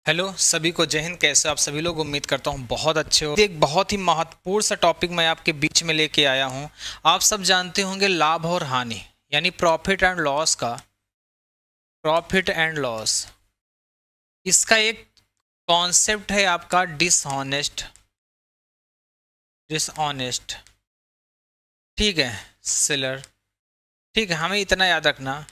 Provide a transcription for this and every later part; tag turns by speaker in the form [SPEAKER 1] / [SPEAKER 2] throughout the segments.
[SPEAKER 1] Hello सभी को जय हिंद। कैसे आप सभी लोग? उम्मीद करता हूँ बहुत अच्छे हो। एक बहुत ही महत्वपूर्ण सा टॉपिक मैं आपके बीच में लेके आया हूँ। आप सब जानते होंगे लाभ और हानि यानी प्रॉफिट एंड लॉस का प्रॉफिट एंड लॉस इसका एक कॉन्सेप्ट है आपका डिसऑनेस्ट डिसऑनेस्ट ठीक है, सेलर। ठीक है, हमें इतना याद रखना,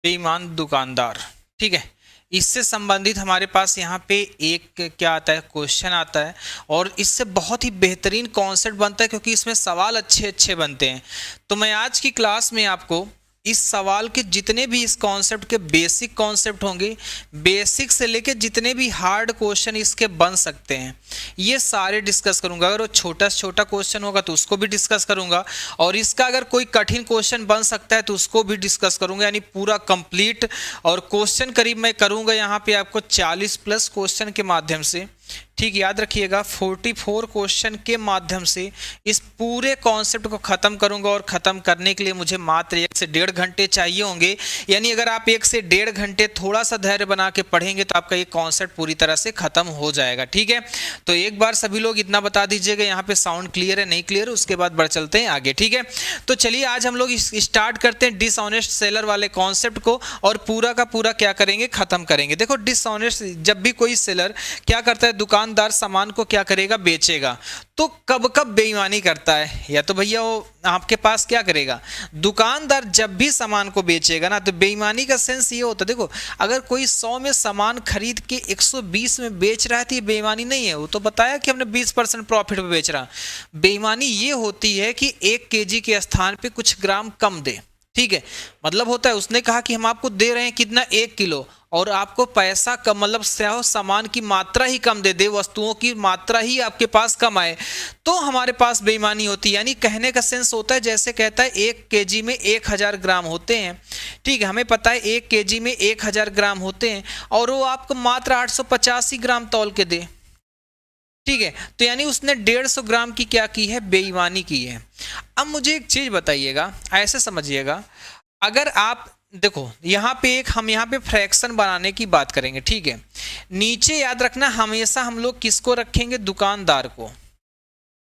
[SPEAKER 1] बेईमान दुकानदार। ठीक है, इससे संबंधित हमारे पास यहाँ पे एक क्या आता है, क्वेश्चन आता है और इससे बहुत ही बेहतरीन कॉन्सेप्ट बनता है क्योंकि इसमें सवाल अच्छे अच्छे बनते हैं। तो मैं आज की क्लास में आपको इस सवाल के जितने भी इस कॉन्सेप्ट के बेसिक कॉन्सेप्ट होंगे, बेसिक से लेके जितने भी हार्ड क्वेश्चन इसके बन सकते हैं, ये सारे डिस्कस करूंगा। अगर वो छोटा से छोटा क्वेश्चन होगा तो उसको भी डिस्कस करूंगा और इसका अगर कोई कठिन क्वेश्चन बन सकता है तो उसको भी डिस्कस करूंगा। यानी पूरा कंप्लीट और क्वेश्चन करीब मैं करूंगा यहाँ पे आपको 40 प्लस क्वेश्चन के माध्यम से। ठीक, याद रखिएगा 44 क्वेश्चन के माध्यम से इस पूरे कॉन्सेप्ट को खत्म करूंगा और खत्म करने के लिए मुझे मात्र 1 से 1.5 घंटे चाहिए होंगे। यानी अगर आप 1 से 1.5 घंटे थोड़ा सा धैर्य बना के पढ़ेंगे तो आपका ये कॉन्सेप्ट पूरी तरह से खत्म हो जाएगा। ठीक है, तो एक बार सभी लोग इतना बता दीजिएगा यहाँ पे साउंड क्लियर है नहीं क्लियर, उसके बाद बढ़ चलते हैं आगे। ठीक है, तो चलिए आज हम लोग स्टार्ट करते हैं डिसऑनेस्ट सेलर वाले कॉन्सेप्ट को और पूरा का पूरा क्या करेंगे, खत्म करेंगे। देखो डिसऑनेस्ट, जब भी कोई सेलर क्या करता है, दुकानदार सामान को क्या करेगा, बेचेगा, तो कब कब बेईमानी करता है। या तो भैया वो आपके पास क्या करेगा, दुकानदार जब भी सामान को बेचेगा ना, तो बेईमानी का सेंस ये होता है, देखो अगर कोई 100 में सामान खरीद के 120 में बेच रहा है तो ये बेईमानी नहीं है। वो तो बताया कि हमने 20% प्रॉफिट पे बेच रहा। बेईमानी ये होती है कि 1 केजी के स्थान पे कुछ ग्राम कम दे। ठीक है, मतलब होता है उसने कहा कि हम आपको दे रहे हैं कितना, 1 किलो, और आपको पैसा कम, मतलब सामान की मात्रा ही कम दे दे, वस्तुओं की मात्रा ही आपके पास कम आए, तो हमारे पास बेईमानी होती है। यानी कहने का सेंस होता है, जैसे कहता है 1 केजी में 1000 ग्राम होते हैं। ठीक है, हमें पता है 1 केजी में 1000 ग्राम होते हैं और वो आपको मात्र 885 ग्राम तौल के दे। ठीक है, तो यानी उसने 150 ग्राम की क्या की है, बेईमानी की है। अब मुझे एक चीज बताइएगा, ऐसे समझिएगा, अगर आप देखो यहाँ पे हम यहाँ पे फ्रैक्शन बनाने की बात करेंगे। ठीक है, नीचे याद रखना हमेशा हम लोग किसको रखेंगे, दुकानदार को।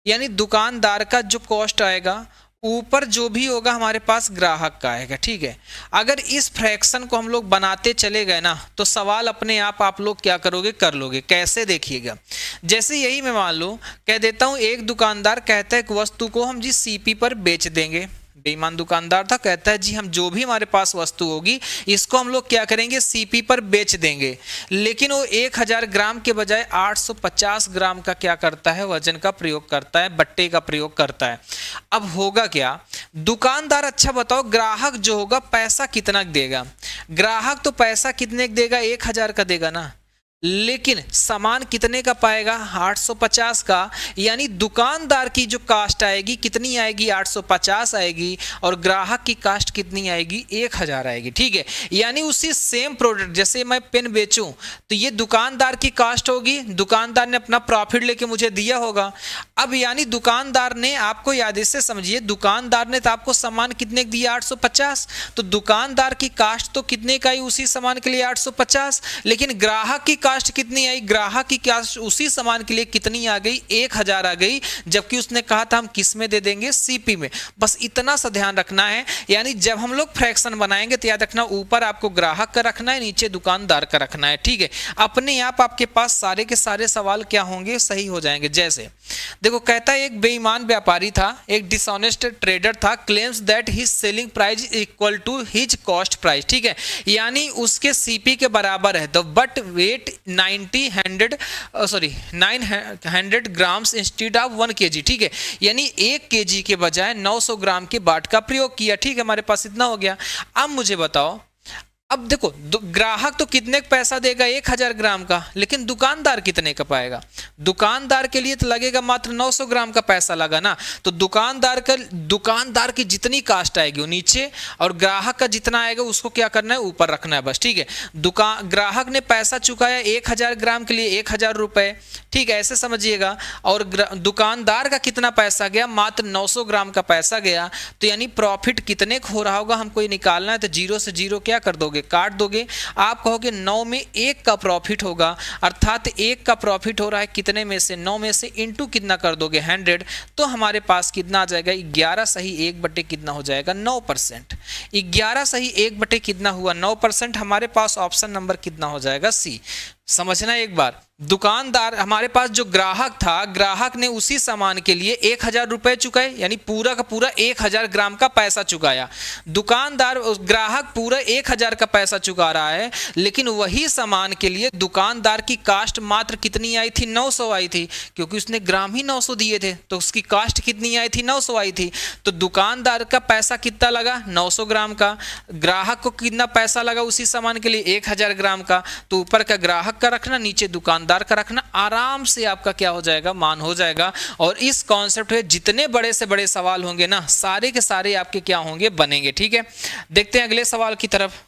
[SPEAKER 1] यानी दुकानदार का जो कॉस्ट आएगा, ऊपर जो भी होगा हमारे पास ग्राहक का आएगा। ठीक है, अगर इस फ्रैक्शन को हम लोग बनाते चले गए ना, तो सवाल अपने आप लोग क्या करोगे, कर लोगे। कैसे, देखिएगा, जैसे यही मैं मान लो कह देता हूं, एक दुकानदार कहता है कि वस्तु को हम जी सीपी पर बेच देंगे। बेईमान दुकानदार था, कहता है जी हम जो भी हमारे पास वस्तु होगी इसको हम लोग क्या करेंगे, सीपी पर बेच देंगे। लेकिन वो 1000 ग्राम के बजाय 850 ग्राम का क्या करता है, वजन का प्रयोग करता है, बट्टे का प्रयोग करता है। अब होगा क्या, दुकानदार, अच्छा बताओ ग्राहक जो होगा पैसा कितना देगा, ग्राहक तो पैसा कितने का देगा, 1000 का देगा ना, लेकिन सामान कितने का पाएगा, 850 का। यानी दुकानदार की जो कास्ट आएगी कितनी आएगी, 850 आएगी, और ग्राहक की कास्ट कितनी आएगी, 1000 आएगी। ठीक है, यानी उसी सेम प्रोडक्ट, जैसे मैं पेन बेचूं तो ये दुकानदार की कास्ट होगी, दुकानदार ने अपना प्रॉफिट लेके मुझे दिया होगा। अब यानी दुकानदार ने आपको, याद से समझिए, दुकानदार ने तो आपको सामान कितने का दिया, 850, तो दुकानदार की कास्ट तो कितने का आई उसी सामान के लिए, 850, लेकिन ग्राहक की कास्ट कितनी आई, ग्राहक की कास्ट उसी सामान के लिए कितनी आ गई, 1000 आ गई, जबकि उसने कहा था हम किस में दे देंगे, सीपी में। बस इतना सा ध्यान रखना है। यानी जब हम लोग फ्रैक्शन बनाएंगे तो याद रखना, ऊपर आपको ग्राहक का रखना है, नीचे दुकानदार का रखना है। ठीक है, अपने आप आपके पास सारे के सारे सवाल क्या होंगे, सही हो जाएंगे। जैसे देखो, कहता है एक बेईमान व्यापारी था, एक डिसऑनेस्ट ट्रेडर था, claims that his selling price equal to his cost price. ठीक है, यानी उसके सीपी के बराबर है, but weight 900 grams instead of 1 KG. ठीक है, यानी 1 केजी के बजाय 900 ग्राम के बाट का प्रयोग किया। ठीक है, हमारे पास इतना हो गया। अब मुझे बताओ, अब देखो ग्राहक तो कितने का पैसा देगा, 1000 ग्राम का, लेकिन दुकानदार कितने का पाएगा, दुकानदार के लिए तो लगेगा मात्र 900 ग्राम का पैसा लगा ना, तो दुकानदार की जितनी कास्ट आएगी वो नीचे, और ग्राहक का जितना आएगा उसको क्या करना है, ऊपर रखना है बस। ठीक है, ग्राहक ने पैसा चुकाया 1000 ग्राम के लिए 1000 रुपए। ठीक है, ऐसे समझिएगा, और दुकानदार का कितना पैसा गया, मात्र 900 ग्राम का पैसा गया। तो यानी प्रॉफिट कितने हो रहा होगा, हमको ये निकालना है, तो 0 से 0 क्या कर दोगे, दोगे, काट दोगे, आप कहोगे 9 में 1 का प्रॉफिट होगा, अर्थात 1 का प्रॉफिट हो रहा है कितने में से, 9 में से, इंटू कितना कर दोगे 100, तो हमारे पास कितना आ जाएगा 11 सही 1 बटे कितना हो जाएगा 9%। 11 सही 1 बटे कितना हुआ 9%। हमारे पास ऑप्शन नंबर कितना हो जाएगा सी। समझना एक बार, दुकानदार हमारे पास जो ग्राहक था, ग्राहक ने उसी सामान के लिए 1000 रुपए चुकाए, यानी पूरा का पूरा 1000 ग्राम का पैसा चुकाया। दुकानदार ग्राहक पूरा 1000 का पैसा चुका रहा है, लेकिन वही सामान के लिए दुकानदार की कास्ट मात्र कितनी आई थी 900 आई थी, क्योंकि उसने ग्राम ही 900 दिए थे, तो उसकी कास्ट कितनी आई थी 900 आई थी। तो दुकानदार का पैसा कितना लगा 900 ग्राम का, ग्राहक को कितना पैसा लगा उसी सामान के लिए 1000 ग्राम का, तो ऊपर का ग्राहक का रखना, नीचे दुकानदार का रखना, आराम से आपका क्या हो जाएगा मान हो जाएगा। और इस कॉन्सेप्ट में जितने बड़े से बड़े सवाल होंगे ना, सारे के सारे आपके क्या होंगे बनेंगे। ठीक है, देखते हैं अगले सवाल की तरफ।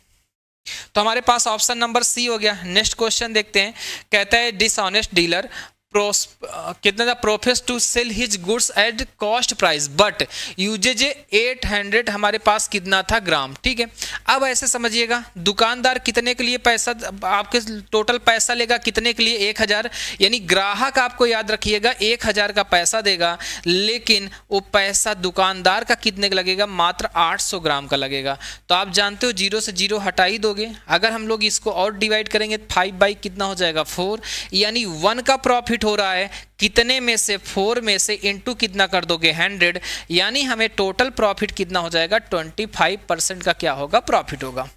[SPEAKER 1] तो हमारे पास ऑप्शन नंबर सी हो गया। नेक्स्ट क्वेश्चन देखते हैं, कहता है डिसऑनेस्ट डीलर कितना था professes to sell his goods at cost price but uses 800 हमारे पास कितना था ग्राम। ठीक है, अब ऐसे समझिएगा, दुकानदार कितने के लिए पैसा, आपके टोटल पैसा लेगा कितने के लिए 1000, यानी ग्राहक आपको याद रखिएगा 1000 का पैसा देगा, लेकिन वो पैसा दुकानदार का कितने का लगेगा मात्र 800 ग्राम का लगेगा। तो आप जानते हो 0 से 0 हटा ही दोगे, अगर हम लोग इसको और डिवाइड करेंगे 5 बाई कितना हो जाएगा 4, यानी 1 का प्रॉफिट हो रहा है कितने में से 4 में से, इंटू कितना कर दोगे 100, यानी हमें टोटल प्रॉफिट कितना हो जाएगा 25% का क्या होगा प्रॉफिट होगा।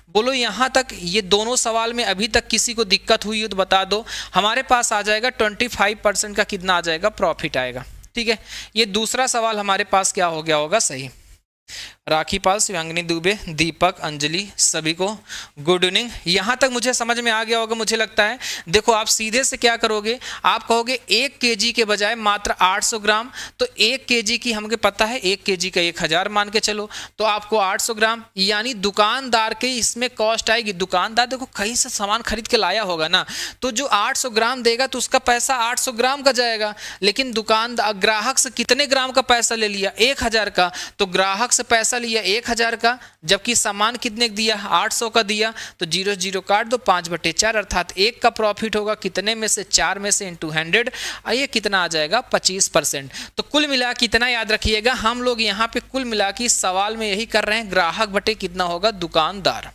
[SPEAKER 1] बोलो यहां तक ये दोनों सवाल में अभी तक किसी को दिक्कत हुई हो तो बता दो। हमारे पास आ जाएगा 25% का कितना आ जाएगा प्रॉफिट आएगा। ठीक है, ये दूसरा सवाल हमारे पास क्या हो गया होगा सही। राखी पाल, शिवांगिनी दुबे, दीपक, अंजलि, सभी को गुड इवनिंग। यहाँ तक मुझे समझ में आ गया होगा मुझे लगता है। देखो आप सीधे से क्या करोगे, आप कहोगे 1 kg के बजाय मात्र 800 ग्राम, तो 1 kg की हमको पता है 1 kg का 1000 मान के चलो, तो आपको 800 ग्राम, यानी दुकानदार के इसमें कॉस्ट आएगी। दुकानदार देखो कहीं से सामान खरीद के लाया होगा ना, तो जो 800 ग्राम देगा तो उसका पैसा 800 ग्राम का जाएगा, लेकिन दुकानदार ग्राहक से कितने ग्राम का पैसा ले लिया 1000 का, तो ग्राहक से पैसा लिया 1000 का, जबकि सामान कितने दिया 800 का दिया, तो 0 0 काट दो 5/4, अर्थात 1 का प्रॉफिट होगा कितने में से 4 में से इंटू 100, ये कितना आ जाएगा 25%। तो कुल मिला कितना याद रखिएगा, हम लोग यहाँ पे कुल मिला के सवाल में यही कर रहे हैं, ग्राहक बटे कितना होगा दुकानदार।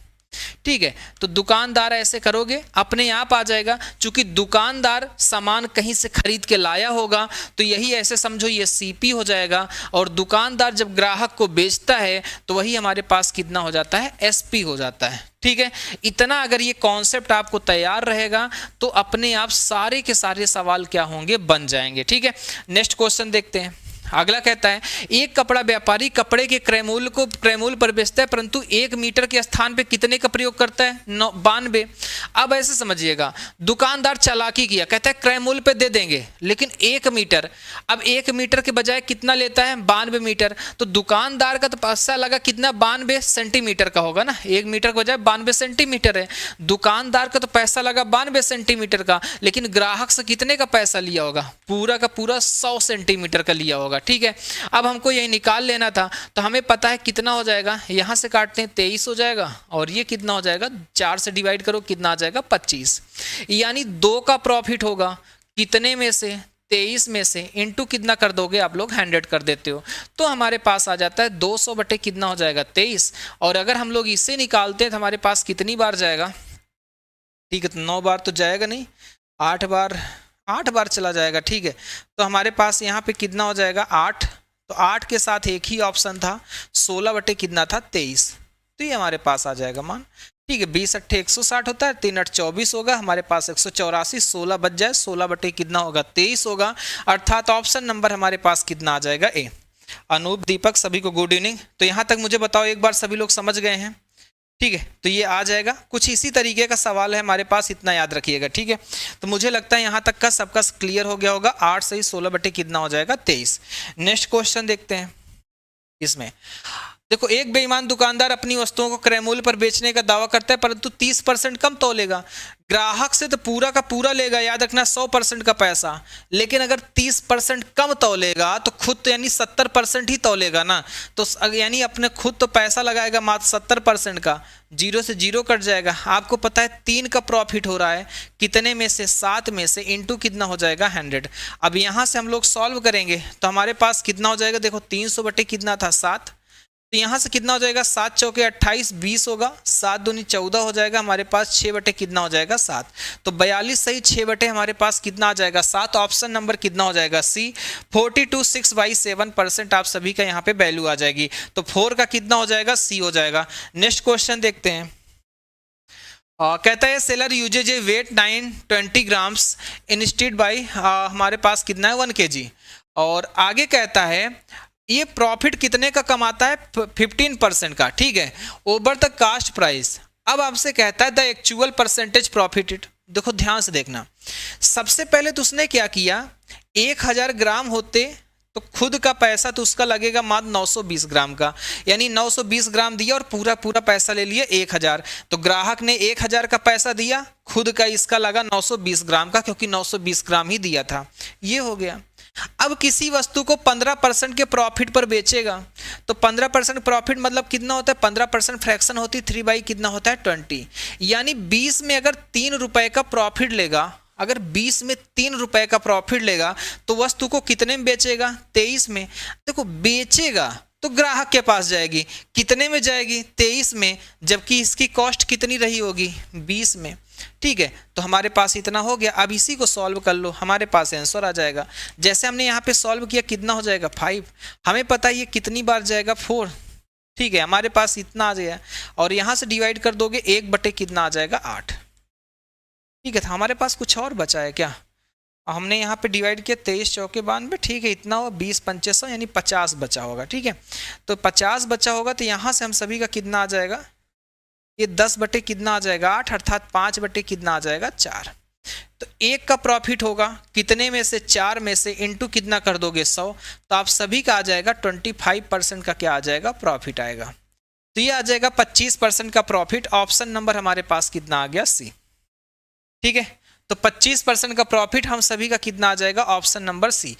[SPEAKER 1] ठीक है, तो दुकानदार ऐसे करोगे अपने आप आ जाएगा, चूंकि दुकानदार सामान कहीं से खरीद के लाया होगा, तो यही ऐसे समझो ये सीपी हो जाएगा, और दुकानदार जब ग्राहक को बेचता है तो वही हमारे पास कितना हो जाता है एसपी हो जाता है। ठीक है, इतना अगर ये कॉन्सेप्ट आपको तैयार रहेगा तो अपने आप सारे के सारे सवाल क्या होंगे बन जाएंगे। ठीक है, नेक्स्ट क्वेश्चन देखते हैं। अगला कहता है एक कपड़ा व्यापारी कपड़े के क्रयमूल्य को क्रयमूल्य पर बेचता है, परंतु 1 मीटर के स्थान पे कितने का प्रयोग करता है 92। अब ऐसे समझिएगा, दुकानदार चालाकी किया, कहता है क्रयमूल्य पे दे देंगे, लेकिन 1 मीटर, अब 1 मीटर के बजाय कितना लेता है 92 मीटर, तो दुकानदार का तो पैसा लगा कितना 92 सेंटीमीटर का होगा ना, 1 मीटर के बजाय 92 सेंटीमीटर है, दुकानदार का तो पैसा लगा 92 सेंटीमीटर का, लेकिन ग्राहक से कितने का पैसा लिया होगा पूरा का पूरा 100 सेंटीमीटर का लिया होगा। ठीक है, अब हमको यही निकाल लेना था, तो हमें पता है कितना हो जाएगा, यहां से काटते हैं 23 हो जाएगा, और ये कितना हो जाएगा 4 से डिवाइड करो कितना आ जाएगा 25, यानी 2 का प्रॉफिट होगा कितने में से 23 में से, इंटू कितना कर दोगे आप लोग 100 कर देते हो, तो हमारे पास आ जाता है 200 बटे कितना हो जाएगा 23, और अगर हम लोग इससे निकालते हैं तो हमारे पास कितनी बार जाएगा। ठीक है, तो 9 बार तो जाएगा नहीं, 8 बार चला जाएगा। ठीक है, तो हमारे पास यहाँ पे कितना हो जाएगा 8, तो 8 के साथ एक ही ऑप्शन था 16 बटे कितना था 23, तो ये हमारे पास आ जाएगा मान। ठीक है, 20 अट्ठे 160 होता है, 3 8 24 होगा, हमारे पास 184, 16 बच जाए, 16 बटे कितना होगा 23 होगा, अर्थात ऑप्शन नंबर हमारे पास कितना आ जाएगा ए। अनूप, दीपक, सभी को गुड इवनिंग। तो यहाँ तक मुझे बताओ एक बार सभी लोग समझ गए हैं। ठीक है, तो ये आ जाएगा, कुछ इसी तरीके का सवाल है हमारे पास, इतना याद रखिएगा। ठीक है, तो मुझे लगता है यहाँ तक का सबका क्लियर हो गया होगा। 8 सही 16 बटे कितना हो जाएगा 23। नेक्स्ट क्वेश्चन देखते हैं। इसमें देखो, एक बेईमान दुकानदार अपनी वस्तुओं को क्रय मूल्य पर बेचने का दावा करता है, परंतु 30% कम तोलेगा। ग्राहक से तो पूरा का पूरा लेगा, याद रखना 100% का पैसा, लेकिन अगर 30% कम तौलेगा तो खुद तो यानी 70% ही तौलेगा ना, तो यानी अपने खुद तो पैसा लगाएगा मात्र 70% का, जीरो से जीरो कट जाएगा। आपको पता है 3 का प्रॉफिट हो रहा है, कितने में से 7 में से, इंटू कितना हो जाएगा 100। अब यहाँ से हम लोग सॉल्व करेंगे तो हमारे पास कितना हो जाएगा, देखो 300 बटे कितना था 7, तो यहाँ से कितना हो जाएगा 7 चौके 28, 20 होगा, 7 दूनी 14 हो जाएगा, हमारे पास 6 बटे कितना हो जाएगा 7, तो 42 सही 6 बटे हमारे पास कितना आ जाएगा 7। ऑप्शन नंबर कितना हो जाएगा सी, 42.6/7% आप सभी का यहाँ पे वैल्यू आ जाएगी, तो 4 का कितना हो जाएगा सी हो जाएगा। नेक्स्ट क्वेश्चन देखते हैं। कहता है seller uses a weight 920 grams instead by, हमारे पास कितना है 1 kg, और आगे कहता है ये प्रॉफिट कितने का कमाता है 15% का, ठीक है, ओवर द कास्ट प्राइस। अब आपसे कहता है द एक्चुअल परसेंटेज प्रॉफिट। देखो ध्यान से देखना, सबसे पहले तो उसने क्या किया, 1000 ग्राम होते तो खुद का पैसा तो उसका लगेगा मात्र 920 ग्राम का, यानी 920 ग्राम दिया और पूरा पूरा पैसा ले लिया 1000, तो ग्राहक ने 1000 का पैसा दिया, खुद का इसका लगा 920 ग्राम का, क्योंकि 920 ग्राम ही दिया था, ये हो गया। अब किसी वस्तु को 15% के प्रॉफिट पर बेचेगा, तो 15% प्रॉफिट मतलब कितना होता है, 15% फ्रैक्शन होती है 3 कितना होता है 20, यानी 20 में अगर 3 रुपए का प्रॉफिट लेगा, अगर 20 में 3 रुपए का प्रॉफिट लेगा तो वस्तु को कितने में बेचेगा 23 में। देखो बेचेगा तो ग्राहक के पास जाएगी, कितने में जाएगी 23 में, जबकि इसकी कॉस्ट कितनी रही होगी 20 में, ठीक है, तो हमारे पास इतना हो गया। अब इसी को सॉल्व कर लो, हमारे पास आंसर आ जाएगा। जैसे हमने यहाँ पे सॉल्व किया कितना हो जाएगा 5, हमें पता है ये कितनी बार जाएगा 4, ठीक है, हमारे पास इतना आ गया, और यहाँ से डिवाइड कर दोगे 1 बटे कितना आ जाएगा 8, ठीक है, तो हमारे पास कुछ और बचा है क्या, हमने यहाँ पे डिवाइड किया 23 चौके 92, ठीक है, इतना होगा 20 पंचे 100 यानी 50 बचा होगा, ठीक है, तो 50 बचा होगा, तो यहाँ से हम सभी का कितना आ जाएगा, ये 10 बटे कितना आ जाएगा 8, अर्थात 5 बटे कितना आ जाएगा 4, तो 1 का प्रॉफिट होगा कितने में से 4 में से, इंटू कितना कर दोगे 100, तो आप सभी का आ जाएगा 25% का क्या आ जाएगा प्रॉफिट आएगा, तो ये आ जाएगा 25% का प्रॉफिट। ऑप्शन नंबर हमारे पास कितना आ गया सी, ठीक है, तो 25% का प्रॉफिट हम सभी का कितना आ जाएगा ऑप्शन नंबर सी।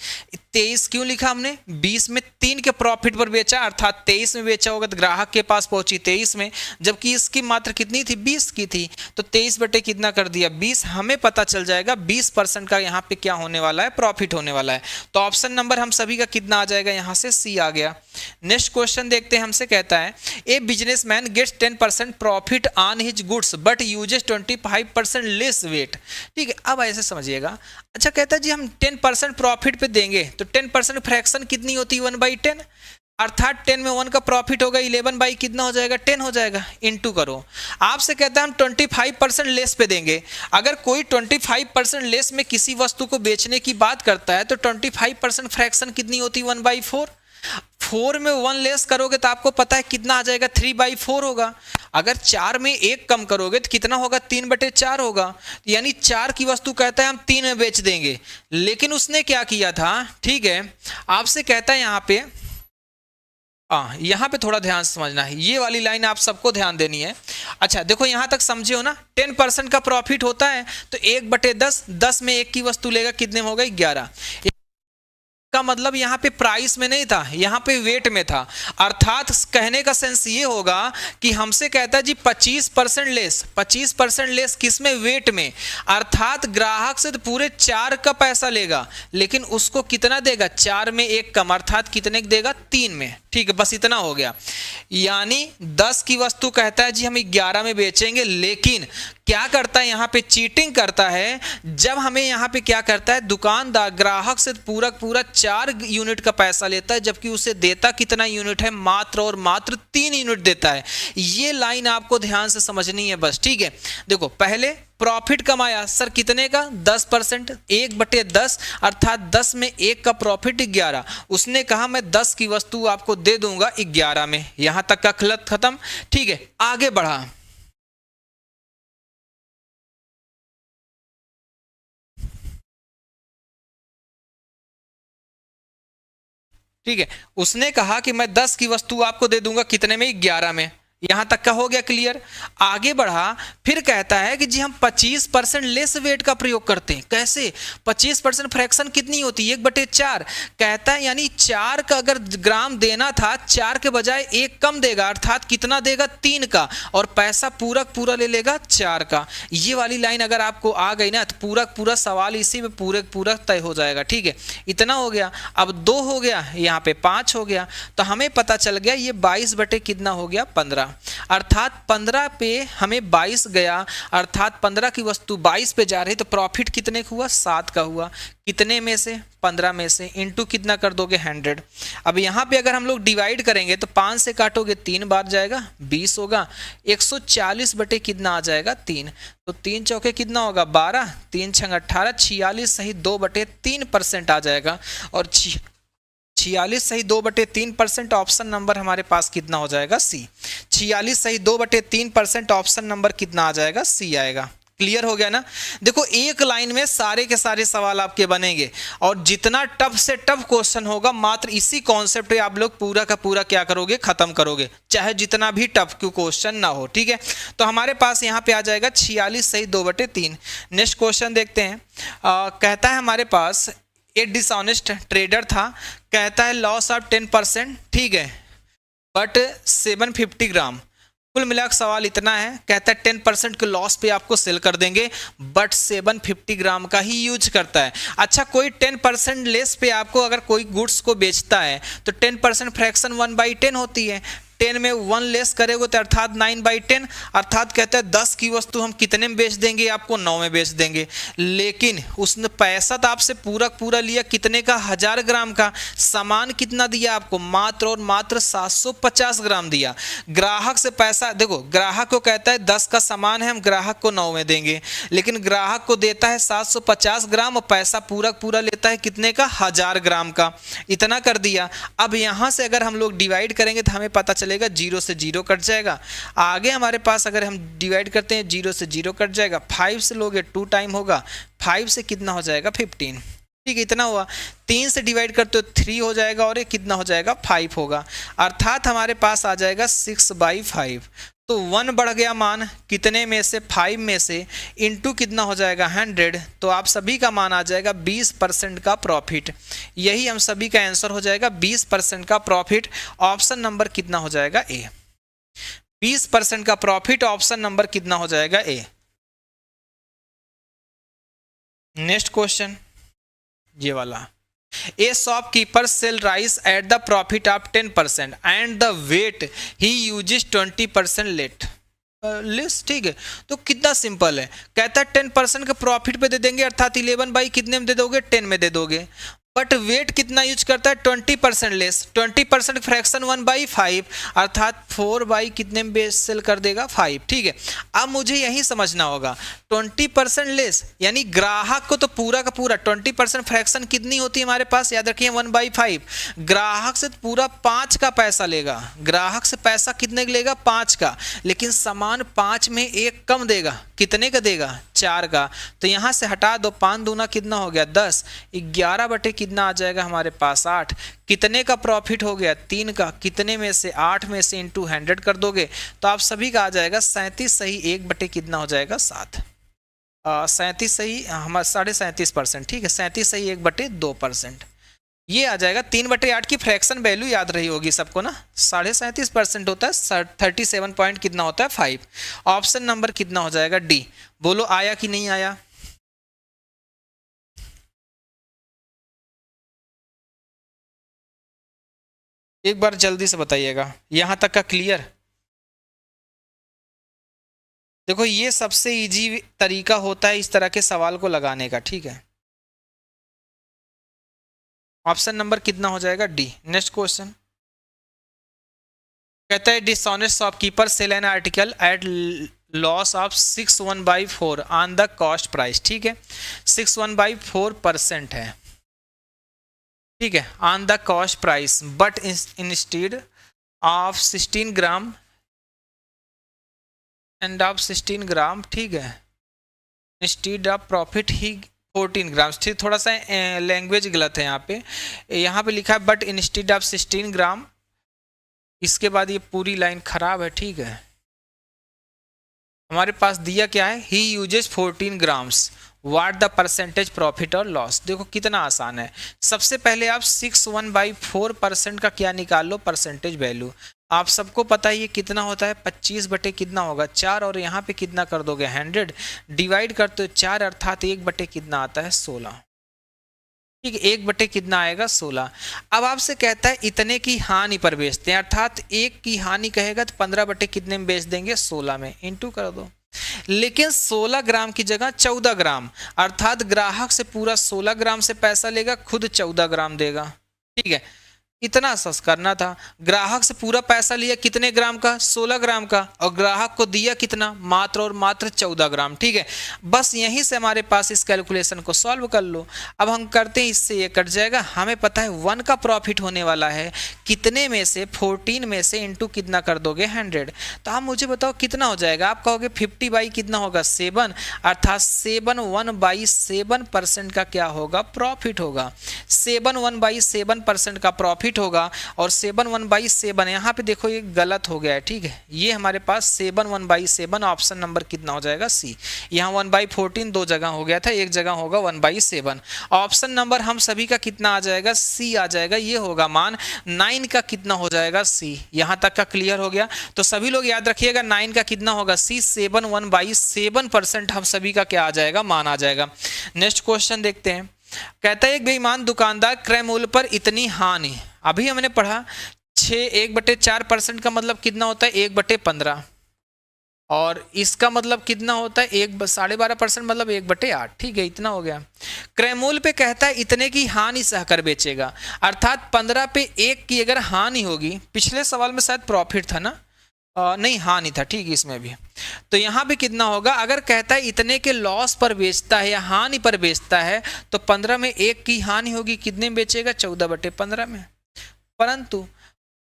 [SPEAKER 1] 23 क्यों लिखा हमने, 20 में 3 के प्रॉफिट पर बेचा, अर्थात 23 में बेचा होगा तो ग्राहक के पास पहुंची 23 में, जबकि इसकी मात्र कितनी थी 20 की थी, तो 23 बटे कितना कर दिया 20, हमें पता चल जाएगा 20% का यहाँ पे क्या होने वाला है प्रॉफिट होने वाला है, तो ऑप्शन नंबर हम सभी का कितना आ जाएगा यहाँ से सी आ गया। नेक्स्ट क्वेश्चन देखते हैं, हमसे कहता है a businessman gets 10% profit on his goods but uses 25% less weight, ठीक है, अब ऐसे समझिएगा। अच्छा कहता है जी हम 10% प्रॉफिट पे देंगे तो 10% फ्रैक्शन कितनी होती है 1/10, अर्थात 10 में 1 का प्रॉफिट होगा 11 बाई कितना हो जाएगा 10 हो जाएगा, इनटू करो। आपसे कहता है हम 25% लेस पे देंगे, अगर कोई 25% लेस में किसी वस्तु को बेचने की बात करता है तो 25% फ्रैक्शन कितनी होती है 1/4, 4 में 1 लेस करोगे तो आपको पता है कितना आ जाएगा 3/4 होगा, अगर 4 में 1 कम करोगे तो कितना होगा 3/4 होगा, यानी 4 की वस्तु कहता है हम 3 में बेच देंगे, लेकिन उसने क्या किया था, ठीक है, आपसे कहता है यहाँ पे थोड़ा ध्यान समझना है, ये वाली लाइन आप सबको ध्यान देनी है। अच्छा देखो यहाँ तक समझे हो ना, 10% का प्रॉफिट होता है तो 1/10, 10 में 1 की वस्तु लेगा कितने में होगा 11, का मतलब यहाँ पे प्राइस में नहीं था, यहाँ पे वेट में था, अर्थात कहने का सेंस ये होगा कि हमसे कहता है जी 25% लेस किसमें वेट में, अर्थात ग्राहक से तो पूरे 4 का पैसा लेगा, लेकिन उसको कितना देगा 4 में 1 कम, अर्थात कितने देगा 3 में, ठीक है, बस इतना हो गया। यानी 10 की वस्तु कहता है जी हम 11 में बेचेंगे, लेकिन क्या करता है यहाँ पे चीटिंग करता है, जब हमें यहाँ पे क्या करता है दुकानदार ग्राहक से पूरा 4 यूनिट का पैसा लेता है, जबकि उसे देता कितना यूनिट है मात्र और मात्र 3 यूनिट देता है। ये लाइन आपको ध्यान से समझनी है बस, ठीक है। देखो पहले प्रॉफिट कमाया सर कितने का 10%, 1/10 अर्थात 10 में 1 का प्रॉफिट 11, उसने कहा मैं 10 की वस्तु आपको दे दूंगा 11 में, यहां तक का खत्म, ठीक है, आगे बढ़ा। ठीक है, उसने कहा कि मैं 10 की वस्तु आपको दे दूंगा कितने में 11 में, यहां तक का हो गया क्लियर। आगे बढ़ा, फिर कहता है कि जी हम 25% लेस वेट का प्रयोग करते हैं। कैसे? 25% फ्रैक्शन कितनी होती है? 1/4। कहता है यानी 4 का अगर ग्राम देना था, 4 के बजाय 1 कम देगा, अर्थात कितना देगा? 3 का, और पैसा पूरक पूरा ले लेगा 4 का। ये वाली लाइन अगर आपको आ गई ना, तो पूरक पूरा सवाल इसी में पूरक पूरक तय हो जाएगा। ठीक है, इतना हो गया। अब 2 हो गया, यहाँ पे 5 हो गया, तो हमें पता चल गया ये 22 बटे कितना हो गया? 15। अर्थात 15 पे हमें 22 गया, अर्थात 15 की वस्तु 22 पे जा रही, तो प्रॉफिट कितने का हुआ? 7 का हुआ। कितने में से? 15 में से। इनटू कितना कर दोगे? 100। अब यहाँ पे अगर हम लोग डिवाइड करेंगे तो 5 से काटोगे 3 बार जाएगा, 20 होगा। 140 बटे कितना आ जाएगा? 3। तो 3 चौके कितना होगा? 12, 3 छंग 18, 46 सही 2/3% आ जाएगा। और 46 सही 2/3% ऑप्शन नंबर हमारे पास कितना हो जाएगा? सी। 46 सही 2/3% ऑप्शन नंबर कितना आ जाएगा? सी आएगा। क्लियर हो गया ना? देखो एक लाइन में सारे के सारे सवाल आपके बनेंगे, और जितना टफ से टफ क्वेश्चन होगा मात्र इसी कॉन्सेप्ट पे आप लोग पूरा का पूरा क्या करोगे? खत्म करोगे, चाहे जितना भी टफ क्वेश्चन ना हो। ठीक है, तो हमारे पास यहाँ पे आ जाएगा 46 सही 2/3। नेक्स्ट क्वेश्चन देखते हैं। कहता है हमारे पास एक डिसऑनेस्ट ट्रेडर था, कहता है लॉस ऑफ 10%, ठीक है, बट 750 ग्राम। कुल मिलाकर सवाल इतना है, कहता है 10% के लॉस पे आपको सेल कर देंगे, बट 750 ग्राम का ही यूज करता है। अच्छा, कोई 10% लेस पे आपको अगर कोई गुड्स को बेचता है तो 10% फ्रैक्शन 1/10 होती है। 10 में 1 लेस करेंगे तो अर्थात 9/10, अर्थात कहते हैं 10 की वस्तु हम कितने में बेच देंगे? आपको 9 में बेच देंगे। लेकिन उसने पैसा तो आपसे पूरा लिया, कितने का? 1000 ग्राम का। सामान कितना दिया आपको? मात्र और मात्र 750 ग्राम दिया। ग्राहक से पैसा, देखो ग्राहक को कहता है 10 का सामान है, हम ग्राहक को 9 में देंगे, लेकिन ग्राहक को देता है 750 ग्राम और पैसा पूरा लेता है कितने का? 1000 ग्राम का। इतना कर दिया। अब यहां से अगर हम लोग डिवाइड करेंगे तो हमें पता चलेगा 0 से 0 कट जाएगा। आगे हमारे पास अगर हम डिवाइड करते हैं 0 से 0 कट जाएगा, 5 से लोगे 2 टाइम होगा, 5 से कितना हो जाएगा? 15। ठीक है, इतना हुआ। 3 से डिवाइड करते हो 3 हो जाएगा, और ये कितना हो जाएगा? 5 होगा। अर्थात हमारे पास आ जाएगा 6/5। तो 1 बढ़ गया मान, कितने में से? 5 में से, इंटू कितना हो जाएगा? 100। तो आप सभी का मान आ जाएगा 20% का प्रॉफिट। यही हम सभी का आंसर हो जाएगा, 20% का प्रॉफिट। ऑप्शन नंबर कितना हो जाएगा? ए। 20% का प्रॉफिट, ऑप्शन नंबर कितना हो जाएगा? ए। नेक्स्ट क्वेश्चन ये वाला। A shopkeeper sell rice at the profit of 10% and the weight he uses 20% less. ठीक है, तो कितना सिंपल है। कहता है 10% के प्रॉफिट पे दे देंगे, अर्थात 11 बाई कितने में दे दोगे? 10 में दे दोगे। बट वेट कितना यूज करता है? 20% लेस। 20% फ्रैक्शन 1/5, अर्थात 4 बाई कितने में बेस सेल कर देगा? 5। ठीक है, अब मुझे यही समझना होगा 20% लेस यानी ग्राहक को तो पूरा का पूरा 20% फ्रैक्शन कितनी होती है हमारे पास? याद रखिए 1/5। ग्राहक से पूरा 5 का पैसा लेगा। ग्राहक से पैसा कितने का लेगा? 5 का, लेकिन सामान 5 में 1 कम देगा। कितने का देगा? 4 का। तो यहां से हटा दो, 5 दूना कितना हो गया? 10। 11 बटे कितना आ जाएगा हमारे पास? 8। कितने का प्रॉफिट हो गया? 3 का। कितने में से? 8 में से इंटू 100 कर दोगे तो आप सभी का आ जाएगा 37 सही 1 बटे कितना हो जाएगा? 7। 37 सही हमारा 37.5%। ठीक है, 37 सही 1/2%। ये आ जाएगा 3/8 की फ्रैक्शन वैल्यू याद रही होगी सबको ना, 37.5% होता है, 37 पॉइंट कितना होता है? 5। ऑप्शन नंबर कितना हो जाएगा? डी। बोलो आया कि नहीं आया? एक बार जल्दी से बताइएगा, यहां तक का क्लियर? देखो ये सबसे इजी तरीका होता है इस तरह के सवाल को लगाने का। ठीक है, ऑप्शन नंबर कितना हो जाएगा? डी। नेक्स्ट क्वेश्चन कहता है dishonest shopkeeper sell an article at loss of 61/4 on the cost price. ठीक है, 61/4% है। ठीक है, on the cost price, but instead of 16 gram and of 16 gram. ठीक है, इंस्टेड ऑफ प्रॉफिट ही 14 ग्राम। ठीक, थोड़ा सा लैंग्वेज गलत है यहाँ पे। यहाँ पे लिखा है बट इंस्टेड ऑफ 16 ग्राम इसके बाद ये पूरी लाइन खराब है, ठीक है। हमारे पास दिया क्या है, he uses 14 grams, what the percentage profit और लॉस। देखो कितना आसान है। सबसे पहले आप 61/4% का क्या निकाल लो, परसेंटेज वैल्यू। आप सबको पता है ये कितना होता है, 25 बटे कितना होगा 4, और यहाँ पे कितना कर दोगे 100, डिवाइड करते हो 4, अर्थात 1 बटे कितना आता है 16, ठीक है। 1 बटे कितना आएगा 16। अब आपसे कहता है इतने की हानि पर बेचते हैं, अर्थात 1 की हानि कहेगा तो 15 बटे कितने में बेच देंगे 16 में, इंटू कर दो। लेकिन 16 ग्राम की जगह 14 ग्राम, अर्थात ग्राहक से पूरा 16 ग्राम से पैसा लेगा, खुद 14 ग्राम देगा, ठीक है। इतना सस करना था। ग्राहक से पूरा पैसा लिया कितने ग्राम का, 16 ग्राम का, और ग्राहक को दिया कितना, मात्र और मात्र 14 ग्राम, ठीक है। बस यहीं से हमारे पास इस कैलकुलेशन को सॉल्व कर लो। अब हम करते हैं, इससे ये कट जाएगा। हमें पता है 1 का प्रॉफिट होने वाला है, कितने में से 14 में से इंटू कितना कर दोगे 100। तो आप मुझे बताओ कितना हो जाएगा। आप कहोगे 50 बाई कितना होगा 7, अर्थात 7/1/7% का क्या होगा, प्रॉफिट होगा। 7/1/7% का प्रॉफिट होगा। और 7/1/7 यहाँ पे देखो ये गलत हो गया है, ठीक है। ये हमारे पास 7/1/7 ऑप्शन नंबर कितना हो जाएगा, सी। यहाँ 1/14 दो जगह हो गया था, एक जगह होगा 1/7। ऑप्शन नंबर हम सभी का कितना आ जाएगा, सी आ जाएगा। ये होगा मान 9 का कितना हो जाएगा, सी। यहाँ तक का क्लियर हो गया। तो सभी लोग याद रखिएगा 9 का कितना होगा, सी। 7/1/7% हम सभी का क्या आ जाएगा, मान आ जाएगा। नेक्स्ट क्वेश्चन देखते हैं। कहता है एक बेईमान दुकानदार क्रय मूल्य पर इतनी हानि, अभी हमने पढ़ा 1/4% का मतलब कितना होता है 1/15, और इसका मतलब कितना होता है 12.5% मतलब 1/8, ठीक है। इतना हो गया। क्रय मूल्य पे कहता है इतने की हानि सहकर बेचेगा, अर्थात 15 पे 1 की अगर हानि होगी, पिछले सवाल में शायद प्रॉफिट था ना, नहीं हानि था, ठीक है। इसमें भी तो यहाँ पे कितना होगा, अगर कहता है इतने के लॉस पर बेचता है या हानि पर बेचता है, तो 15 में 1 की हानि होगी, कितने में बेचेगा 14/15 में। परंतु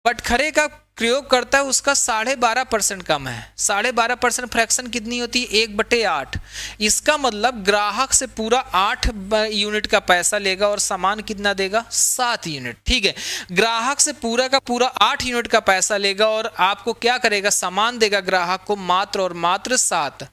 [SPEAKER 1] बटखरे का प्रयोग करता है उसका 12.5% कम है। 12.5% फ्रैक्शन कितनी होती है 1/8। इसका मतलब ग्राहक से पूरा 8 यूनिट का पैसा लेगा और सामान कितना देगा 7 यूनिट, ठीक है। ग्राहक से पूरा का पूरा 8 यूनिट का पैसा लेगा और आपको क्या करेगा, सामान देगा ग्राहक को मात्र और मात्र 7,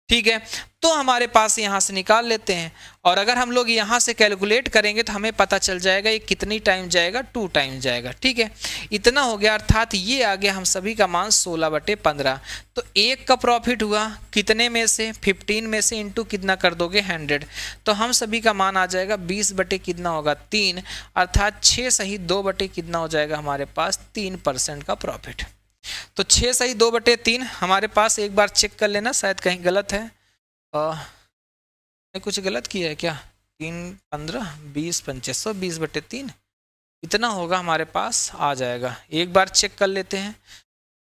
[SPEAKER 1] ठीक है। तो हमारे पास यहां से निकाल लेते हैं, और अगर हम लोग यहां से कैलकुलेट करेंगे तो हमें पता चल जाएगा ये कितनी टाइम जाएगा, 2 टाइम जाएगा, ठीक है। इतना हो गया, अर्थात ये आ गया हम सभी का मान 16/15। तो 1 का प्रॉफिट हुआ कितने में से 15 में से, इंटू कितना कर दोगे 100, तो हम सभी का मान आ जाएगा 20 बटे कितना होगा 3, अर्थात 6 सही 2 बटे कितना हो जाएगा हमारे पास 3% का प्रॉफिट। तो 6 सही 2/3 हमारे पास। एक बार चेक कर लेना, शायद कहीं गलत है, कुछ गलत किया है क्या। 3 15 20 25 20/3 इतना होगा हमारे पास आ जाएगा। एक बार चेक कर लेते हैं।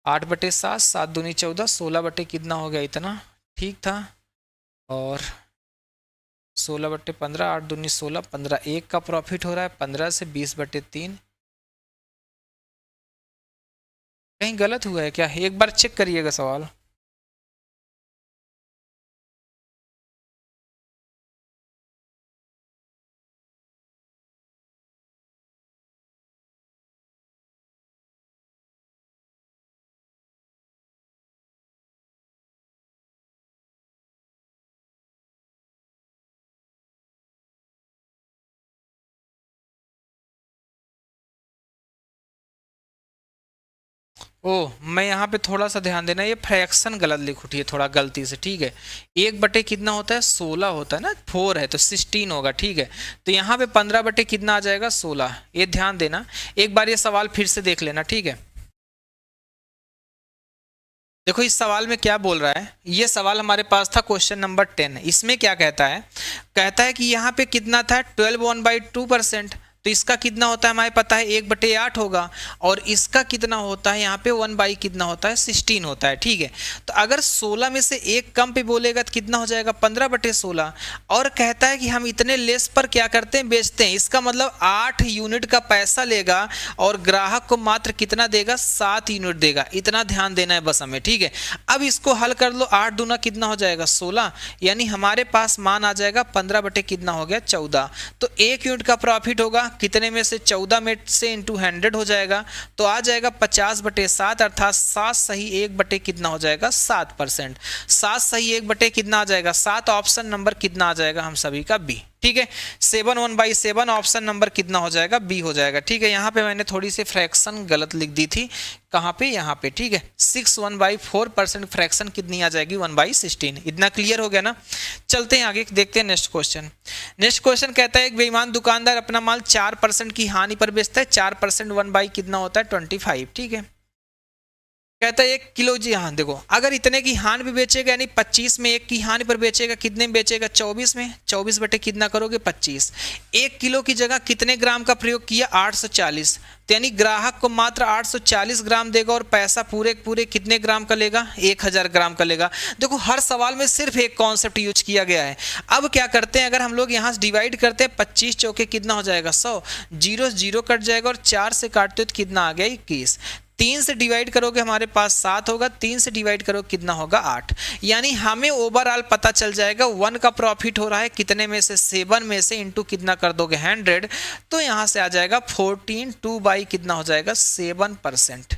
[SPEAKER 1] 8/7 7 दूनी 14 16 बटे कितना हो गया इतना, ठीक था। और 16/15 8 दूनी 16 15, 1 का प्रॉफिट हो रहा है 15 से 20/3। कहीं गलत हुआ है क्या, एक बार चेक करिएगा सवाल। ओह, मैं यहाँ पे थोड़ा सा ध्यान देना, ये फ्रैक्शन गलत लिख उठी है थोड़ा गलती से, ठीक है। 1 बटे कितना होता है 16 होता है ना, 4 है तो 16 होगा, ठीक है। तो यहाँ पे 15 बटे कितना आ जाएगा 16, ये ध्यान देना। एक बार ये सवाल फिर से देख लेना, ठीक है। देखो इस सवाल में क्या बोल रहा है, ये सवाल हमारे पास था क्वेश्चन नंबर 10। इसमें क्या कहता है, कहता है कि यहाँ पे कितना था 12/2%, तो इसका कितना होता है हमें पता है 1/8 होगा, और इसका कितना होता है यहाँ पे 1 कितना होता है 16 होता है, ठीक है। तो अगर 16 में से 1 कम पे बोलेगा तो कितना हो जाएगा 15/16, और कहता है कि हम इतने लेस पर क्या करते हैं बेचते हैं। इसका मतलब 8 यूनिट का पैसा लेगा और ग्राहक को मात्र कितना देगा 7 यूनिट देगा। इतना ध्यान देना है बस हमें, ठीक है। अब इसको हल कर लो, 8 दूना कितना हो जाएगा 16, यानी हमारे पास मान आ जाएगा 15 बटे कितना हो गया 14। तो 1 यूनिट का प्रॉफिट होगा कितने में से 14 में से इंटू 100 हो जाएगा, तो आ जाएगा 50/7 अर्थात 7 सही 1 बटे कितना हो जाएगा 7%। 7 सही 1 बटे कितना आ जाएगा 7, ऑप्शन नंबर कितना आ जाएगा हम सभी का बी। ठीक है, 7/1/7 ऑप्शन नंबर कितना हो जाएगा बी हो जाएगा। ठीक है, यहाँ पे मैंने थोड़ी सी फ्रैक्शन गलत लिख दी थी, कहाँ पे यहाँ पे। ठीक है, 6/1/4% फ्रैक्शन कितनी आ जाएगी 1/16। इतना क्लियर हो गया ना। चलते हैं आगे, देखते हैं नेक्स्ट क्वेश्चन। नेक्स्ट क्वेश्चन कहता है एक बेईमान दुकानदार अपना माल 4% की हानि पर बेचता है। 4% 1 कितना होता है 25। ठीक है, कहता है 1 किलो, जी हाँ देखो, अगर इतने की हानि पे बेचेगा यानी 25 में 1 की हानि पर बेचेगा, कितने में बेचेगा 24 में। 24 बटे कितना करोगे 25। 1 किलो की जगह कितने ग्राम का प्रयोग किया 840, तो यानी ग्राहक को मात्र 840 ग्राम देगा और पैसा पूरे पूरे कितने ग्राम का लेगा 1000 ग्राम का लेगा। देखो हर सवाल में सिर्फ एक कॉन्सेप्ट यूज किया गया है। अब क्या करते हैं, अगर हम लोग यहाँ से डिवाइड करते हैं 25 चौके कितना हो जाएगा 100, 0 0 कट जाएगा और 4 से काटते हो तो कितना आ गया 21। 3 से डिवाइड करोगे हमारे पास 7 होगा, 3 से डिवाइड करोगे कितना होगा 8। यानी हमें ओवरऑल पता चल जाएगा 1 का प्रॉफिट हो रहा है कितने में से 7 में से इंटू कितना कर दोगे 100, तो यहाँ से आ जाएगा 14/2 कितना हो जाएगा 7%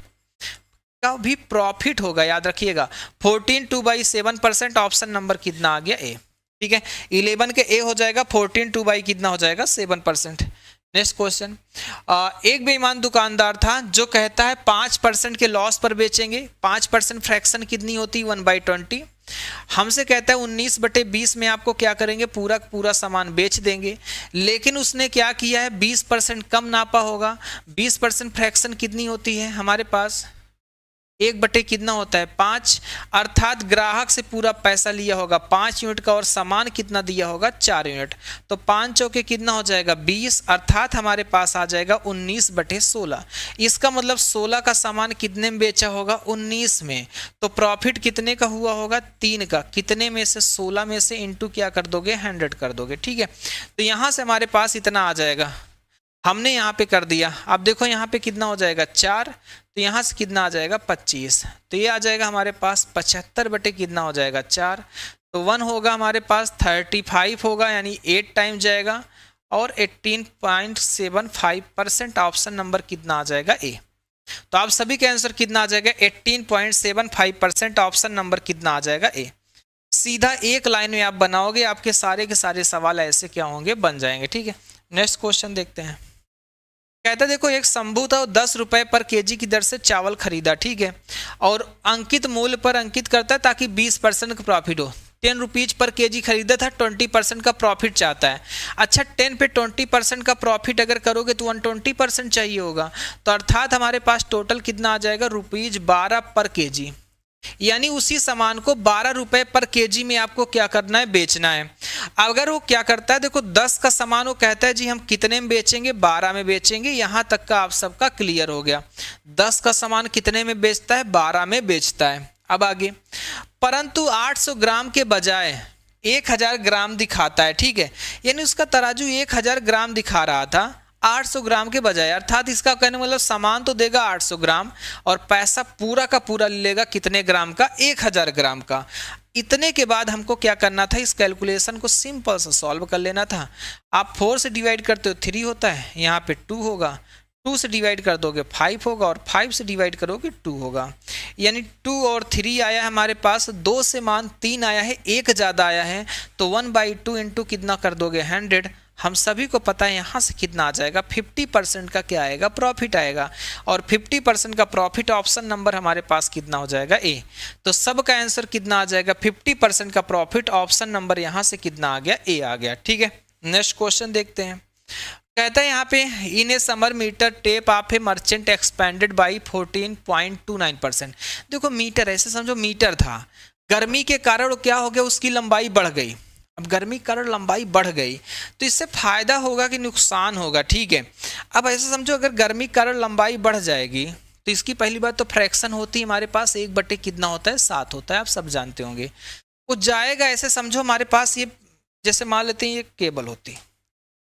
[SPEAKER 1] का भी प्रॉफिट होगा। याद रखिएगा 14/2 ऑप्शन नंबर कितना आ गया ए। ठीक है, 11 के ए हो जाएगा, 14/2 कितना हो जाएगा 7%। नेक्स्ट क्वेश्चन, एक बेईमान दुकानदार था जो कहता है 5% के लॉस पर बेचेंगे। 5% फ्रैक्शन कितनी होती है 1/20। हमसे कहता है 19/20 में आपको क्या करेंगे पूरा सामान बेच देंगे, लेकिन उसने क्या किया है 20% कम नापा होगा। 20% फ्रैक्शन कितनी होती है हमारे पास 1 बटे कितना होता है 5, अर्थात ग्राहक से पूरा पैसा लिया होगा 5 यूनिट का और सामान कितना दिया होगा 4 यूनिट, तो 5 चौके कितना हो जाएगा 20, अर्थात हमारे पास आ जाएगा 19/16। इसका मतलब 16 का सामान कितने में बेचा होगा 19 में, तो प्रॉफिट कितने का हुआ होगा 3 का। कितने में से 16 में से इंटू क्या कर दोगे 100 कर दोगे। ठीक है, तो यहाँ से हमारे पास इतना आ जाएगा, हमने यहाँ पे कर दिया। अब देखो यहाँ पे कितना हो जाएगा 4, तो यहाँ से कितना आ जाएगा 25, तो ये आ जाएगा हमारे पास 75 बटे कितना हो जाएगा 4, तो 1 होगा हमारे पास 35 होगा, यानी 8 टाइम जाएगा और 18.75% ऑप्शन नंबर कितना आ जाएगा ए। तो आप सभी का आंसर कितना आ जाएगा 18.75% ऑप्शन नंबर कितना आ जाएगा ए। सीधा एक लाइन में आप बनाओगे, आपके सारे के सारे सवाल ऐसे क्या होंगे बन जाएंगे। ठीक है, नेक्स्ट क्वेश्चन देखते हैं। कहता है देखो एक शंभू था 10 रुपए पर केजी की दर से चावल खरीदा। ठीक है, और अंकित मूल्य पर अंकित करता है ताकि 20% का प्रॉफिट हो। 10 रुपीज पर केजी खरीदा था, 20% का प्रॉफिट चाहता है। अच्छा 10 पे 20% का प्रॉफिट अगर करोगे तो 120% चाहिए होगा, तो अर्थात हमारे पास टोटल कितना आ जाएगा ₹12 पर केजी, यानी उसी सामान को 12 रुपए पर केजी में आपको क्या करना है बेचना है। अगर वो क्या करता है देखो 10 का सामान वो कहता है जी हम कितने में बेचेंगे 12 में बेचेंगे, यहां तक का आप सबका क्लियर हो गया। 10 का सामान कितने में बेचता है 12 में बेचता है। अब आगे, परंतु 800 ग्राम के बजाय 1000 ग्राम दिखाता है। ठीक है, यानी उसका तराजू 1000 ग्राम दिखा रहा था 800 ग्राम के बजाय, अर्थात इसका कहने मतलब सामान तो देगा 800 ग्राम और पैसा पूरा का पूरा लेगा कितने ग्राम का 1000 ग्राम का। इतने के बाद हमको क्या करना था, इस कैलकुलेशन को सिंपल से सॉल्व कर लेना था। आप 4 से डिवाइड करते हो 3 होता है, यहाँ पे 2 होगा, 2 से डिवाइड कर दोगे 5 होगा और 5 से डिवाइड करोगे 2 होगा, यानी 2 और 3 आया है हमारे पास, 2 से मान 3 आया है, 1 ज़्यादा आया है, तो 1/2 इंटू कितना कर दोगे 100। हम सभी को पता है यहाँ से कितना आ जाएगा 50% का क्या आएगा प्रॉफिट आएगा, और 50% का प्रॉफिट ऑप्शन नंबर हमारे पास कितना हो जाएगा ए। तो सब का आंसर कितना आ जाएगा 50% का प्रॉफिट ऑप्शन नंबर यहाँ से कितना आ गया ए आ गया। ठीक है, नेक्स्ट क्वेश्चन देखते हैं। कहता है यहाँ पे in a summer metre tape of a merchant expanded by 14.29%। देखो मीटर ऐसे समझो मीटर था, गर्मी के कारण क्या हो गया उसकी लंबाई बढ़ गई। अब गर्मी के कारण लंबाई बढ़ गई तो इससे फायदा होगा कि नुकसान होगा। ठीक है, अब ऐसे समझो अगर गर्मी के कारण लंबाई बढ़ जाएगी तो इसकी पहली बात तो फ्रैक्शन होती है हमारे पास 1 बटे कितना होता है 7 होता है, आप सब जानते होंगे। वो जाएगा ऐसे समझो हमारे पास ये जैसे मान लेते हैं ये केबल होती,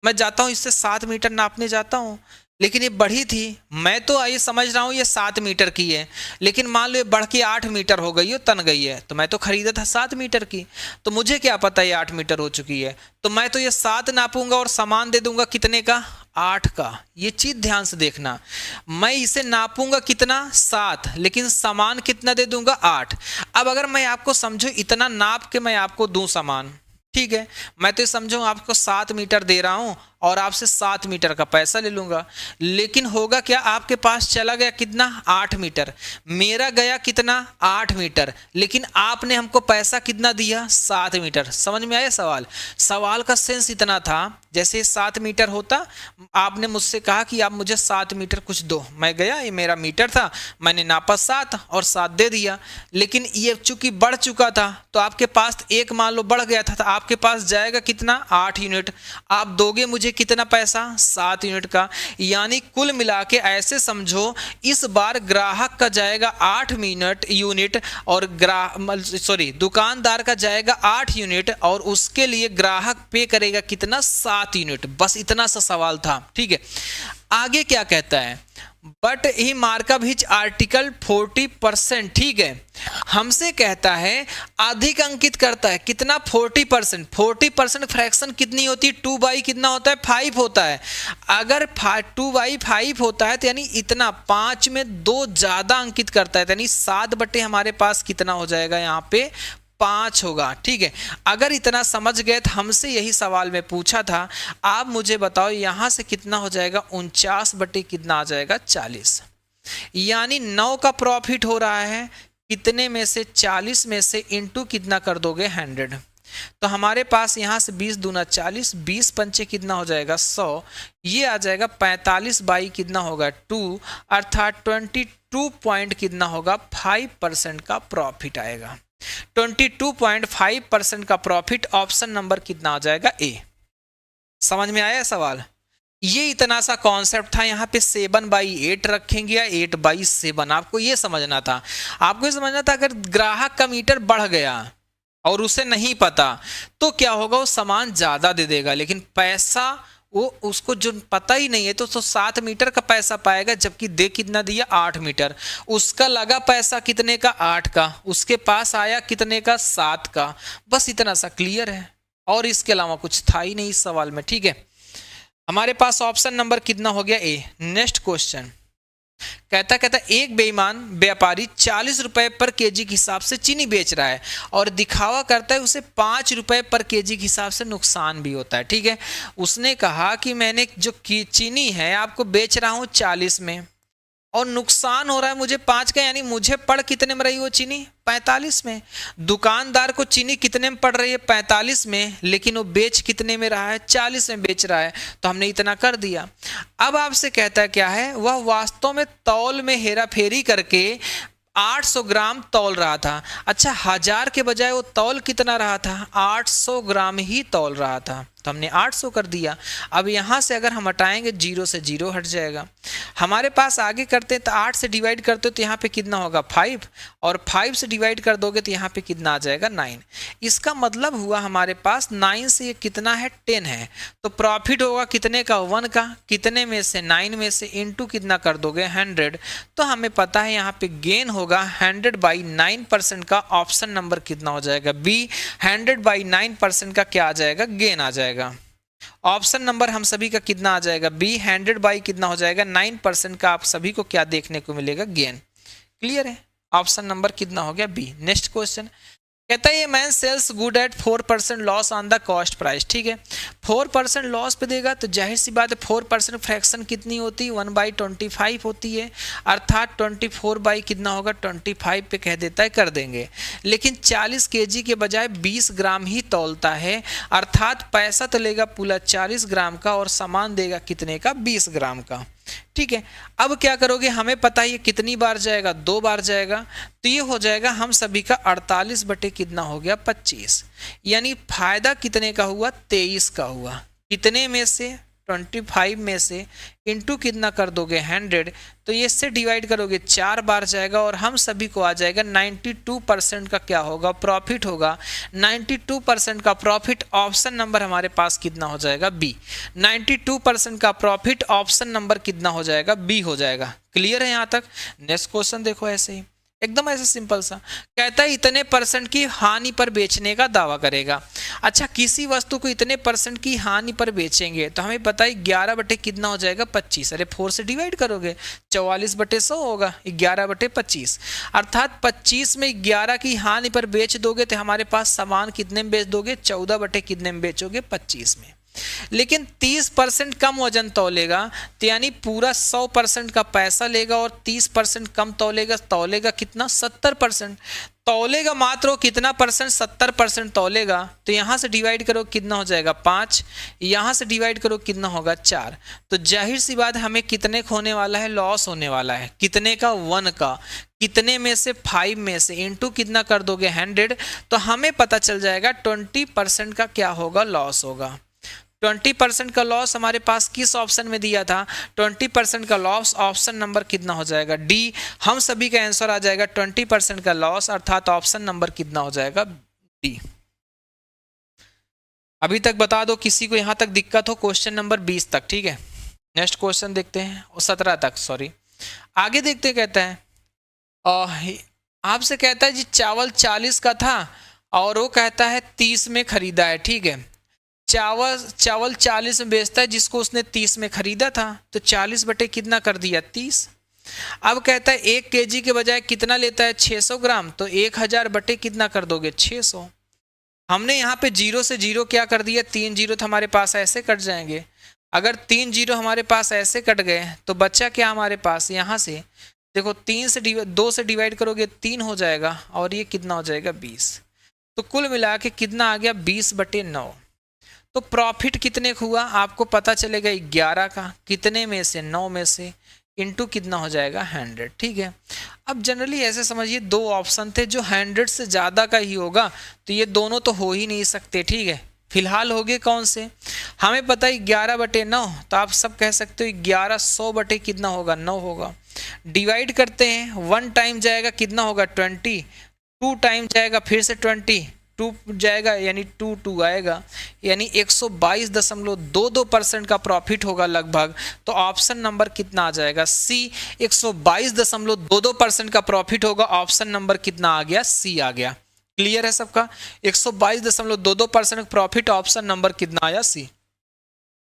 [SPEAKER 1] मैं जाता हूँ इससे 7 मीटर नापने जाता हूँ, लेकिन ये बढ़ी थी, मैं तो ये समझ रहा हूँ ये 7 मीटर की है, लेकिन मान लो ये बढ़ के 8 मीटर हो गई है, तन गई है, तो मैं तो खरीदा था 7 मीटर की, तो मुझे क्या पता ये 8 मीटर हो चुकी है, तो मैं तो ये 7 नापूंगा और सामान दे दूंगा कितने का 8 का। ये चीज ध्यान से देखना, मैं इसे नापूंगा कितना 7, लेकिन सामान कितना दे दूंगा 8। अब अगर मैं आपको समझो इतना नाप के मैं आपको दूं सामान, ठीक है, मैं तो समझूं आपको 7 मीटर दे रहा हूं और आपसे 7 मीटर का पैसा ले लूंगा, लेकिन होगा क्या, आपके पास चला गया कितना 8 मीटर, मेरा गया कितना 8 मीटर, लेकिन आपने हमको पैसा कितना दिया 7 मीटर। समझ में आया सवाल? सवाल का सेंस इतना था, जैसे 7 मीटर होता, आपने मुझसे कहा कि आप मुझे 7 मीटर कुछ दो, मैं गया, ये मेरा मीटर था, मैंने नापा 7 और 7 दे दिया, लेकिन ये चूंकि बढ़ चुका था तो आपके पास एक मान लो बढ़ गया था, तो आपके पास जाएगा कितना 8 यूनिट, आप दोगे मुझे कितना पैसा 7 यूनिट का। यानी कुल मिला के ऐसे समझो इस बार ग्राहक का जाएगा 8 यूनिट और दुकानदार का जाएगा 8 यूनिट और उसके लिए ग्राहक पे करेगा कितना 7 यूनिट। बस इतना सा सवाल था, ठीक है। आगे क्या कहता है, but he markup hitch article 40%, ठीक है, हमसे कहता है अधिक अंकित करता है कितना 40%। 40% फ्रैक्शन कितनी होती है, 2/, कितना होता है 5 होता है। अगर 2/5 होता है तो यानी इतना 5 में 2 ज्यादा अंकित करता है, यानी 7 बटे हमारे पास कितना हो जाएगा यहाँ पे 5 होगा, ठीक है। अगर इतना समझ गए तो हमसे यही सवाल में पूछा था, आप मुझे बताओ यहां से कितना हो जाएगा 49 बटे कितना आ जाएगा 40, यानी 9 का प्रॉफिट हो रहा है कितने में से 40 में से इंटू कितना कर दोगे 100, तो हमारे पास यहां से 20 दूना 40, 20 पंचे कितना हो जाएगा 100, ये आ जाएगा 45 बाई कितना होगा 2, अर्थात 22 पॉइंट कितना होगा 5% का प्रॉफिट आएगा। 22.5% का प्रॉफिट, ऑप्शन नंबर कितना आ जाएगा ए। समझ में आया सवाल? ये इतना सा कॉन्सेप्ट था, यहाँ पे 7/8 रखेंगे या 8/7, आपको ये समझना था। आपको ये समझना था अगर ग्राहक का मीटर बढ़ गया और उसे नहीं पता तो क्या होगा, वो सामान ज्यादा दे देगा, लेकिन पैसा वो उसको जो पता ही नहीं है तो 7 मीटर का पैसा पाएगा, जबकि दे कितना दिया 8 मीटर, उसका लगा पैसा कितने का 8 का, उसके पास आया कितने का 7 का। बस इतना सा क्लियर है और इसके अलावा कुछ था ही नहीं इस सवाल में, ठीक है। हमारे पास ऑप्शन नंबर कितना हो गया ए। नेक्स्ट क्वेश्चन कहता एक बेईमान व्यापारी 40 रुपए पर केजी के हिसाब से चीनी बेच रहा है और दिखावा करता है उसे 5 रुपए पर केजी के हिसाब से नुकसान भी होता है, ठीक है। उसने कहा कि मैंने जो चीनी है आपको बेच रहा हूं 40 में और नुकसान हो रहा है मुझे 5 का, यानी मुझे पड़ कितने में रही वो चीनी 45 में, दुकानदार को चीनी कितने में पड़ रही है 45 में, लेकिन वो बेच कितने में रहा है 40 में बेच रहा है, तो हमने इतना कर दिया। अब आपसे कहता है क्या है, वह वास्तव में तौल में हेरा फेरी करके 800 ग्राम तौल रहा था। अच्छा, 1000 के बजाय वो तौल कितना रहा था 800 ग्राम ही तौल रहा था, तो हमने 800 कर दिया। अब यहाँ से अगर हम हटाएंगे 0 से 0 हट जाएगा। हमारे पास आगे करते हैं तो 8 से डिवाइड करते हो तो यहाँ पे कितना होगा 5, और 5 से डिवाइड कर दोगे तो यहाँ पे कितना आ जाएगा 9। इसका मतलब हुआ हमारे पास 9 से ये कितना है 10 है, तो प्रॉफिट होगा कितने का 1 का, कितने में से 9 में से इंटू कितना कर दोगे 100, तो हमें पता है यहाँ पे गेन होगा 100/9% का। ऑप्शन नंबर कितना हो जाएगा बी, 100/9% का क्या आ जाएगा गेन आ जाएगा। ऑप्शन नंबर हम सभी का कितना आ जाएगा बी, 100 कितना हो जाएगा 9% का। आप सभी को क्या देखने को मिलेगा गेन। क्लियर है, ऑप्शन नंबर कितना हो गया बी। नेक्स्ट क्वेश्चन कहता है ये man sells good at 4% loss on the cost price, ठीक है। 4% लॉस पे देगा तो जाहिर सी बात है 4% फ्रैक्शन कितनी होती है 1/25 होती है, अर्थात 24 कितना होगा 25 पे कह देता है कर देंगे, लेकिन 40 केजी के बजाय 20 ग्राम ही तौलता है, अर्थात पैसा तो लेगा पूरा 40 ग्राम का और सामान देगा कितने का 20 ग्राम का, ठीक है। अब क्या करोगे, हमें पता है ये कितनी बार जाएगा 2 बार जाएगा, तो ये हो जाएगा हम सभी का 48 बटे कितना हो गया 25, यानी फायदा कितने का हुआ 23 का हुआ, कितने में से 25 में से इंटू कितना कर दोगे 100, तो ये से डिवाइड करोगे 4 बार जाएगा और हम सभी को आ जाएगा 92% का क्या होगा प्रॉफिट होगा। 92% का प्रॉफिट, ऑप्शन नंबर हमारे पास कितना हो जाएगा बी। 92% का प्रॉफिट, ऑप्शन नंबर कितना हो जाएगा बी हो जाएगा। क्लियर है यहाँ तक। नेक्स्ट क्वेश्चन देखो ऐसे ही एकदम ऐसे सिंपल सा। कहता है इतने परसेंट की हानि पर बेचने का दावा करेगा। अच्छा, किसी वस्तु को इतने परसेंट की हानि पर बेचेंगे तो हमें पता है 11 बटे कितना हो जाएगा 25। अरे 4 से डिवाइड करोगे 44 बटे 100 होगा 11 बटे 25। अर्थात 25 में 11 की हानि पर बेच दोगे तो हमारे पास सामान कितने में बेच दोगे 14 बटे कितने में बेचोगे 25 में। लेकिन 30% कम वजन तौलेगा तो यानी पूरा 100% का पैसा लेगा और 30% कम तौलेगा। तौलेगा कितना 70%। तौलेगा मात्र कितना परसेंट 70% तौलेगा। तो यहाँ से डिवाइड करो कितना हो जाएगा 5, यहाँ से डिवाइड करो कितना होगा 4। तो जाहिर सी बात हमें कितने होने वाला है लॉस होने वाला है। कितने का 1 का। कितने में से 5 में से इनटू कितना कर दोगे 100। तो हमें पता चल जाएगा 20% का क्या होगा लॉस होगा। 20% का लॉस हमारे पास किस ऑप्शन में दिया था 20% का लॉस ऑप्शन नंबर कितना हो जाएगा डी। हम सभी का आंसर आ जाएगा 20% का लॉस अर्थात ऑप्शन नंबर कितना हो जाएगा डी। अभी तक बता दो किसी को यहां तक दिक्कत हो क्वेश्चन नंबर 20 तक। ठीक है, नेक्स्ट क्वेश्चन देखते हैं 17 तक, सॉरी आगे देखते। कहता है आपसे कहता है जी चावल 40 का था और वो कहता है 30 में खरीदा है। ठीक है, चावल 40 में बेचता है जिसको उसने 30 में खरीदा था। तो 40 बटे कितना कर दिया 30। अब कहता है 1 केजी के बजाय कितना लेता है 600 ग्राम। तो 1000 बटे कितना कर दोगे 600। हमने यहाँ पे 0 से 0 क्या कर दिया 3 जीरो तो हमारे पास ऐसे कट जाएंगे। अगर 3 जीरो हमारे पास ऐसे कट गए तो बच्चा क्या हमारे पास यहाँ से देखो 2 से डिवाइड करोगे 3 हो जाएगा और ये कितना हो जाएगा 20। तो कुल मिला के कितना आ गया 20 बटे 9। तो प्रॉफिट कितने का हुआ आपको पता चलेगा 11 का। कितने में से 9 में से इनटू कितना हो जाएगा 100। ठीक है, अब जनरली ऐसे समझिए 2 ऑप्शन थे जो 100 से ज़्यादा का ही होगा तो ये दोनों तो हो ही नहीं सकते। ठीक है, फिलहाल हो गए कौन से हमें पता है 11 बटे 9। तो आप सब कह सकते हो 1100 बटे कितना होगा 9 होगा। डिवाइड करते हैं 1 टाइम जाएगा कितना होगा 20, 2 टाइम जाएगा फिर से 20, 2 जाएगा यानी 2 आएगा यानी 122.22% का प्रॉफिट होगा लगभग। तो ऑप्शन नंबर कितना आ जाएगा सी। 122.22% का प्रॉफिट होगा। ऑप्शन नंबर कितना आ गया सी आ गया। क्लियर है सबका 122.22% प्रॉफिट ऑप्शन नंबर कितना आया सी।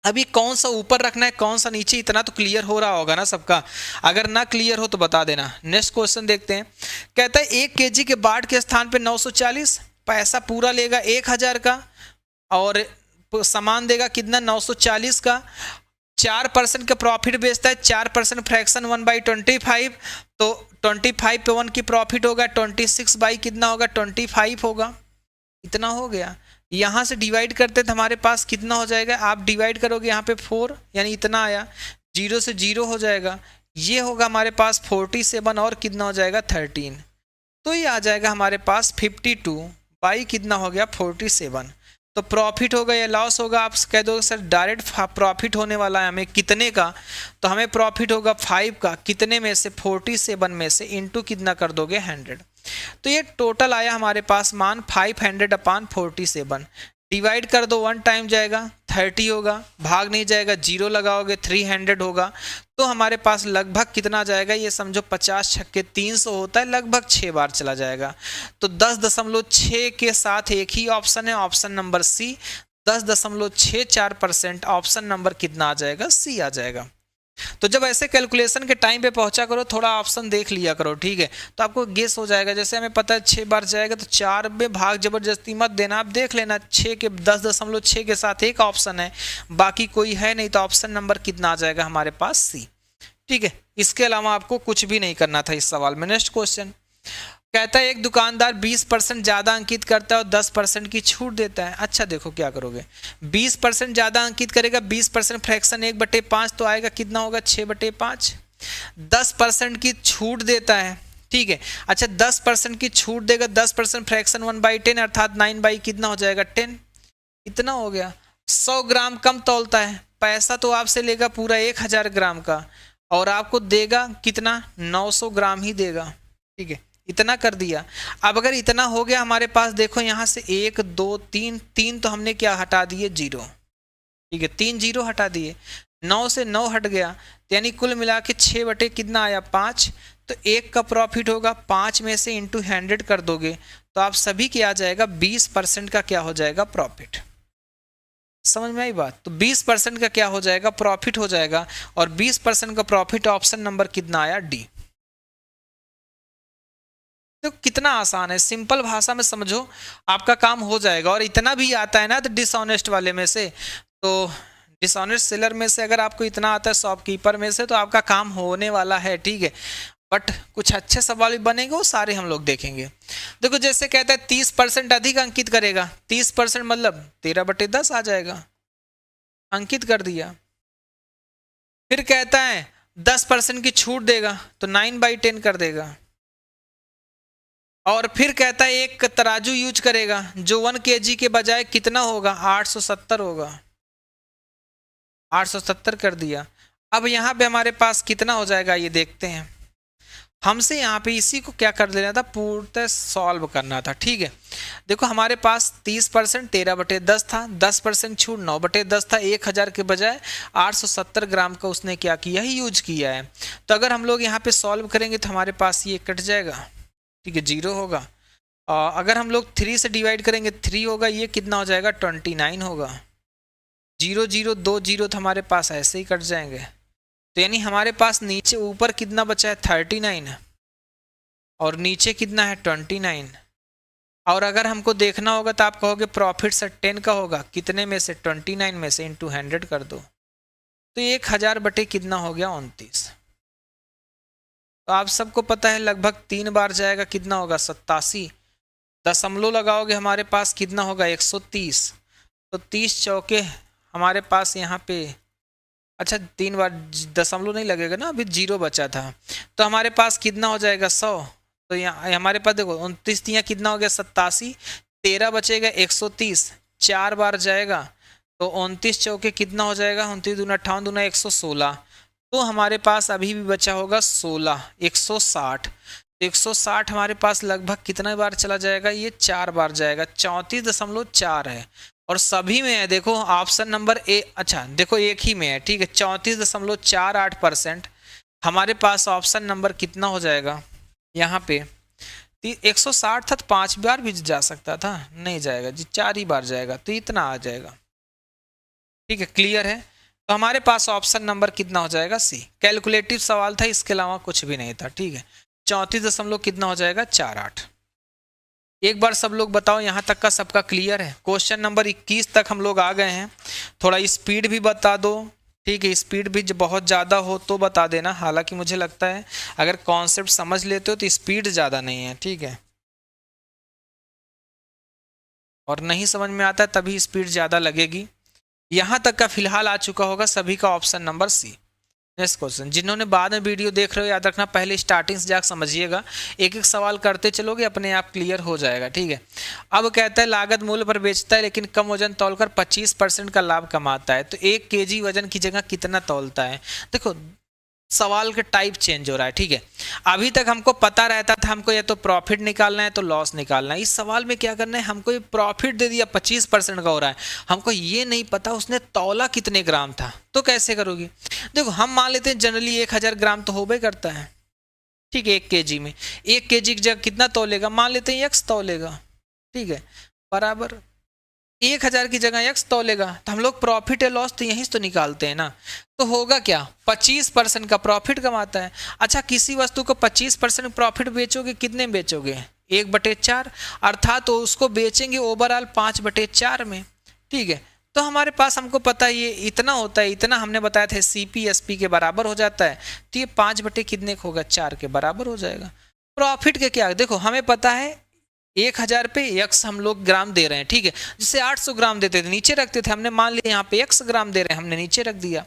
[SPEAKER 1] अभी कौन सा ऊपर रखना है कौन सा नीचे इतना तो क्लियर हो रहा होगा ना सबका। अगर ना क्लियर हो तो बता देना। नेक्स्ट क्वेश्चन देखते हैं। कहता है 1 केजी के बाट के स्थान पे 940 पैसा पूरा लेगा 1000 का और सामान देगा कितना 940 का। 4% का प्रॉफिट बेचता है 4% फ्रैक्शन 1/25। तो 25 पे 1 की प्रॉफिट होगा 26 बाई कितना होगा 25 होगा। इतना हो गया। यहाँ से डिवाइड करते तो हमारे पास कितना हो जाएगा आप डिवाइड करोगे यहाँ पे 4 यानी इतना आया। 0 से 0 हो जाएगा। ये होगा हमारे पास 47 और कितना हो जाएगा 13। तो ये आ जाएगा हमारे पास 52 बाई कितना हो गया 47। तो प्रॉफिट होगा या लॉस होगा आप कह दो सर डायरेक्ट प्रॉफिट होने वाला है हमें कितने का। तो हमें प्रॉफिट होगा 5 का। कितने में से 47 में से इनटू कितना कर दोगे 100। तो ये टोटल आया हमारे पास मान 500/47। डिवाइड कर दो 1 टाइम जाएगा 30 होगा। भाग नहीं जाएगा 0 लगाओगे 300 होगा। तो हमारे पास लगभग कितना जाएगा ये समझो 50 छक्के 300 होता है लगभग 6 बार चला जाएगा। तो 10.6 के साथ एक ही ऑप्शन है option number C. 10.64% option number कितना आ जाएगा सी आ जाएगा। तो जब ऐसे कैलकुलेशन के टाइम पे पहुंचा करो थोड़ा ऑप्शन देख लिया करो। ठीक है, तो आपको गेस हो जाएगा। जैसे हमें पता है 6 बार जाएगा तो 4 में भाग जबरदस्ती मत देना। आप देख लेना 6 के 10.6 के साथ एक ऑप्शन है बाकी कोई है नहीं। तो ऑप्शन नंबर कितना आ जाएगा हमारे पास सी। ठीक है, इसके अलावा आपको कुछ भी नहीं करना था इस सवाल में। नेक्स्ट क्वेश्चन कहता है एक दुकानदार 20% ज़्यादा अंकित करता है और 10% की छूट देता है। अच्छा देखो क्या करोगे 20% ज़्यादा अंकित करेगा 20% फ्रैक्शन 1/5 तो आएगा कितना होगा 6/5। 10% की छूट देता है। ठीक है, अच्छा 10% की छूट देगा 10% फ्रैक्शन 1/10 अर्थात 9 कितना हो जाएगा 10। इतना हो गया। 100 ग्राम कम तौलता है। पैसा तो आपसे लेगा पूरा 1000 ग्राम का और आपको देगा कितना 900 ग्राम ही देगा। ठीक है, इतना कर दिया। अब अगर इतना हो गया हमारे पास देखो यहाँ से 1 2 3 तो हमने क्या हटा दिए 0। ठीक है, 3 0 हटा दिए। 9 से 9 हट गया, तो यानी कुल मिला के 6 बटे कितना आया 5। तो 1 का प्रॉफिट होगा 5 में से इंटू 100 कर दोगे तो आप सभी के आ जाएगा 20% का क्या हो जाएगा प्रॉफिट। समझ में आई बात? तो 20% का क्या हो जाएगा प्रॉफिट हो जाएगा, और 20% का प्रॉफिट ऑप्शन नंबर कितना आया डी। तो कितना आसान है, सिंपल भाषा में समझो आपका काम हो जाएगा। और इतना भी आता है ना तो डिसऑनेस्ट वाले में से, तो डिसऑनेस्ट सेलर में से अगर आपको इतना आता है शॉपकीपर में से, तो आपका काम होने वाला है, ठीक है। बट कुछ अच्छे सवाल भी बनेंगे, वो सारे हम लोग देखेंगे। देखो जैसे कहता है 30% अधिक अंकित करेगा, 30% मतलब 13/10 आ जाएगा, अंकित कर दिया। फिर कहता है 10% की छूट देगा तो 9/10 कर देगा। और फिर कहता है एक तराजू यूज करेगा जो 1 kg के बजाय कितना होगा 870 होगा, 870 कर दिया। अब यहाँ पे हमारे पास कितना हो जाएगा ये देखते हैं। हमसे यहाँ पे इसी को क्या कर लेना था, पूर्णतः सॉल्व करना था, ठीक है। देखो हमारे पास 30% 13/10 था, 10% छूट 9/10 था, 1000 के बजाय 870 ग्राम का उसने क्या किया है यूज किया है। तो अगर हम लोग यहाँ पे सॉल्व करेंगे तो हमारे पास ये कट जाएगा, ठीक है, 0 होगा। अगर हम लोग 3 से डिवाइड करेंगे 3 होगा, ये कितना हो जाएगा 29 होगा। 0 0 2 0 तो हमारे पास ऐसे ही कट जाएंगे। तो यानी हमारे पास नीचे ऊपर कितना बचा है 39 और नीचे कितना है 29। और अगर हमको देखना होगा तो आप कहोगे प्रॉफिट से 10 का होगा, कितने में से 29 में से इंटू 100 कर दो, तो 1000 बटे कितना हो गया 29। तो आप सबको पता है लगभग 3 बार जाएगा, कितना होगा 87। दशमलव लगाओगे हमारे पास कितना होगा 130। तो 30 चौके हमारे पास यहाँ पे, अच्छा 3 बार दशमलव नहीं लगेगा ना, अभी 0 बचा था। तो हमारे पास कितना हो जाएगा 100। तो यहाँ हमारे पास देखो 29 यहाँ कितना हो गया 87, 13 बचेगा 130, 4 बार जाएगा तो 29 चौके कितना हो जाएगा 29 दूना 58 दूना 116। तो हमारे पास अभी भी बचा होगा 16, 160। तो 160 हमारे पास लगभग कितना बार चला जाएगा, ये 4 बार जाएगा, 34.4 है। और सभी में है, देखो ऑप्शन नंबर ए, अच्छा देखो एक ही में है, ठीक है, 34.48%। हमारे पास ऑप्शन नंबर कितना हो जाएगा यहाँ पे 160 था तो 5 बार भी जा सकता था, नहीं जाएगा जी, 4 ही बार जाएगा, तो इतना आ जाएगा, ठीक है, क्लियर है। तो हमारे पास ऑप्शन नंबर कितना हो जाएगा सी। कैलकुलेटिव सवाल था, इसके अलावा कुछ भी नहीं था, ठीक है। 34 कितना हो जाएगा 48। एक बार सब लोग बताओ यहाँ तक का सबका क्लियर है? क्वेश्चन नंबर 21 तक हम लोग आ गए हैं। थोड़ा स्पीड भी बता दो, ठीक है, स्पीड भी बहुत ज़्यादा हो तो बता देना। हालांकि मुझे लगता है अगर कॉन्सेप्ट समझ लेते हो तो स्पीड ज़्यादा नहीं है, ठीक है, और नहीं समझ में आता है तभी स्पीड ज़्यादा लगेगी। यहाँ तक का फिलहाल आ चुका होगा सभी का option number C. Next question, जिन्होंने बाद में वीडियो देख रहे हो याद रखना पहले स्टार्टिंग से जाकर समझिएगा, एक एक सवाल करते चलोगे अपने आप क्लियर हो जाएगा, ठीक है। अब कहता है लागत मूल्य पर बेचता है लेकिन कम वजन तौलकर 25% का लाभ कमाता है, तो 1 kg वजन की जगह कितना तौलता है। देखो सवाल का टाइप चेंज हो रहा है, ठीक है। अभी तक हमको पता रहता था हमको या तो प्रॉफिट निकालना है तो लॉस निकालना है। इस सवाल में क्या करना है, हमको ये प्रॉफिट दे दिया 25% का हो रहा है, हमको ये नहीं पता उसने तौला कितने ग्राम था, तो कैसे करोगे। देखो हम मान लेते हैं जनरली 1000 ग्राम तो होबे करता है, ठीक है। 1 kg में 1 kg की जगह कितना तौलेगा, मान लेते हैं x तौलेगा, ठीक है, बराबर 1000 की जगह x तौलेगा, तो हम लोग प्रॉफिट या लॉस तो यहीं से तो निकालते हैं ना। तो होगा क्या 25% का प्रॉफिट कमाता है। अच्छा किसी वस्तु को 25% प्रॉफिट बेचोगे, कितने में बेचोगे 1/4, अर्थात तो उसको बेचेंगे ओवरऑल 5/4 में, ठीक है। तो हमारे पास हमको पता है ये इतना होता है, इतना हमने बताया था CP/SP के बराबर हो जाता है, तो ये 5/कितने का होगा 4 के बराबर हो जाएगा। प्रॉफिट के क्या, देखो हमें पता है 1000 पे x हम लोग ग्राम दे रहे हैं, ठीक है, जिससे 800 ग्राम देते थे नीचे रखते थे, हमने मान लिया यहाँ पे x ग्राम दे रहे हैं, हमने नीचे रख दिया।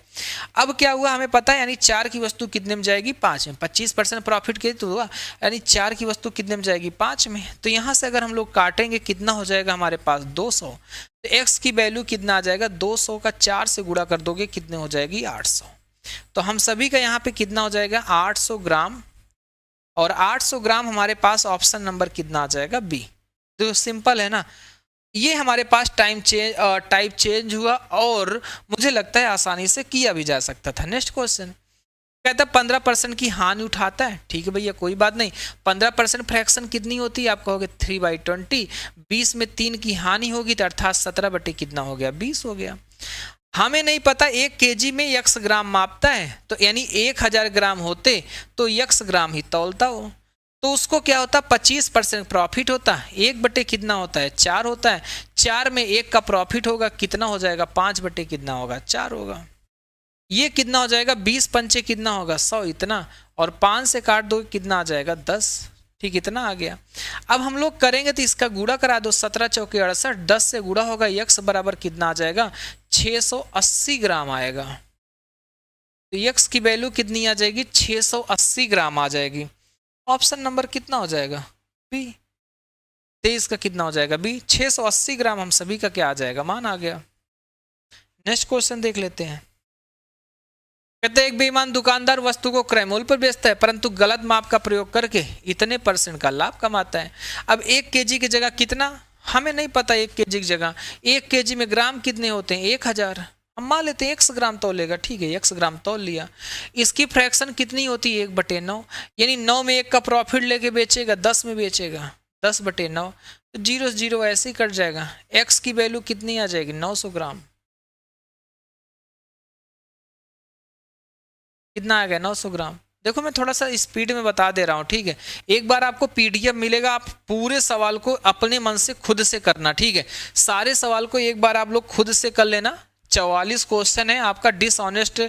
[SPEAKER 1] अब क्या हुआ हमें पता है, यानी 4 की वस्तु कितने में जाएगी 5 में, 25% प्रॉफिट के तो हुआ, यानी 4 की वस्तु कितने में जाएगी 5 में। तो यहाँ से अगर हम लोग काटेंगे कितना हो जाएगा हमारे पास 200, तो x की वैल्यू कितना आ जाएगा 200 का 4 से गुणा कर दोगे कितने हो जाएगी 800। तो हम सभी का यहाँ पे कितना हो जाएगा 800 ग्राम, और 800 ग्राम हमारे पास ऑप्शन नंबर कितना आ जाएगा बी। तो सिंपल है ना, ये हमारे पास टाइप चेंज हुआ और मुझे लगता है आसानी से किया भी जा सकता था। नेक्स्ट क्वेश्चन कहता है 15% की हानि उठाता है। ठीक है भैया, कोई बात नहीं। 15% फ्रैक्शन कितनी होती है? आप कहोगे 3/20। 20 में 3 की हानि होगी तो अर्थात 17 बटे कितना हो गया? 20 हो गया। हमें नहीं पता 1 kg में x ग्राम मापता है, तो यानी 1000 ग्राम होते तो x ग्राम ही तौलता हो, तो उसको क्या होता? 25% प्रॉफिट होता। 1 बटे कितना होता है? 4 होता है। 4 में 1 का प्रॉफिट होगा, कितना हो जाएगा? 5 बटे कितना होगा? 4 होगा। ये कितना हो जाएगा? 20 पंचे कितना होगा? 100, इतना। और 5 से काट दो कितना आ जाएगा? 10। ठीक, इतना आ गया। अब हम लोग करेंगे तो इसका गुणा करा दो। 17 चौके 68, 10 से गुणा होगा, x बराबर कितना आ जाएगा? 680 ग्राम आएगा। तो x की वैल्यू कितनी आ जाएगी? 680 ग्राम आ जाएगी। ऑप्शन नंबर कितना हो जाएगा? बी। 23 का कितना हो जाएगा? बी। 680 ग्राम हम सभी का क्या आ जाएगा? मान आ गया। नेक्स्ट क्वेश्चन देख लेते हैं। कहते हैं एक बेईमान दुकानदार वस्तु को क्रय मूल्य पर बेचता है परंतु गलत माप का प्रयोग करके इतने % का लाभ कमाता है। अब 1 kg की जगह कितना? हमें नहीं पता 1 kg की जगह। 1 kg में ग्राम कितने होते हैं? 1000। हम मान लेते हैं x ग्राम तौलेगा। ठीक है, x ग्राम तौल लिया। इसकी फ्रैक्शन कितनी होती है? 1/9, यानी 9 में 1 का प्रॉफिट लेके बेचेगा, 10 में बेचेगा। 10/9 तो 0 से 0 ऐसे ही कट जाएगा। x की वैल्यू कितनी आ जाएगी? 900 ग्राम। कितना आ गया? 900 ग्राम। देखो मैं थोड़ा सा स्पीड में बता दे रहा हूँ, ठीक है। एक बार आपको पीडीएफ मिलेगा, आप पूरे सवाल को अपने मन से खुद से करना, ठीक है। सारे सवाल को एक बार आप लोग खुद से कर लेना। 44 क्वेश्चन है आपका डिसऑनेस्ट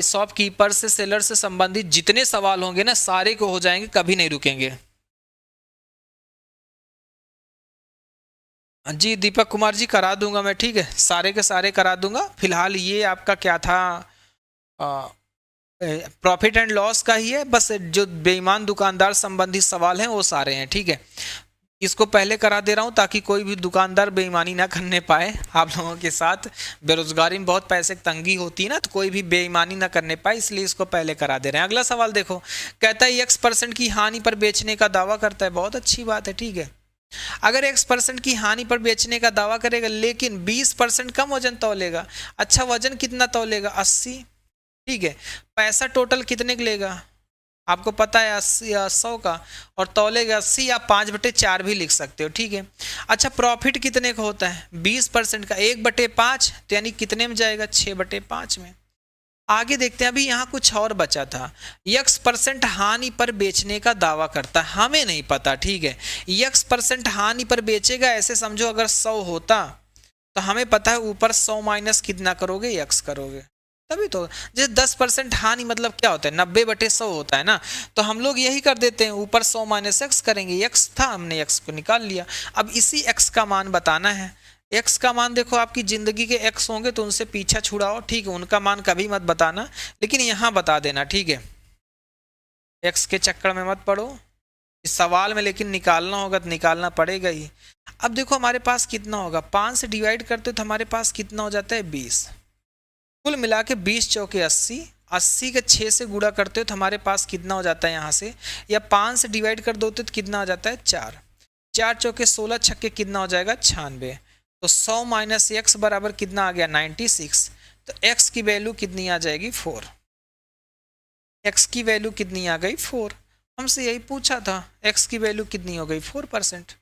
[SPEAKER 1] शॉपकीपर से, सेलर से संबंधित जितने सवाल होंगे ना, सारे को हो जाएंगे, कभी नहीं रुकेंगे। जी दीपक कुमार जी, करा दूंगा मैं, ठीक है, सारे के सारे करा दूंगा। फिलहाल ये आपका क्या था, प्रॉफिट एंड लॉस का ही है, बस जो बेईमान दुकानदार संबंधी सवाल हैं वो सारे हैं, ठीक है। इसको पहले करा दे रहा हूँ ताकि कोई भी दुकानदार बेईमानी ना करने पाए आप लोगों के साथ। बेरोजगारी में बहुत पैसे की तंगी होती है ना, तो कोई भी बेईमानी ना करने पाए, इसलिए इसको पहले करा दे रहे हैं। अगला सवाल देखो, कहता है x% की हानि पर बेचने का दावा करता है। बहुत अच्छी बात है, ठीक है। अगर x% की हानि पर बेचने का दावा करेगा लेकिन 20% कम वजन तौलेगा। अच्छा, वजन कितना तौलेगा? 80। ठीक है, पैसा टोटल कितने का लेगा? आपको पता है 80 या 100 का, और तौलेगा 80 या 5/4 भी लिख सकते हो, ठीक है। अच्छा, प्रॉफिट कितने का होता है? 20% का 1/5, तो यानी कितने में जाएगा? 6/5 में। आगे देखते हैं, अभी यहाँ कुछ और बचा था। x% हानि पर बेचने का दावा करता है, हमें नहीं पता, ठीक है। x% हानि पर बेचेगा, ऐसे समझो अगर 100 होता तो हमें पता है ऊपर 100 माइनस कितना करोगे? x करोगे, तभी तो। जैसे 10% हानि मतलब क्या होता है? 90/100 होता है ना, तो हम लोग यही कर देते हैं, ऊपर 100 माइनस x करेंगे। x था, हमने x को निकाल लिया। अब इसी x का मान बताना है। x का मान देखो, आपकी जिंदगी के x होंगे तो उनसे पीछा छुड़ाओ, ठीक है, उनका मान कभी मत बताना, लेकिन यहाँ बता देना, ठीक है। x के चक्कर में मत पड़ो इस सवाल में, लेकिन निकालना होगा तो निकालना पड़ेगा ही। अब देखो हमारे पास कितना होगा, 5 से डिवाइड करते हो तो हमारे पास कितना हो जाता है? 20। कुल मिला के 20 चौके 80, 80 के 6 से गुणा करते हो तो हमारे पास कितना हो जाता है यहाँ से, या 5 से डिवाइड कर दो तो कितना हो जाता है? 4। 4 चौके 16 छक्के कितना हो जाएगा? 96। तो 100 माइनस x बराबर कितना आ गया? 96। तो x की वैल्यू कितनी आ जाएगी? 4। x की वैल्यू कितनी आ गई? 4। हमसे यही पूछा था, x की वैल्यू कितनी हो गई? 4%।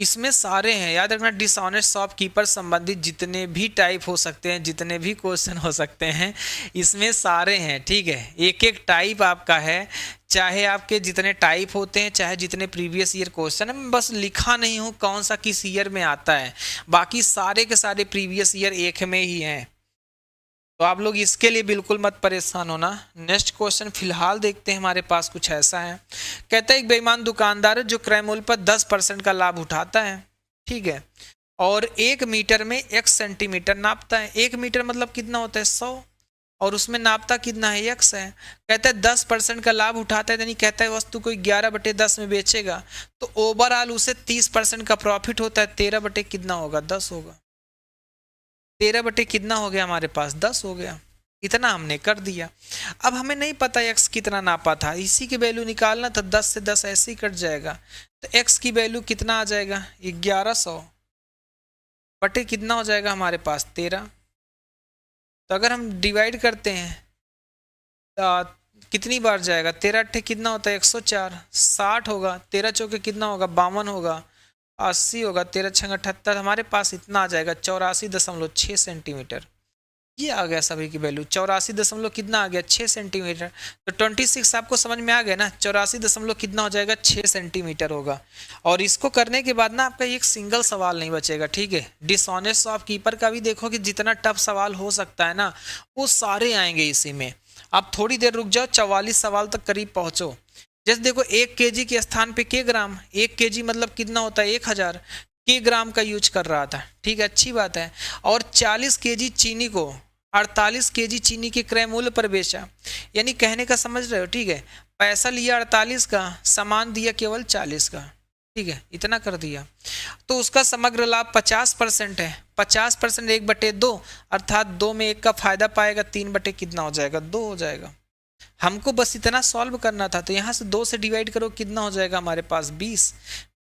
[SPEAKER 1] इसमें सारे हैं, याद रखना, डिसऑनेस्ट शॉपकीपर संबंधित जितने भी टाइप हो सकते हैं, जितने भी क्वेश्चन हो सकते हैं, इसमें सारे हैं, ठीक है। एक एक टाइप आपका है, चाहे आपके जितने टाइप होते हैं, चाहे जितने प्रीवियस ईयर क्वेश्चन है, मैं बस लिखा नहीं हूँ कौन सा किस ईयर में आता है, बाकी सारे के सारे प्रीवियस ईयर एक में ही हैं, तो आप लोग इसके लिए बिल्कुल मत परेशान होना। नेक्स्ट क्वेश्चन फिलहाल देखते हैं, हमारे पास कुछ ऐसा है। कहता है एक बेईमान दुकानदार है जो क्रय मूल्य पर 10% का लाभ उठाता है, ठीक है, और 1 मीटर में x सेंटीमीटर नापता है। 1 मीटर मतलब कितना होता है? 100, और उसमें नापता कितना है? x है। कहता है 10% का लाभ उठाता है, यानी कहता है वस्तु को 11/10 में बेचेगा, तो ओवरऑल उसे 30% का प्रॉफिट होता है। 13 कितना होगा? 10 होगा। 13 कितना हो गया हमारे पास? 10 हो गया। इतना हमने कर दिया। अब हमें नहीं पता x कितना नापा था, इसी की वैल्यू निकालना था, 10 से 10 ऐसे ही कट जाएगा। तो x की वैल्यू कितना आ जाएगा 1100 बटे कितना हो जाएगा हमारे पास 13। तो अगर हम डिवाइड करते हैं कितनी बार जाएगा, 13 अट्ठे कितना होता है 104, 60 होगा, 13 चौके कितना होगा 52 होगा, 80 होगा, 13 छंग 78, हमारे पास इतना आ जाएगा 84.6 सेंटीमीटर। ये आ गया सभी की वैल्यू 84 दशमलव कितना आ गया 6 सेंटीमीटर। तो 26 आपको समझ में आ गया ना, 84 दशमलव कितना हो जाएगा 6 सेंटीमीटर होगा। और इसको करने के बाद ना आपका एक सिंगल सवाल नहीं बचेगा, ठीक है। डिसऑनेस्ट शॉपकीपर का भी देखो कि जितना टफ सवाल हो सकता है ना वो सारे आएंगे इसी में। आप थोड़ी देर रुक जाओ, 44 सवाल तक करीब पहुंचो। जैसे देखो 1 केजी के स्थान पे के ग्राम, 1 केजी मतलब कितना होता है 1000 के ग्राम का यूज कर रहा था, ठीक है, अच्छी बात है। और 40 केजी चीनी को 48 केजी चीनी के क्रय मूल्य पर बेचा, यानी कहने का समझ रहे हो, ठीक है। पैसा लिया 48 का, सामान दिया केवल 40 का, ठीक है, इतना कर दिया। तो उसका समग्र लाभ 50% है। 50% 1/2 अर्थात 2 में 1 का फायदा पाएगा, 3 बटे कितना हो जाएगा 2 हो जाएगा। हमको बस इतना सॉल्व करना था। तो यहाँ से 2 से डिवाइड करो कितना हो जाएगा हमारे पास 20,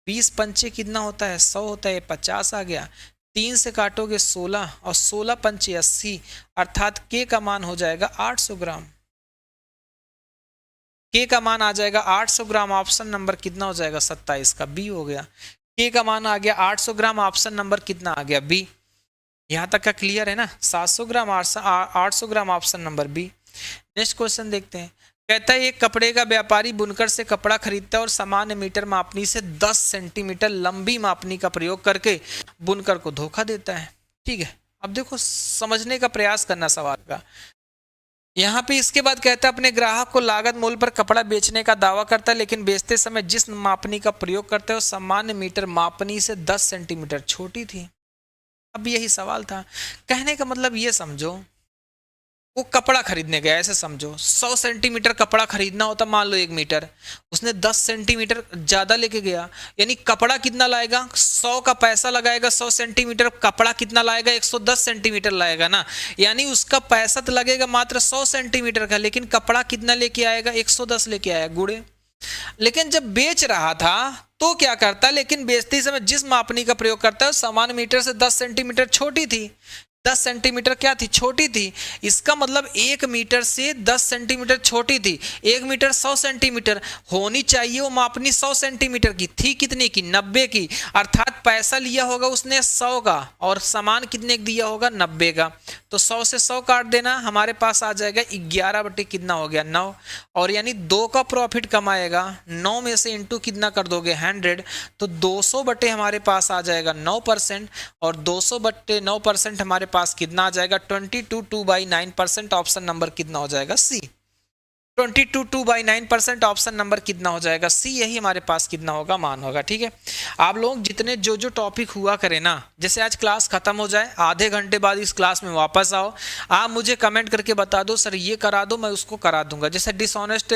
[SPEAKER 1] 20 पंचे कितना होता है 100 होता है, 50 आ गया। 3 से काटोगे 16 और 16 पंचे 80 अर्थात के का मान हो जाएगा 800 ग्राम। के का मान आ जाएगा 800 ग्राम। ऑप्शन नंबर कितना हो जाएगा 27 का बी हो गया। के का मान आ गया 800 ग्राम, ऑप्शन नंबर कितना आ गया बी। यहाँ तक का क्लियर है ना, 700 gram 800 gram option number B. Next question देखते हैं। कहता है एक कपड़े का व्यापारी बुनकर से कपड़ा खरीदता है और सामान्य मीटर मापनी से 10 सेंटीमीटर लंबी मापनी का प्रयोग करके बुनकर को धोखा देता है, ठीक है। अब देखो समझने का प्रयास करना सवाल का। यहाँ पे इसके बाद कहता है अपने ग्राहक को लागत मूल्य पर कपड़ा बेचने का दावा करता है, लेकिन बेचते समय जिस मापनी का प्रयोग करते हैं वो सामान्य मीटर मापनी से 10 सेंटीमीटर छोटी थी। अब यही सवाल था। कहने का मतलब ये समझो, वो कपड़ा खरीदने गया, ऐसे समझो 100 सेंटीमीटर कपड़ा खरीदना होता, मान लो 1 मीटर, उसने 10 सेंटीमीटर ज्यादा लेके गया, यानी कपड़ा कितना लाएगा 100 का पैसा लगाएगा, 100 सेंटीमीटर कपड़ा कितना लाएगा 110 सेंटीमीटर लाएगा ना, यानी उसका पैसा तो लगेगा मात्र 100 सेंटीमीटर का, लेकिन कपड़ा कितना लेके आएगा 110 लेके आया गुड़े। लेकिन जब बेच रहा था तो क्या करता, लेकिन बेचते समय जिस मापनी का प्रयोग करता है सामान्य मीटर से 10 सेंटीमीटर छोटी थी। 10 सेंटीमीटर क्या थी छोटी थी। इसका मतलब 1 मीटर से 10 सेंटीमीटर छोटी थी। 1 मीटर 100 सेंटीमीटर होनी चाहिए, वो मापनी 100 सेंटीमीटर की थी, कितने की 90 की। अर्थात पैसा लिया होगा उसने 100 का और सामान कितने का दिया होगा 90 का। तो 100 से 100 काट देना, हमारे पास आ जाएगा 11 बटे कितना हो गया 9। और यानी 2 का प्रॉफिट कमाएगा, 9 में से इंटू कितना कर दोगे 100, तो 200 बटे हमारे पास आ जाएगा 9%। और 200 बटे 9% हमारे पास कितना आ जाएगा 22/9%। ऑप्शन नंबर कितना हो जाएगा सी। 22/9% ऑप्शन नंबर कितना हो जाएगा सी, यही हमारे पास कितना होगा मान होगा, ठीक है। आप लोग जितने जो टॉपिक हुआ करें ना, जैसे आज क्लास खत्म हो जाए आधे घंटे बाद इस क्लास में वापस आओ, आप मुझे कमेंट करके बता दो सर ये करा दो, मैं उसको करा दूंगा। जैसे डिसऑनेस्ट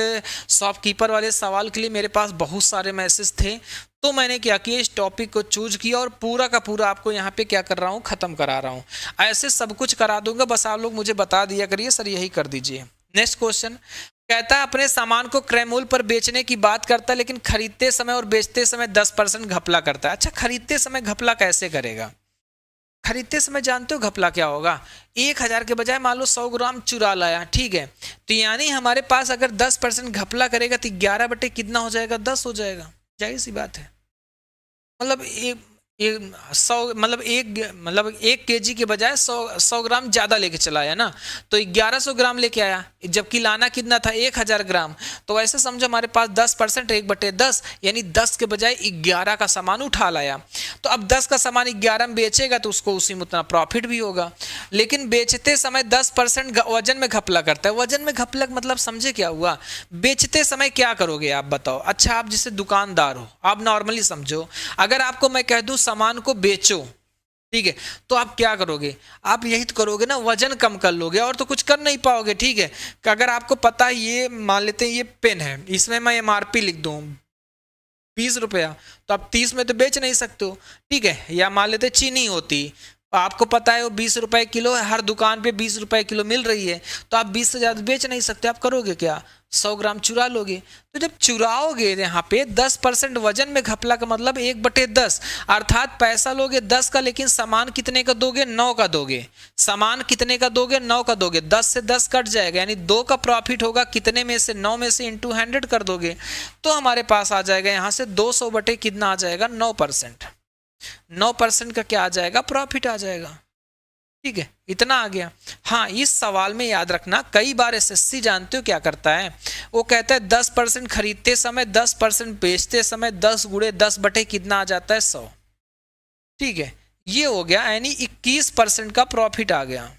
[SPEAKER 1] शॉपकीपर वाले सवाल के लिए मेरे पास बहुत सारे मैसेज थे, तो मैंने क्या किया इस टॉपिक को चूज किया और पूरा का पूरा आपको यहाँ पे क्या कर रहा हूँ खत्म करा रहा हूँ। ऐसे सब कुछ करा दूंगा, बस आप लोग मुझे बता दिया करिए सर यही कर दीजिए। नेक्स्ट क्वेश्चन कहता है अपने सामान को क्रय मूल्य पर बेचने की बात करता है, लेकिन खरीदते समय और बेचते समय 10% घपला करता है। अच्छा खरीदते समय घपला कैसे करेगा। खरीदते समय जानते हो घपला क्या होगा, 1000 के बजाय मान लो 100 ग्राम चुरा लाया, ठीक है। तो यानी हमारे पास अगर 10% घपला करेगा तो 11 बटे कितना हो जाएगा 10 हो जाएगा, जाहिर सी बात है। मतलब एक केजी के बजाय 100 ग्राम ज़्यादा लेके चला आया ना, तो 1100 ग्राम लेके आया, जबकि लाना कितना था 1000 ग्राम। तो ऐसे समझो हमारे पास 10% 1/10 यानी 10 के बजाय 11 का सामान उठा लाया। तो अब 10 का सामान 11 में बेचेगा तो उसको उसी में उतना प्रॉफिट भी होगा, लेकिन बेचते समय 10% वजन में घपला करता है। वजन में घपला मतलब समझे क्या हुआ, बेचते समय क्या करोगे आप बताओ। अच्छा आप जैसे दुकानदार हो, आप नॉर्मली समझो, अगर आपको मैं कह दूं सामान को बेचो, ठीक है, तो आप क्या करोगे, आप यही तो करोगे ना, वजन कम कर लोगे और तो कुछ कर नहीं पाओगे, ठीक है। कि अगर आपको पता है ये मान लेते हैं ये पेन है, इसमें मैं MRP लिख दूं 20 रुपया, तो आप 30 में तो बेच नहीं सकते हो, ठीक है। या मान लेते चीनी होती आपको पता है वो 20 रुपए किलो है, हर दुकान पे 20 रुपए किलो मिल रही है, तो आप 20 से ज्यादा बेच नहीं सकते, आप करोगे क्या, 100 ग्राम चुरा लोगे। तो जब चुराओगे यहाँ पे 10% वजन में घपला का मतलब 1/10, अर्थात पैसा लोगे 10 का, लेकिन सामान कितने का दोगे, 9 का दोगे। सामान कितने का दोगे, 9 का दोगे, 10 से 10 कट जाएगा, यानी 2 का प्रॉफिट होगा, कितने में से, 9 में से इंटू 100 कर दोगे, तो हमारे पास आ जाएगा यहाँ से 200 बटे कितना आ जाएगा, 9%। 9% का क्या आ जाएगा, प्रॉफिट आ जाएगा। ठीक है, इतना आ गया। हाँ, इस सवाल में याद रखना, कई बार एसएससी जानते हो क्या करता है, वो कहता है 10% खरीदते समय, 10% बेचते समय, 10 गुणे 10 बटे कितना आ जाता है, 100। ठीक है, ये हो गया, यानी 21% का प्रॉफिट आ गया।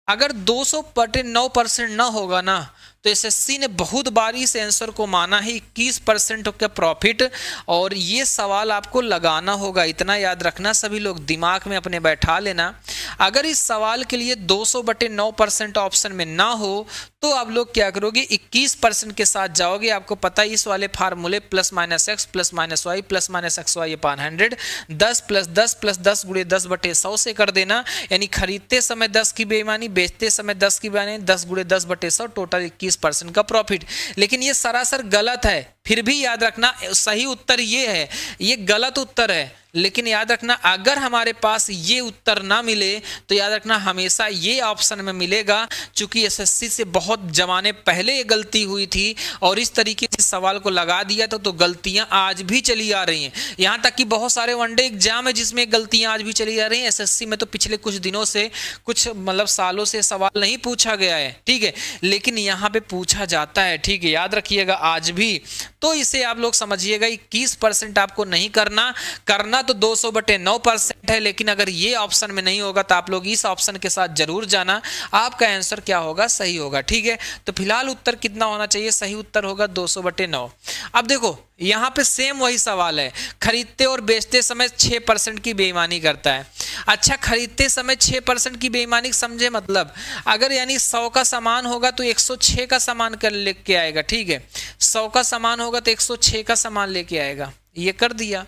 [SPEAKER 1] अगर 200 बटे 9% ना होगा ना, तो एसएससी ने बहुत बार इस आंसर को माना है 21% का प्रॉफिट, और ये सवाल आपको लगाना होगा, इतना याद रखना सभी लोग, दिमाग में अपने बैठा लेना। अगर इस सवाल के लिए 200 बटे 9% ऑप्शन में ना हो, तो आप लोग क्या करोगे, 21% के साथ जाओगे। आपको पता है इस वाले फार्मूले plus minus x plus minus y plus minus x y upon 100, 10 plus 10 plus 10 गुणे 10 बटे 100 से कर देना, यानी खरीदते समय 10 की बेईमानी, बेचते समय 10 की बेईमानी, 10 गुणे 10 बटे 100, टोटल 21% का प्रॉफिट। लेकिन ये सरासर गलत है, फिर भी याद रखना सही उत्तर ये है, ये गलत उत्तर है। लेकिन याद रखना, अगर हमारे पास ये उत्तर ना मिले तो याद रखना हमेशा ये ऑप्शन में मिलेगा, क्योंकि एसएससी से बहुत जमाने पहले ये गलती हुई थी और इस तरीके से सवाल को लगा दिया था, तो गलतियां आज भी चली आ रही हैं। यहां तक कि बहुत सारे वनडे एग्जाम है जिसमें गलतियां आज भी चली आ रही हैं। एसएससी में तो पिछले कुछ दिनों से, कुछ मतलब सालों से सवाल नहीं पूछा गया है, ठीक है, लेकिन यहाँ पे पूछा जाता है, ठीक है, याद रखिएगा आज भी। तो इसे आप लोग समझिएगा, 21% आपको नहीं करना तो 200 बटे 9% है, लेकिन अगर ये ऑप्शन में नहीं होगा तो आप लोग इस ऑप्शन के साथ जरूर जाना, आपका आंसर क्या होगा, सही होगा। ठीक है, तो फिलहाल उत्तर कितना होना चाहिए, सही उत्तर होगा 200 बटे 9। अब देखो यहाँ पे सेम वही सवाल है, खरीदते और बेचते समय 6% की बेईमानी करता है। अच्छा, खरीदते समय 6% की बेईमानी समझे, मतलब अगर यानी 100 का सामान होगा तो 106 का सामान कर लेके आएगा। ठीक है, 100 का सामान होगा तो 106 का सामान लेके आएगा, ये कर दिया।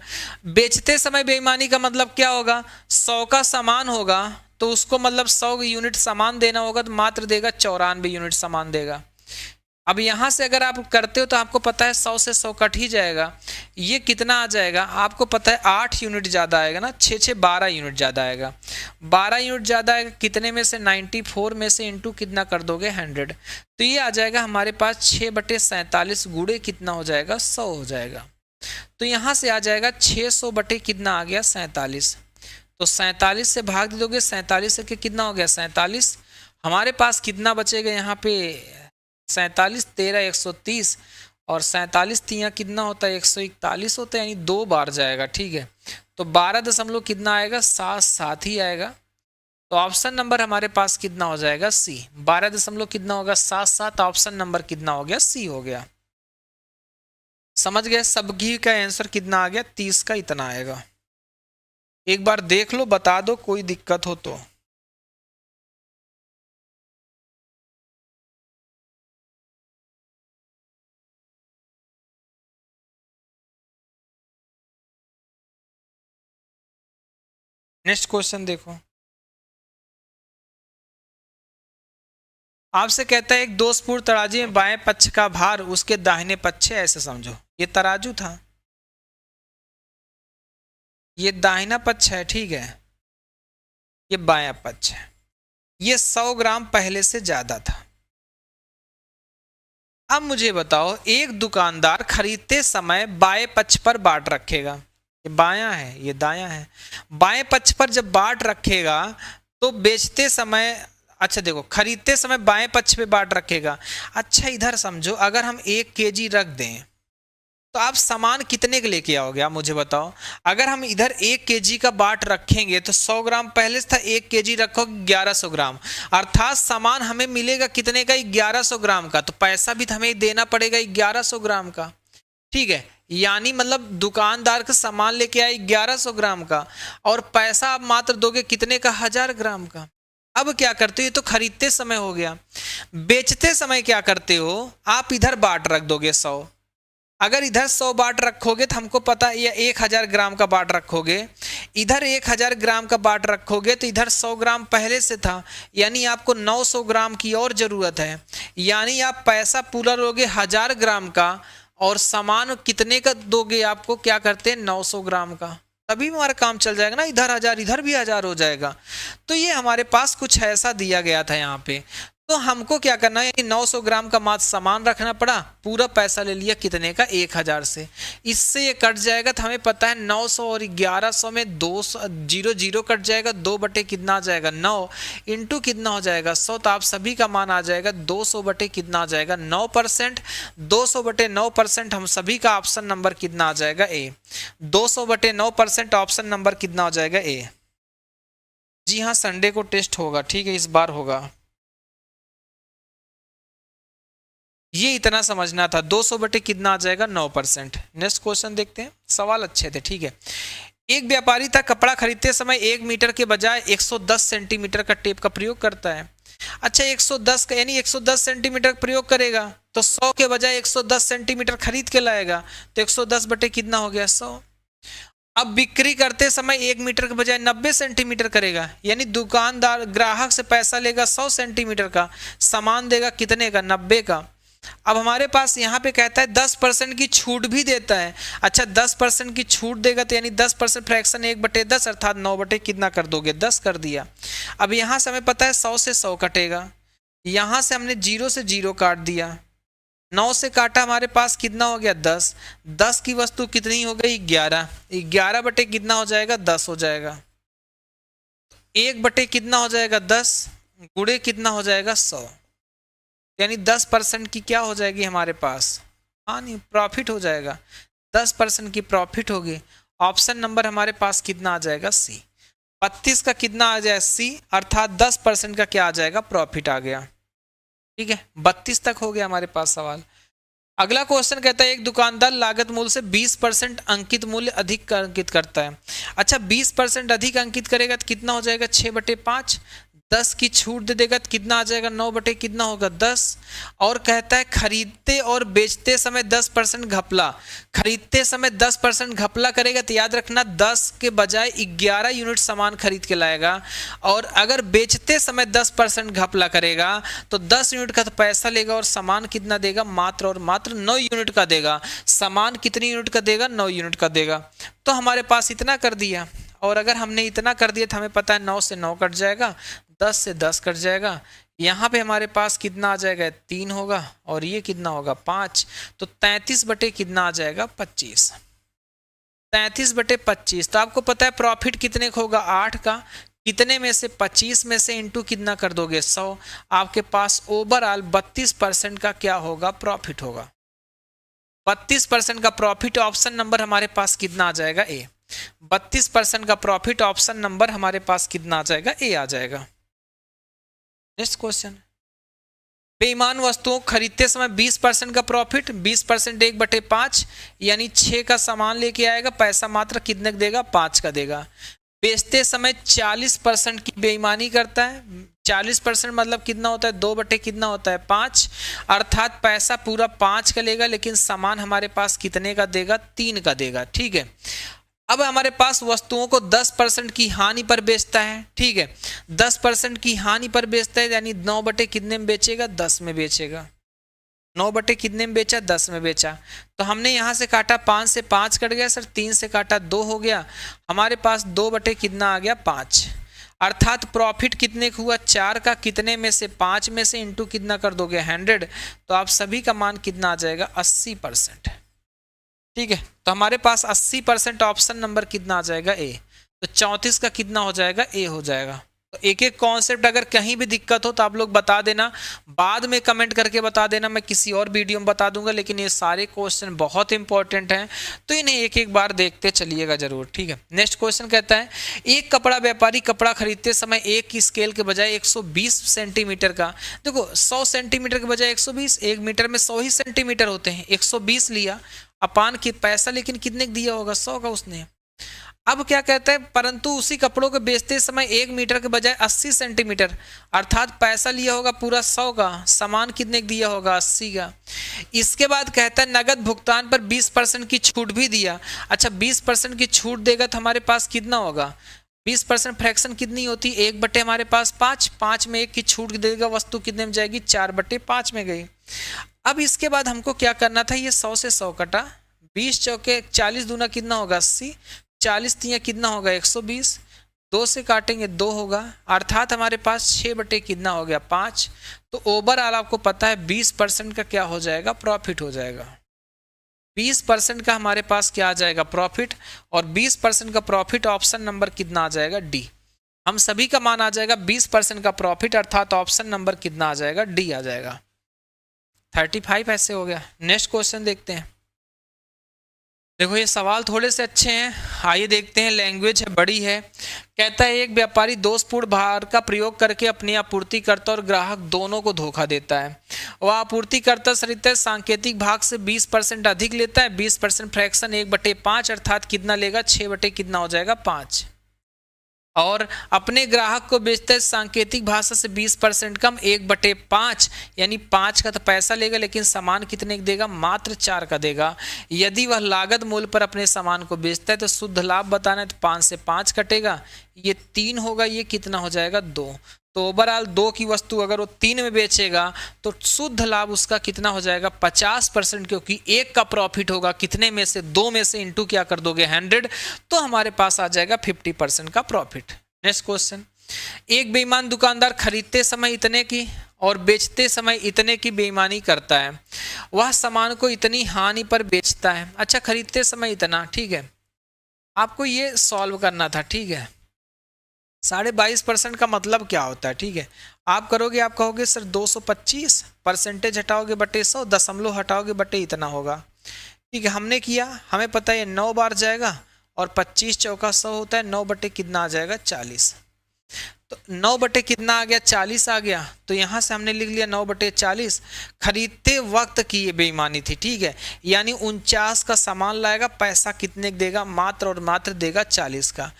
[SPEAKER 1] बेचते समय बेईमानी का मतलब क्या होगा, 100 का सामान होगा तो उसको मतलब 100 यूनिट सामान देना होगा, तो मात्र देगा 94 यूनिट सामान देगा। अब यहां से अगर आप करते हो तो आपको पता है 100 से 100 कट ही जाएगा, ये कितना आ जाएगा, आपको पता है 8 यूनिट ज़्यादा आएगा ना, 6 12 यूनिट ज़्यादा आएगा। 12 यूनिट ज़्यादा आएगा, कितने में से, 94 में से इंटू कितना कर दोगे, 100, तो ये आ जाएगा हमारे पास 6 बटे 47 गुणे कितना हो जाएगा, 100 हो जाएगा। तो यहाँ से आ जाएगा 600 बटे कितना आ गया, 47, तो 47 से भाग दे दोगे, 47 से कितना हो गया, 47, हमारे पास कितना बचेगा यहाँ पे, 47 13 130, और 47 तिया कितना होता है, 141 होता है, यानी 2 बार जाएगा। ठीक है, तो 12 दशमलव कितना आएगा, 7 ही आएगा। तो ऑप्शन नंबर हमारे पास कितना हो जाएगा, सी। 12 दशमलव कितना होगा, 7, ऑप्शन नंबर कितना हो गया, सी हो गया। समझ गए, सबकी का आंसर कितना आ गया, 30 का इतना आएगा। एक बार देख लो, बता दो कोई दिक्कत हो तो। नेक्स्ट क्वेश्चन देखो, आपसे कहता है एक दोषपूर्ण तराजू में बाएं पक्ष का भार उसके दाहिने पक्ष है, ऐसे समझो। ये तराजू था, ये दाहिना पक्ष है, ठीक है, ये बायां पक्ष है, ये 100 ग्राम पहले से ज्यादा था। अब मुझे बताओ, एक दुकानदार खरीदते समय बाएं पक्ष पर बाट रखेगा, ये बायां है, ये दायां है, बाएं पक्ष पर जब बाट रखेगा तो बेचते समय, अच्छा देखो, खरीदते समय बाएं पक्ष पे बाट रखेगा। अच्छा इधर समझो, अगर हम 1 kg रख दें तो आप सामान कितने के लेके आओगे, आप मुझे बताओ। अगर हम इधर 1 kg का बाट रखेंगे तो 100 ग्राम पहले से था, 1 kg रखो 1100 ग्राम, अर्थात सामान हमें मिलेगा कितने का, 1100 ग्राम का, तो पैसा भी हमें देना पड़ेगा 1100 ग्राम का। ठीक है, यानी मतलब दुकानदार का सामान लेके आए 1100 ग्राम का, और पैसा आप मात्र दोगे कितने का, 1000 ग्राम का। अब क्या करते हो, ये तो खरीदते समय हो गया। बेचते समय क्या करते हो, आप इधर बाट रख दोगे 100, अगर इधर 100 बाट रखोगे तो हमको पता है, ये 1000 ग्राम का बाट रखोगे, इधर 1000 ग्राम का बाट रखोगे तो इधर 100 ग्राम पहले से था, यानी आपको 900 ग्राम की और जरूरत है, यानी आप पैसा पूरा लोगे 1000 ग्राम का और सामान कितने का दोगे, आपको क्या करते हैं 900 ग्राम का, तभी हमारा काम चल जाएगा ना, इधर 1000 इधर भी 1000 हो जाएगा। तो ये हमारे पास कुछ ऐसा दिया गया था यहाँ पे, तो हमको क्या करना है, 900 ग्राम का मात्र सामान रखना पड़ा, पूरा पैसा ले लिया कितने का 1000 से, इससे ये कट जाएगा तो हमें पता है 900 और 1100 में 200 जीरो जीरो कट जाएगा, 2 बटे कितना आ जाएगा 9 इंटू कितना हो जाएगा 100, तो आप सभी का मान आ जाएगा 200 बटे कितना आ जाएगा 9%, 200 बटे 9% हम सभी का ऑप्शन नंबर कितना आ जाएगा ए, 200 बटे 9% ऑप्शन नंबर कितना हो जाएगा ए। जी हाँ, संडे को टेस्ट होगा, ठीक है, इस बार होगा, ये इतना समझना था, 200 बटे कितना आ जाएगा 9%। नेक्स्ट क्वेश्चन देखते हैं, सवाल अच्छे थे, ठीक है। एक व्यापारी था, कपड़ा खरीदते समय 1 मीटर के बजाय 110 सेंटीमीटर का टेप का प्रयोग करता है। अच्छा, 110 का यानी 110 सेंटीमीटर प्रयोग करेगा तो 100 के बजाय 110 सेंटीमीटर खरीद के लाएगा, तो 110 बटे कितना हो गया 100। अब बिक्री करते समय 1 मीटर के बजाय 90 सेंटीमीटर करेगा, यानी दुकानदार ग्राहक से पैसा लेगा 100 सेंटीमीटर का, सामान देगा कितने का 90 का। अब हमारे पास यहाँ पे कहता है 10% की छूट भी देता है। अच्छा, 10% की छूट देगा तो यानी 10% फ्रैक्शन 1/10 अर्थात 9 बटे कितना कर दोगे 10 कर दिया। अब यहाँ से हमें पता है 100 से 100 कटेगा, यहाँ से हमने 0 से 0 काट दिया, 9 से काटा हमारे पास कितना हो गया 10, 10 की वस्तु कितनी हो गई 11, 11 बटे कितना हो जाएगा 10 हो जाएगा, 1 बटे कितना हो जाएगा 10 गुणे कितना हो जाएगा 100, यानी 10% की क्या हो जाएगी हमारे पास, हाँ नहीं प्रॉफिट हो जाएगा, 10% की प्रॉफिट होगी। ऑप्शन नंबर हमारे पास कितना आ जाएगा सी, 32 का कितना आ जाएगा सी, अर्थात 10% का क्या आ जाएगा प्रॉफिट आ गया, ठीक है। 32 तक हो गया हमारे पास सवाल। अगला क्वेश्चन कहता है एक दुकानदार लागत मूल्य से 20% अंकित मूल्य अधिक अंकित करता है। अच्छा, 20% अधिक अंकित करेगा तो कितना हो जाएगा 6/5, 10 की छूट दे देगा तो कितना आ जाएगा 9 बटे कितना होगा 10, और कहता है खरीदते और बेचते समय 10% घपला, खरीदते समय 10% घपला करेगा तो याद रखना 10 के बजाय 11 यूनिट सामान खरीद के लाएगा, और अगर बेचते समय 10% घपला करेगा तो 10 यूनिट का तो पैसा लेगा और सामान कितना देगा मात्र और मात्र 9 यूनिट का देगा। सामान कितनी यूनिट का देगा 9 यूनिट का देगा, तो हमारे पास इतना कर दिया, और अगर हमने इतना कर दिया तो हमें पता है 9 से 9 कट जाएगा, 10 से 10 कट जाएगा, यहाँ पे हमारे पास कितना आ जाएगा 3 होगा, और ये कितना होगा 5, तो 33 बटे कितना आ जाएगा 25, 33 बटे 25। तो आपको पता है प्रॉफिट कितने का होगा 8 का, कितने में से 25 में से इंटू कितना कर दोगे 100, आपके पास ओवरऑल 32% का क्या होगा प्रॉफिट होगा, 32% का प्रॉफिट। ऑप्शन नंबर हमारे पास कितना आ जाएगा ए, 32% का प्रॉफिट ऑप्शन नंबर हमारे पास कितना आ जाएगा ए आ जाएगा। नेक्स्ट क्वेश्चन, बेईमान वस्तुओं खरीदते समय 20% का प्रॉफिट, 20% 1/5 यानी 6 का सामान लेके आएगा, पैसा मात्र कितने का देगा 5 का देगा। बेचते समय 40% की बेईमानी करता है, 40% मतलब कितना होता है 2 बटे कितना होता है 5, अर्थात पैसा पूरा 5 का लेगा, लेकिन सामान हमारे पास कितने का देगा 3 का देगा, ठीक है। अब हमारे पास वस्तुओं को 10% की हानि पर बेचता है, ठीक है, 10% की हानि पर बेचता है, यानी 9 बटे कितने में बेचेगा 10 में बेचेगा, 9 बटे कितने में बेचा 10 में बेचा। तो हमने यहाँ से काटा 5 से 5 कट गया सर, 3 से काटा 2 हो गया, हमारे पास 2 बटे कितना आ गया 5, अर्थात प्रॉफिट कितने का हुआ 4 का, कितने में से 5 में से इंटू कितना कर दोगे 100, तो आप सभी का मान कितना आ जाएगा 80%, ठीक है। तो हमारे पास 80% ऑप्शन नंबर कितना आ जाएगा ए, तो 34 का कितना हो जाएगा ए हो जाएगा। तो एक एक कॉन्सेप्ट अगर कहीं भी दिक्कत हो तो आप लोग बता देना, बाद में कमेंट करके बता देना, मैं किसी और वीडियो में बता दूंगा, लेकिन ये सारे क्वेश्चन बहुत इंपॉर्टेंट हैं तो इन्हें एक एक बार देखते चलिएगा जरूर, ठीक है। नेक्स्ट क्वेश्चन कहता है एक कपड़ा व्यापारी कपड़ा खरीदते समय एक की स्केल के बजाय 120 सेंटीमीटर का, देखो 100 सेंटीमीटर के बजाय 120, 1 मीटर में 100 ही सेंटीमीटर होते हैं, 120 लिया अपान की पैसा लेकिन कितने दिया होगा 100 का उसने। अब क्या कहता है, परंतु उसी कपड़ों को बेचते समय 1 मीटर के बजाय 80 सेंटीमीटर, अर्थात पैसा लिया होगा पूरा 100 का, सामान कितने का दिया होगा 80 का। इसके बाद कहता है नगद भुगतान पर 20% की छूट भी दिया। अच्छा 20% की छूट देगा तो हमारे पास कितना होगा, 20% फ्रैक्शन कितनी होती है, 1 बटे हमारे पास 5, 5 में 1 की छूट देगा, वस्तु कितने में जाएगी 4/5 में गई। अब इसके बाद हमको क्या करना था, ये 100 से 100 कटा, 20 चौके 40 दूना कितना होगा 80, 40 तिया कितना होगा 120, 2 से काटेंगे 2 होगा, अर्थात हमारे पास 6 बटे कितना हो गया 5। तो ओवरऑल आपको पता है 20% का क्या हो जाएगा, प्रॉफिट हो जाएगा। 20% का हमारे पास क्या आ जाएगा, प्रॉफिट, और 20% का प्रॉफिट ऑप्शन नंबर कितना आ जाएगा, डी। हम सभी का मान आ जाएगा 20% का प्रॉफिट, अर्थात ऑप्शन नंबर कितना आ जाएगा, डी आ जाएगा। 35 ऐसे हो गया। नेक्स्ट क्वेश्चन देखते हैं। देखो ये सवाल थोड़े से अच्छे हैं, आइए देखते हैं। लैंग्वेज है, बड़ी है। कहता है एक व्यापारी दोषपूर्ण भार का प्रयोग करके अपने आपूर्तिकर्ता और ग्राहक दोनों को धोखा देता है। वह आपूर्तिकर्ता सरिता सांकेतिक भाग से 20% अधिक लेता है, 20% फ्रैक्शन 1/5, अर्थात कितना लेगा 6 बटे कितना हो जाएगा 5, और अपने ग्राहक को बेचता है सांकेतिक भाषा से 20% कम 1/5, यानी 5 का तो पैसा लेगा लेकिन सामान कितने का देगा, मात्र 4 का देगा। यदि वह लागत मूल्य पर अपने सामान को बेचता है तो शुद्ध लाभ बताना है, तो 5 से 5 कटेगा, ये 3 होगा, ये कितना हो जाएगा 2। तो ओवरऑल 2 की वस्तु अगर वो 3 में बेचेगा तो शुद्ध लाभ उसका कितना हो जाएगा 50%, क्योंकि 1 का प्रॉफिट होगा कितने में से, 2 में से, इंटू क्या कर दोगे 100, तो हमारे पास आ जाएगा 50% का प्रॉफिट। Next question. एक बेईमान दुकानदार खरीदते समय इतने की और बेचते समय इतने की बेईमानी करता है। वह सामान को इतनी हानि पर बेचता है। अच्छा खरीदते समय इतना, ठीक है, आपको ये सॉल्व करना था, ठीक है। 22.5% का मतलब क्या होता है, ठीक है, आप करोगे, आप कहोगे सर 225, परसेंटेज हटाओगे बटे 100, दशमलव हटाओगे बटे इतना होगा, ठीक है। हमने किया, हमें पता है 9 बार जाएगा और 25 चौका 100 होता है, 9 बटे कितना आ जाएगा 40, तो 9 बटे कितना आ गया 40 आ गया, तो यहाँ से हमने लिख लिया 9 बटे 40। खरीदते वक्त की ये बेईमानी थी, ठीक है, यानी 49 का सामान लाएगा, पैसा कितने देगा, मात्र और मात्र देगा 40 का।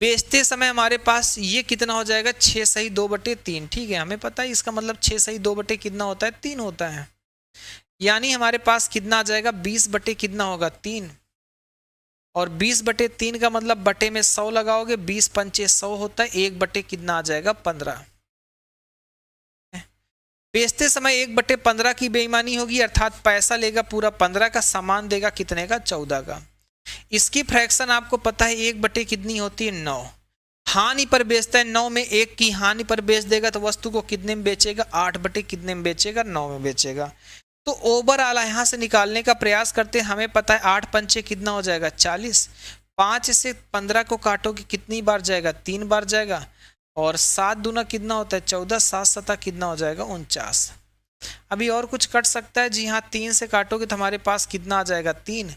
[SPEAKER 1] बेचते समय हमारे पास ये कितना हो जाएगा 6 सही 2/3, ठीक है, हमें पता है इसका मतलब 6 सही 2 बटे कितना होता है 3 होता है, यानी हमारे पास कितना आ जाएगा 20 बटे कितना होगा 3, और 20 बटे 3 का मतलब बटे में 100 लगाओगे, 20 पंचे 100 होता है, 1 बटे कितना आ जाएगा 15। बेचते समय 1/15 की बेईमानी होगी, अर्थात पैसा लेगा पूरा 15 का, सामान देगा कितने का 14 का। इसकी फ्रैक्शन आपको पता है 1 बटे कितनी होती है 9। हानि पर बेचता है, 9 में 1 की हानि पर बेच देगा तो वस्तु को कितने में बेचेगा 8 बटे कितने में बेचेगा 9 में बेचेगा। तो ओवरऑल यहाँ से निकालने का प्रयास करते हैं, हमें पता है 8 पंचे कितना हो जाएगा 40, 5 से 15 को काटोगे कितनी बार जाएगा 3 बार जाएगा, और 7 दूना कितना होता है 14, 7 सता कितना हो जाएगा 49। अभी और कुछ कट सकता है जी हाँ, 3 से काटोगे तो हमारे पास कितना आ जाएगा 3,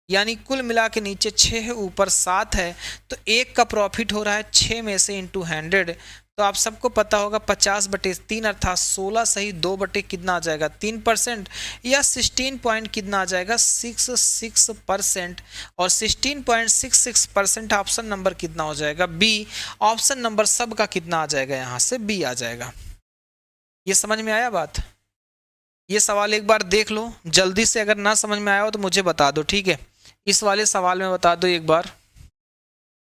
[SPEAKER 1] यानी कुल मिला के नीचे 6 है ऊपर 7 है, तो 1 का प्रॉफिट हो रहा है 6 में से इंटू 100, तो आप सबको पता होगा 50 बटे 3 अर्थात 16 सही 2 बटे कितना आ जाएगा 3%, या 16 पॉइंट कितना आ जाएगा 66%, और 16.66% ऑप्शन नंबर कितना हो जाएगा बी। ऑप्शन नंबर सब का कितना आ जाएगा यहाँ से बी आ जाएगा। ये समझ में आया बात? ये सवाल एक बार देख लो जल्दी से, अगर ना समझ में आया हो तो मुझे बता दो, ठीक है। इस वाले सवाल में बता दो एक बार,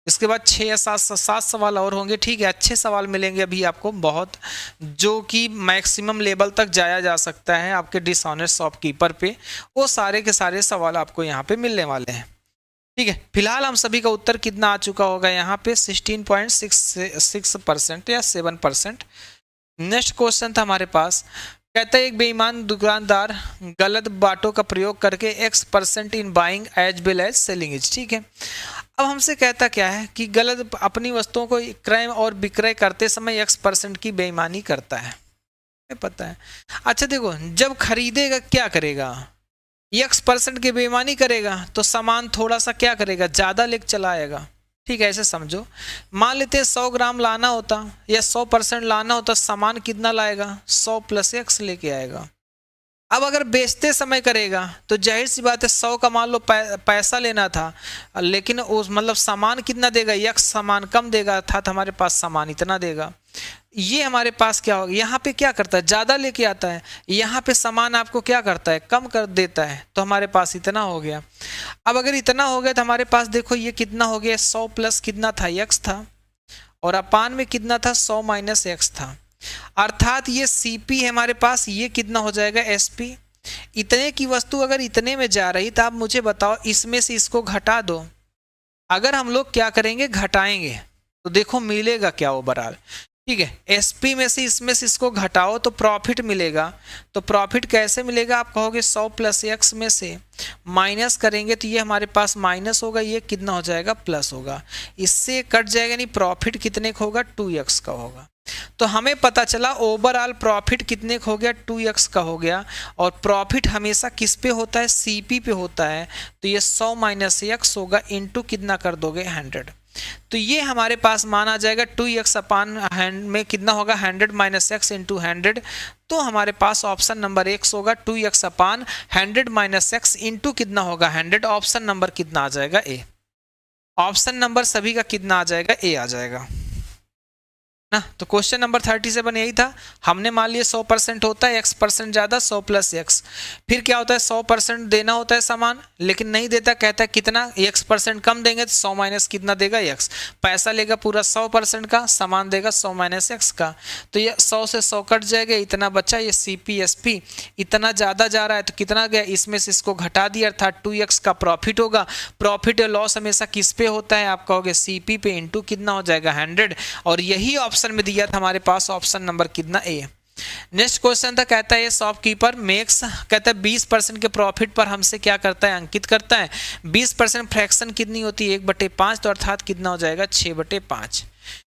[SPEAKER 1] इसके बाद 6 या 7 सवाल और होंगे, ठीक है। अच्छे सवाल मिलेंगे अभी आपको बहुत, जो कि मैक्सिमम लेवल तक जाया जा सकता है आपके डिसऑनेस्ट शॉपकीपर पे, वो सारे के सारे सवाल आपको यहाँ पे मिलने वाले हैं, ठीक है। फिलहाल हम सभी का उत्तर कितना आ चुका होगा यहाँ पे 16.66% या 7%। नेक्स्ट क्वेश्चन था हमारे पास, कहता है एक बेईमान दुकानदार गलत बातों का प्रयोग करके X% in buying as well as selling is, ठीक है। अब हमसे कहता क्या है कि गलत अपनी वस्तुओं को क्रय और विक्रय करते समय X% की बेईमानी करता है, पता है। अच्छा देखो, जब खरीदेगा क्या करेगा, X% की बेईमानी करेगा तो सामान थोड़ा सा क्या करेगा ज़्यादा लेके चला आएगा, ठीक है। ऐसे समझो, मान लेते हैं 100 ग्राम लाना होता या 100% लाना होता, सामान कितना लाएगा 100 + X लेके आएगा। अब अगर बेचते समय करेगा तो जाहिर सी बात है 100 का मान लो पैसा लेना था, लेकिन उस मतलब सामान कितना देगा, यक्स सामान कम देगा, अर्थात हमारे पास सामान इतना देगा। ये हमारे पास क्या होगा, यहाँ पे क्या करता है, ज़्यादा लेके आता है, यहाँ पे सामान आपको क्या करता है, कम कर देता है, तो हमारे पास इतना हो गया। अब अगर इतना हो गया तो हमारे पास देखो ये कितना हो गया, 100 प्लस कितना था, यक्स था, और अपान में कितना था, 100 माइनस एक्स था, अर्थात ये सीपी है हमारे पास, ये कितना हो जाएगा, एसपी। इतने की वस्तु अगर इतने में जा रही तो आप मुझे बताओ इसमें से इसको घटा दो। अगर हम लोग क्या करेंगे, घटाएंगे, तो देखो मिलेगा क्या ओवरऑल। ठीक है, एसपी में से इसमें से इसको घटाओ तो प्रॉफिट मिलेगा। तो प्रॉफिट कैसे मिलेगा, आप कहोगे 100 प्लस एक्स में से माइनस करेंगे तो ये हमारे पास माइनस होगा, ये कितना हो जाएगा, प्लस होगा, इससे कट जाएगा, नहीं प्रॉफिट कितने का होगा, 2x का होगा। तो हमें पता चला ओवरऑल प्रॉफिट कितने का हो गया, 2x का हो गया। और प्रॉफिट हमेशा किस पे होता है, सीपी पे होता है, तो ये 100 माइनस एक्स होगा, इंटू कितना कर दोगे, 100। तो ये हमारे पास मान आ जाएगा 2x अपान में कितना होगा, 100 माइनस एक्स इंटू 100। तो हमारे पास ऑप्शन नंबर एक्स होगा 2x अपान 100 माइनस एक्स इंटू कितना होगा, 100। ऑप्शन नंबर कितना आ जाएगा, ए। ऑप्शन नंबर सभी का कितना आ जाएगा, ए आ जाएगा ना। तो क्वेश्चन नंबर 37 यही था। हमने मान लिया 100% होता है, x% ज़्यादा, 100 प्लस एक्स। फिर क्या होता है, 100% देना होता है सामान, लेकिन नहीं देता, कहता है कितना, x% कम देंगे तो 100 माइनस कितना देगा, x। पैसा लेगा पूरा 100% का, सामान देगा 100 माइनस एक्स का। तो ये 100 से 100 कट जाएगा, इतना बचा, ये CP/SP इतना ज़्यादा जा रहा है तो कितना गया, इसमें से इसको घटा दिया, अर्थात 2x का प्रॉफिट होगा। प्रॉफिट या लॉस हमेशा किस पे होता है, आप कहोगे CP पे, इंटू कितना हो जाएगा, 100। और यही ऑप्शन में दिया था हमारे पास, ऑप्शन नंबर कितना, ए। नेक्स्ट क्वेश्चन था, कहता है शॉपकीपर मेक्स, कहता है 20% के प्रॉफिट पर हमसे क्या करता है, अंकित करता है। 20% फ्रैक्शन कितनी होती है, 1/5, तो अर्थात कितना हो जाएगा, 6/5।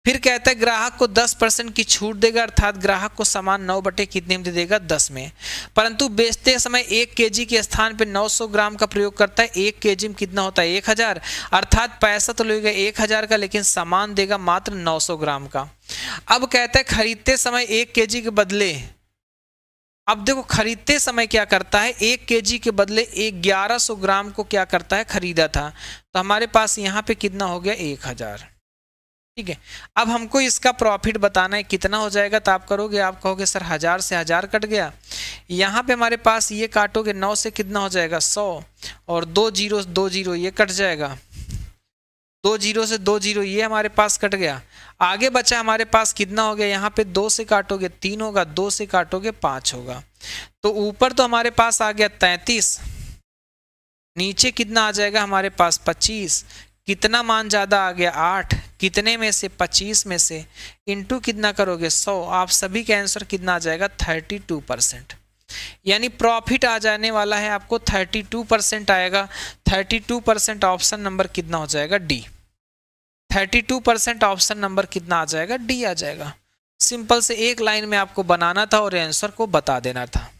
[SPEAKER 1] फिर कहता है ग्राहक को 10% की छूट देगा, अर्थात ग्राहक को सामान 9 कितने में दे देगा, 10 में। परंतु बेचते समय 1 kg के स्थान पे 900 ग्राम का प्रयोग करता है। 1 kg में कितना होता है, 1000, अर्थात पैसा तो लेगा 1000 का, लेकिन सामान देगा मात्र 900 ग्राम का। अब कहता है खरीदते समय 1 kg के बदले, अब देखो खरीदते समय क्या करता है, 1 kg के बदले 1100 ग्राम को क्या करता है, खरीदा था। तो हमारे पास यहाँ पे कितना हो गया, 1000। ठीक है, अब हमको इसका प्रॉफिट बताना है कितना हो जाएगा। तो आप करोगे, आप कहोगे सर 1000 से 1000 कट गया, यहाँ पे हमारे पास ये काटोगे 9 से कितना हो जाएगा, 100, और 2 0 ये कट जाएगा, 2 0 से 2 0 ये हमारे पास कट गया। आगे बचा हमारे पास कितना हो गया, यहाँ पे 2 से काटोगे 3 होगा, 2 से काटोगे 5 होगा। तो ऊपर तो हमारे पास आ गया 33, नीचे कितना आ जाएगा हमारे पास 25, कितना मान ज़्यादा आ गया 8, कितने में से 25 में से, इंटू कितना करोगे 100। आप सभी का आंसर कितना आ जाएगा, 32%। यानी प्रॉफिट आ जाने वाला है आपको 32% आएगा। 32% ऑप्शन नंबर कितना हो जाएगा, डी। 32% ऑप्शन नंबर कितना आ जाएगा, डी आ जाएगा। सिंपल से एक लाइन में आपको बनाना था और आंसर को बता देना था।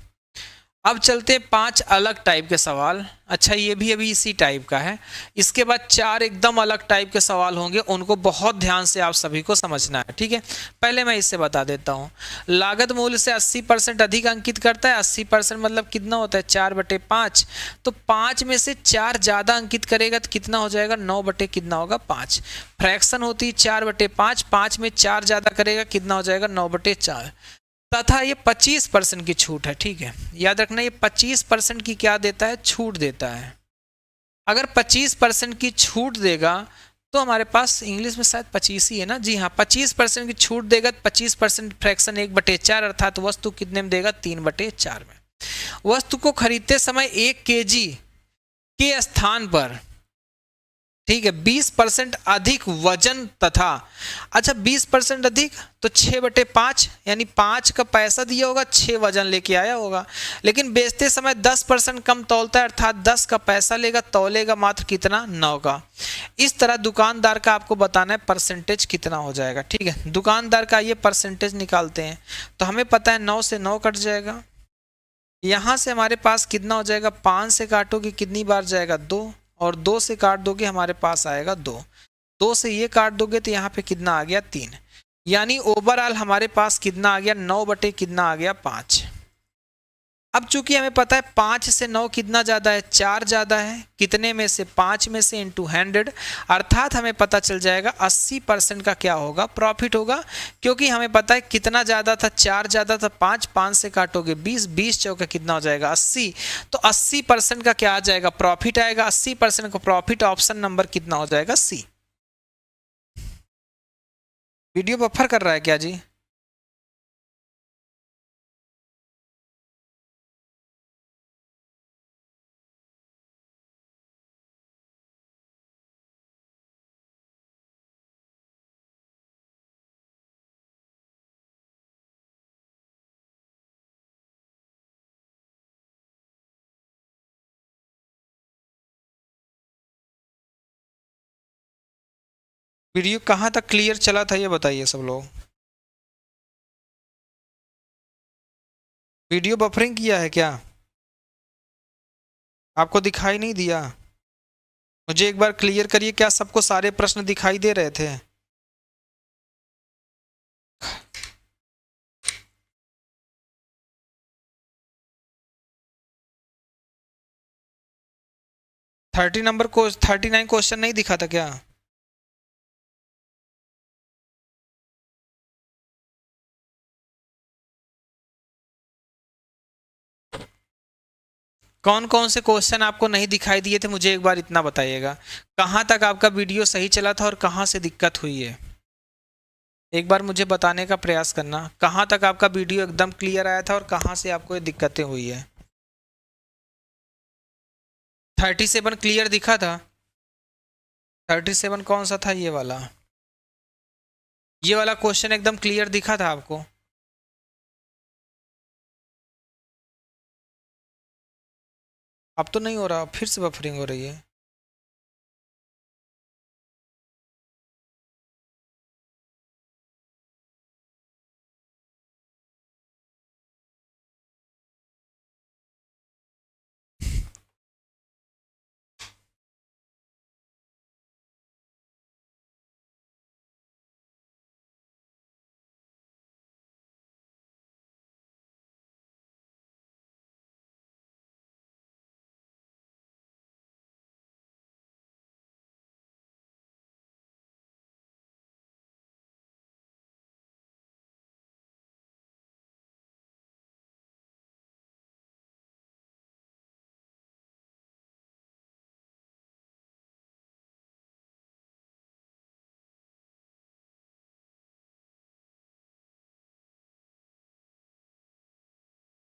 [SPEAKER 1] अब चलते 5 अलग टाइप के सवाल। अच्छा, ये भी अभी इसी टाइप का है। इसके बाद 4 एकदम अलग टाइप के सवाल होंगे, उनको बहुत ध्यान से आप सभी को समझना है। ठीक है, पहले मैं इससे बता देता हूँ। लागत मूल्य से 80% अधिक अंकित करता है। 80% मतलब कितना होता है, 4/5। तो 5 में से 4 ज़्यादा अंकित करेगा तो कितना हो जाएगा, 9 कितना होगा, 5। फ्रैक्शन होती है 4/5, 5 में 4 ज़्यादा करेगा कितना हो जाएगा, 9/4। तथा ये 25% की छूट है। ठीक है, याद रखना, ये 25% की क्या देता है, छूट देता है। अगर 25% की छूट देगा तो हमारे पास इंग्लिश में शायद 25 ही है ना, जी हाँ, 25% की छूट देगा तो 25% फ्रैक्शन 1/4, अर्थात वस्तु कितने में देगा, 3/4 में। वस्तु को खरीदते समय 1 kg के स्थान पर, ठीक है, 20% अधिक वजन तथा, अच्छा 20% अधिक तो 6/5, यानी 5 का पैसा दिया होगा, 6 वजन लेके आया होगा। लेकिन बेचते समय 10% कम तौलता है, अर्थात 10 का पैसा लेगा, तौलेगा मात्र कितना, 9 का। इस तरह दुकानदार का आपको बताना है परसेंटेज कितना हो जाएगा। ठीक है, दुकानदार का ये परसेंटेज निकालते हैं। तो हमें पता है 9 से 9 कट जाएगा, यहाँ से हमारे पास कितना हो जाएगा, 5 से काटोगे कितनी बार जाएगा, 2, और 2 से काट दोगे हमारे पास आएगा 2, 2 से ये काट दोगे तो यहाँ पे कितना आ गया, 3। यानी ओवरऑल हमारे पास कितना आ गया, 9 बटे कितना आ गया, 5। अब चूंकि हमें पता है 5 से 9 कितना ज़्यादा है, 4 ज़्यादा है, कितने में से, 5 में से इंटू 100, अर्थात हमें पता चल जाएगा 80% का क्या होगा, प्रॉफिट होगा। क्योंकि हमें पता है कितना ज़्यादा था, 4 ज़्यादा था, 5, 5 से काटोगे 20, 20 चौका कितना हो जाएगा 80, तो 80% का क्या आ जाएगा, प्रॉफिट आएगा। 80% का प्रॉफिट, ऑप्शन नंबर कितना हो जाएगा, सी। वीडियो बफर कर रहा है क्या जी? वीडियो कहाँ तक क्लियर चला था ये बताइए सब लोग। वीडियो बफरिंग किया है क्या? आपको दिखाई नहीं दिया? मुझे एक बार क्लियर करिए, क्या सबको सारे प्रश्न दिखाई दे रहे थे? थर्टी नंबर को 39 क्वेश्चन नहीं दिखा था क्या? कौन कौन से क्वेश्चन आपको नहीं दिखाई दिए थे, मुझे एक बार इतना बताइएगा। कहाँ तक आपका वीडियो सही चला था और कहाँ से दिक्कत हुई है, एक बार मुझे बताने का प्रयास करना। कहाँ तक आपका वीडियो एकदम क्लियर आया था और कहाँ से आपको ये दिक्कतें हुई है? 37 क्लियर दिखा था? 37 कौन सा था, ये वाला? ये वाला क्वेश्चन एकदम क्लियर दिखा था आपको? अब तो नहीं हो रहा, फिर से बफरिंग हो रही है।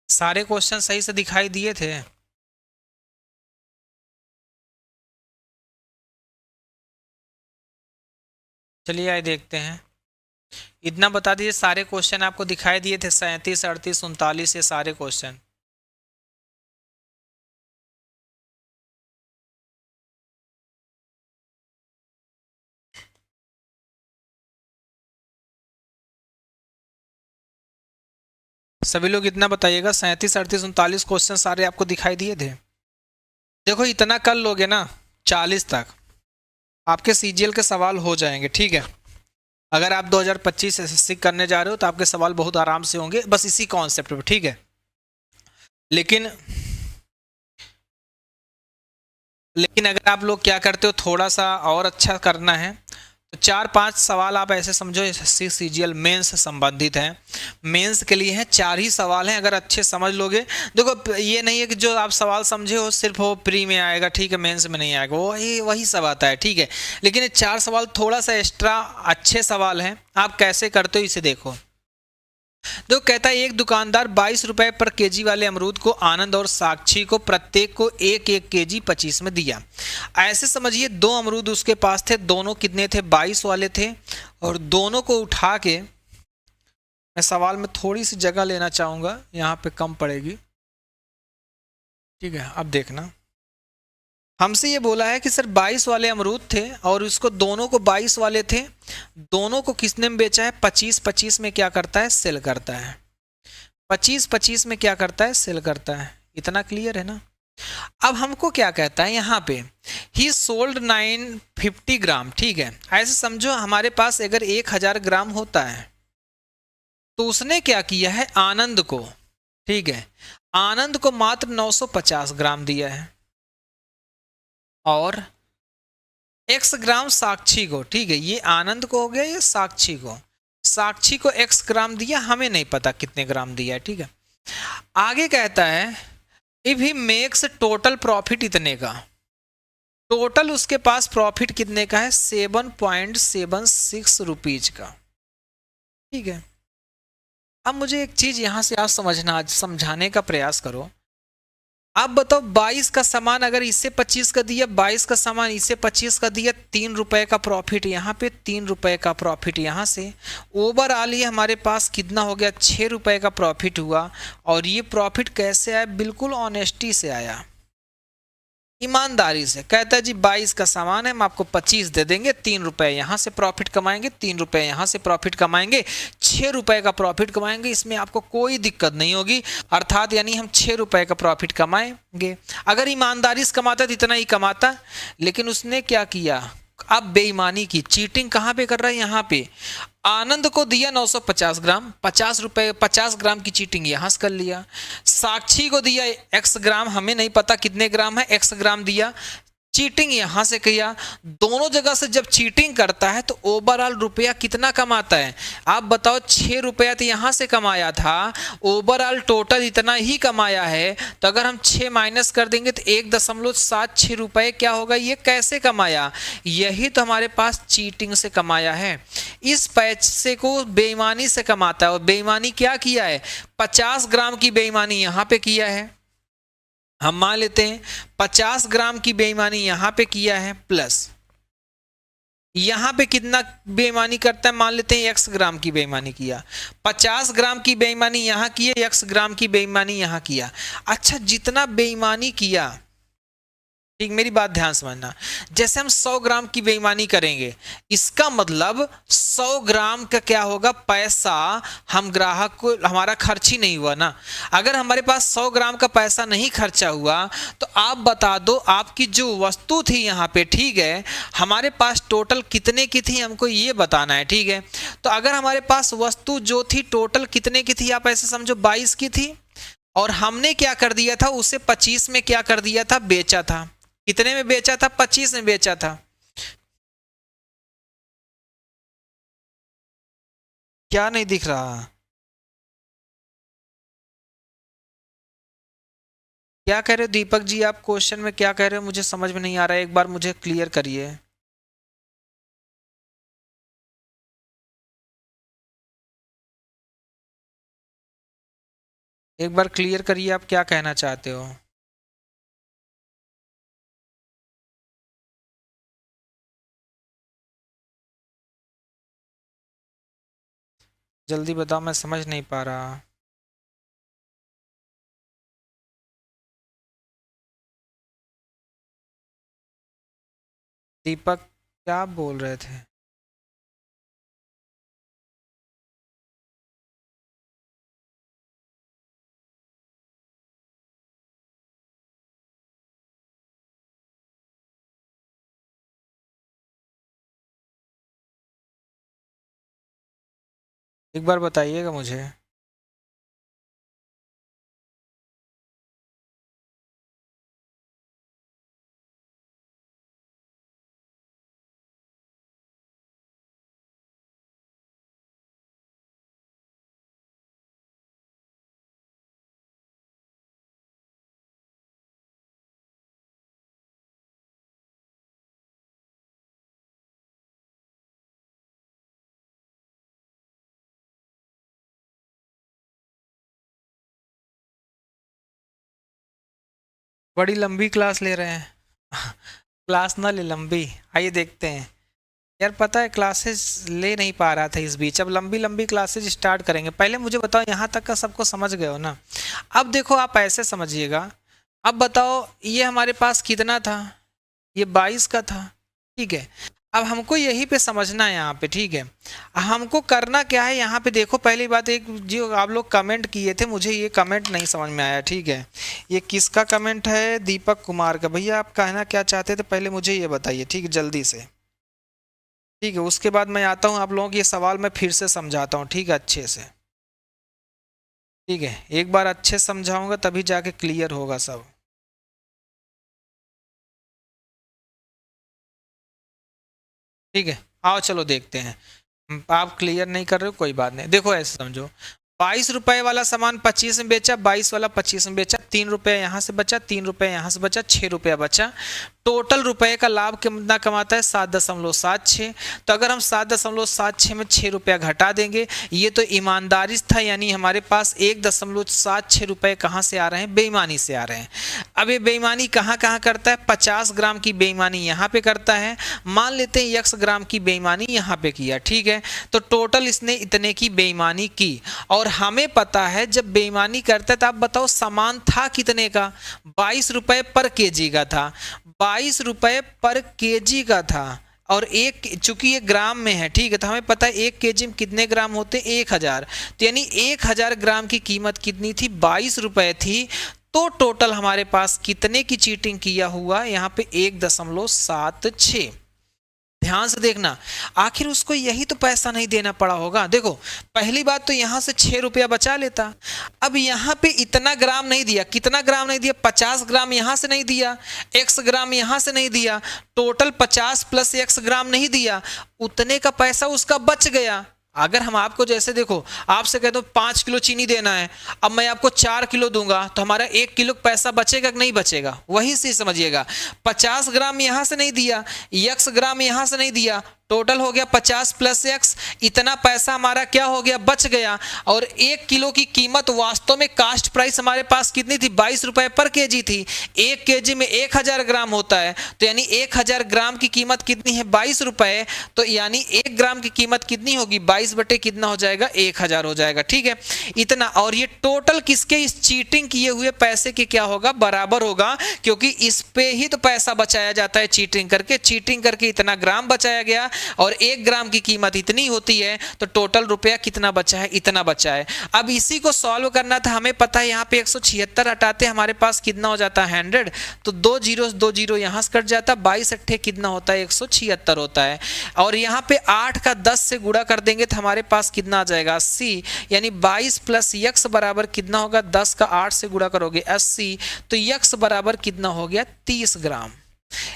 [SPEAKER 1] सारे क्वेश्चन सही से दिखाई दिए थे? चलिए आइए देखते हैं। इतना बता दीजिए, सारे क्वेश्चन आपको दिखाई दिए थे? 37, 38, 39, ये सारे क्वेश्चन। सभी लोग इतना बताइएगा, 37, 38, 39 क्वेश्चन सारे आपको दिखाई दिए थे? देखो इतना कर लोगे ना, 40 तक आपके सीजीएल के सवाल हो जाएंगे, ठीक है। अगर आप 2025 एसएससी करने जा रहे हो तो आपके सवाल बहुत आराम से होंगे, बस इसी कॉन्सेप्ट पे, ठीक है। लेकिन लेकिन अगर आप लोग क्या करते हो, थोड़ा सा और अच्छा करना है तो 4-5 सवाल आप ऐसे समझो एसएससी सीजीएल मेंस से संबंधित हैं। मेंस के लिए हैं, 4 ही सवाल हैं, अगर अच्छे समझ लोगे। देखो ये नहीं है कि जो आप सवाल समझे हो सिर्फ वो प्री में आएगा, ठीक है, मेंस में नहीं आएगा, वो वही सब आता है, ठीक है। लेकिन ये 4 सवाल थोड़ा सा एक्स्ट्रा अच्छे सवाल हैं। आप कैसे करते हो इसे देखो। तो कहता है एक दुकानदार 22 रुपए पर केजी वाले अमरूद को आनंद और साक्षी को प्रत्येक को 1-1 केजी 25 में दिया। ऐसे समझिए 2 अमरूद उसके पास थे, दोनों कितने थे, 22 वाले थे, और दोनों को उठा के, मैं सवाल में थोड़ी सी जगह लेना चाहूँगा, यहाँ पे कम पड़ेगी, ठीक है। अब देखना, हमसे ये बोला है कि सर 22 वाले अमरूद थे और उसको दोनों को 22 वाले थे, दोनों को किसने में बेचा है, 25-25 में क्या करता है, सेल करता है। 25-25 में क्या करता है, सेल करता है। इतना क्लियर है ना? अब हमको क्या कहता है यहाँ पे, ही सोल्ड 950 ग्राम, ठीक है। ऐसे समझो हमारे पास अगर 1000 ग्राम होता है तो उसने क्या किया है, आनंद को, ठीक है, आनंद को मात्र 950 ग्राम दिया है और x ग्राम साक्षी को, ठीक है, ये आनंद को हो गया, ये साक्षी को x ग्राम दिया, हमें नहीं पता कितने ग्राम दिया है, ठीक है। आगे कहता है if he makes total profit इतने का, टोटल उसके पास प्रॉफिट कितने का है 7.76 रुपीज का, ठीक है। अब मुझे एक चीज यहां से आप समझाने का प्रयास करो। आप बताओ 22 का सामान अगर इससे 25 का दिया, 22 का सामान इससे 25 का दिया, 3 रुपए का प्रॉफिट यहाँ पे, 3 रुपए का प्रॉफिट यहाँ से, ओवरऑल ये हमारे पास कितना हो गया 6 रुपए का प्रॉफिट हुआ। और ये प्रॉफिट कैसे आया, बिल्कुल ऑनेस्टी से आया, ईमानदारी से। कहता है जी 22 का सामान है, हम आपको 25 दे देंगे, 3 रुपए यहाँ से प्रॉफिट कमाएंगे, 3 रुपए यहाँ से प्रॉफिट कमाएंगे, 6 रुपए का प्रॉफिट कमाएंगे, इसमें आपको कोई दिक्कत नहीं होगी। अर्थात यानी हम 6 रुपए का प्रॉफिट कमाएंगे। अगर ईमानदारी से कमाता तो इतना ही कमाता, लेकिन उसने क्या किया, अब बेईमानी की, चीटिंग कहाँ पे कर रहा है, यहाँ पे। आनंद को दिया 950 ग्राम, 50 रुपए, 50 ग्राम की चीटिंग यहां से कर लिया। साक्षी को दिया x ग्राम, हमें नहीं पता कितने ग्राम है, x ग्राम दिया, चीटिंग यहां से किया। दोनों जगह से जब चीटिंग करता है तो ओवरऑल रुपया कितना कमाता है, आप बताओ। 6 रुपया तो यहां से कमाया था, ओवरऑल टोटल इतना ही कमाया है। तो अगर हम 6 माइनस कर देंगे तो 1.76 रुपए क्या होगा, ये कैसे कमाया, यही तो हमारे पास चीटिंग से कमाया है। इस पैसे को बेईमानी से कमाता है। और बेईमानी क्या किया है, 50 ग्राम की बेईमानी यहां पे किया है, हम मान लेते हैं 50 ग्राम की बेईमानी यहां पे किया है, प्लस यहां पे कितना बेईमानी करता है, मान लेते हैं x ग्राम की बेईमानी किया, 50 ग्राम की बेईमानी यहां की है, x ग्राम की बेईमानी यहां किया। अच्छा, जितना बेईमानी किया, ठीक, मेरी बात ध्यान समझना, जैसे हम 100 ग्राम की बेईमानी करेंगे, इसका मतलब 100 ग्राम का क्या होगा, पैसा हम ग्राहक को, हमारा खर्च ही नहीं हुआ ना। अगर हमारे पास 100 ग्राम का पैसा नहीं खर्चा हुआ तो आप बता दो आपकी जो वस्तु थी यहाँ पे, ठीक है, हमारे पास टोटल कितने की थी, हमको ये बताना है, ठीक है। तो अगर हमारे पास वस्तु जो थी टोटल कितने की थी, आप ऐसे समझो 22 की थी, और हमने क्या कर दिया था, उसे 25 में क्या कर दिया था, बेचा था। कितने में बेचा था, 25 में बेचा था। क्या नहीं दिख रहा, क्या कह रहे हो दीपक जी, आप क्वेश्चन में क्या कह रहे हो, मुझे समझ में नहीं आ रहा है, एक बार मुझे क्लियर करिए। एक बार क्लियर करिए, आप क्या कहना चाहते हो। जल्दी बताओ, मैं समझ नहीं पा रहा। दीपक क्या बोल रहे थे। एक बार बताइएगा मुझे। बड़ी लंबी क्लास ले रहे हैं क्लास ना ले लंबी, आइए देखते हैं। यार पता है क्लासेस ले नहीं पा रहा था इस बीच, अब लंबी लंबी क्लासेस स्टार्ट करेंगे। पहले मुझे बताओ यहाँ तक का सबको समझ गए हो ना। अब देखो आप ऐसे समझिएगा, अब बताओ ये हमारे पास कितना था, ये 22 का था, ठीक है। अब हमको यही पे समझना है यहाँ पे, ठीक है। हमको करना क्या है यहाँ पे, देखो पहली बात, एक जो आप लोग कमेंट किए थे, मुझे ये कमेंट नहीं समझ में आया, ठीक है। ये किसका कमेंट है, दीपक कुमार का। भैया आप कहना क्या चाहते थे पहले मुझे ये बताइए, ठीक है, जल्दी से, ठीक है। उसके बाद मैं आता हूँ आप लोगों के ये सवाल मैं फिर से समझाता हूँ, ठीक है, अच्छे से। ठीक है, एक बार अच्छे समझाऊंगा तभी जाके क्लियर होगा सब। ठीक है, आओ चलो देखते हैं। आप क्लियर नहीं कर रहे हो कोई बात नहीं, देखो ऐसे समझो। 22 रुपए वाला सामान 25 में बेचा, 22 वाला 25 में बेचा, 3 रुपये यहाँ से बचा, 3 रुपये यहाँ से बचा, 6 रुपया बचा। टोटल रुपए का लाभ कितना कमाता है? 7.76। तो अगर हम 7.76 में 6 रुपया घटा देंगे, ये तो ईमानदारी था, यानी हमारे पास 1.76 रुपये कहाँ से आ रहे हैं? बेईमानी से आ रहे हैं। अब ये बेईमानी कहाँ कहाँ करता है? 50 ग्राम की बेईमानी यहाँ पे करता है, मान लेते हैं 1 ग्राम की बेईमानी यहाँ पे किया। ठीक है, तो टोटल इसने इतने की बेईमानी की, और हमें पता है जब बेईमानी करता है तो आप बताओ सामान था कितने का? 22 रुपए पर केजी का था, 22 रुपए पर केजी का था, और एक चूंकि ये ग्राम में है, ठीक है, तो हमें पता है 1 केजी में कितने ग्राम होते हैं? 1000। तो यानी 1000 ग्राम की कीमत कितनी थी? 22 रुपए थी। तो टोटल हमारे पास कितने की चीटिंग किया हुआ? यहाँ पे 1.76। ध्यान से देखना, आखिर उसको यही तो पैसा नहीं देना पड़ा होगा। देखो पहली बात तो यहां से 6 रुपया बचा लेता। अब यहां पे इतना ग्राम नहीं दिया, कितना ग्राम नहीं दिया? 50 ग्राम यहां से नहीं दिया, x ग्राम यहां से नहीं दिया, टोटल 50 प्लस x ग्राम नहीं दिया, उतने का पैसा उसका बच गया। अगर हम आपको जैसे देखो, आपसे कहते हो 5 किलो चीनी देना है, अब मैं आपको 4 किलो दूंगा, तो हमारा 1 किलो पैसा बचेगा कि नहीं बचेगा? वही से समझिएगा। 50 ग्राम यहां से नहीं दिया, x ग्राम यहां से नहीं दिया, टोटल हो गया 50 प्लस x, इतना पैसा हमारा क्या हो गया? बच गया। और 1 किलो की कीमत वास्तव में कास्ट प्राइस हमारे पास कितनी थी? 22 रुपए पर केजी थी। 1 केजी में 1000 ग्राम होता है, तो यानी 1000 ग्राम की कीमत कितनी है? 22 रुपए। तो यानी 1 ग्राम की कीमत कितनी होगी? 22 बटे कितना हो जाएगा? 1000 हो जाएगा। ठीक है, इतना। और ये टोटल किसके? इस चीटिंग किए हुए पैसे के क्या होगा? बराबर होगा, क्योंकि इस पे ही तो पैसा बचाया जाता है चीटिंग करके। चीटिंग करके इतना ग्राम बचाया गया, और 1 ग्राम की कीमत इतनी होती है, तो टोटल रुपया कितना बचा है? इतना बचा है। अब इसी को सॉल्व करना था, हमें पता है यहाँ पे 176 हटाते हमारे पास कितना हो जाता है? 100। तो 2 जीरो यहाँ से कट जाता, 22 अट्ठे कितना होता है? 176 होता है। और यहाँ पे 8 का 10 से गुणा कर देंगे तो हमारे पास कितना आ जाएगा? 80। यानी 22 प्लस x बराबर कितना होगा? 10 का 8 से गुणा करोगे 80, तो x बराबर कितना हो गया? 30 ग्राम।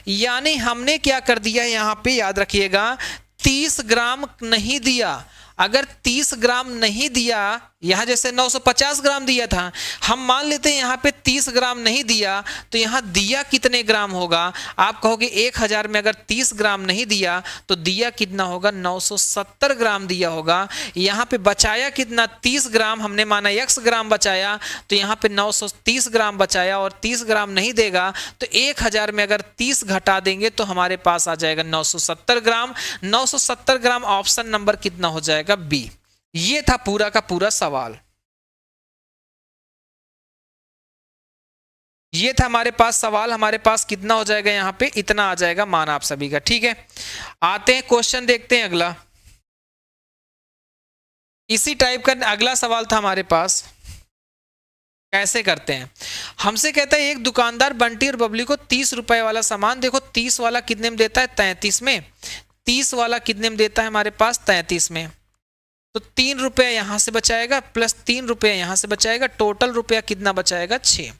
[SPEAKER 1] यानी हमने क्या कर दिया यहां पे? याद रखिएगा, 30 ग्राम नहीं दिया। अगर 30 ग्राम नहीं दिया, यहां जैसे 950 ग्राम दिया था, हम मान लेते हैं यहां पे 30 ग्राम नहीं दिया, तो यहां दिया कितने ग्राम होगा? आप कहोगे 1000 में अगर 30 ग्राम नहीं दिया तो दिया कितना होगा? 970 ग्राम दिया होगा। यहां पे बचाया कितना? 30 ग्राम, हमने माना x ग्राम बचाया, तो यहां पे 930 ग्राम बचाया, और 30 ग्राम नहीं देगा तो 1000 में अगर 30 घटा देंगे तो हमारे पास आ जाएगा 970 ग्राम। 970 ग्राम ऑप्शन नंबर कितना हो जाएगा? बी। ये था पूरा का पूरा सवाल। ये था हमारे पास सवाल। हमारे पास कितना हो जाएगा? यहां पे इतना आ जाएगा मान आप सभी का। ठीक है, आते हैं क्वेश्चन देखते हैं अगला। इसी टाइप का अगला सवाल था हमारे पास। कैसे करते हैं? हमसे कहता है एक दुकानदार बंटी और बबली को 30 रुपए वाला सामान, देखो 30 वाला कितने में देता है? 33 में। 30 वाला कितने में देता है हमारे पास? 33 में। तो 3 रुपया यहां से बचाएगा, प्लस 3 रुपया यहां से बचाएगा, टोटल रुपया कितना बचाएगा? 6।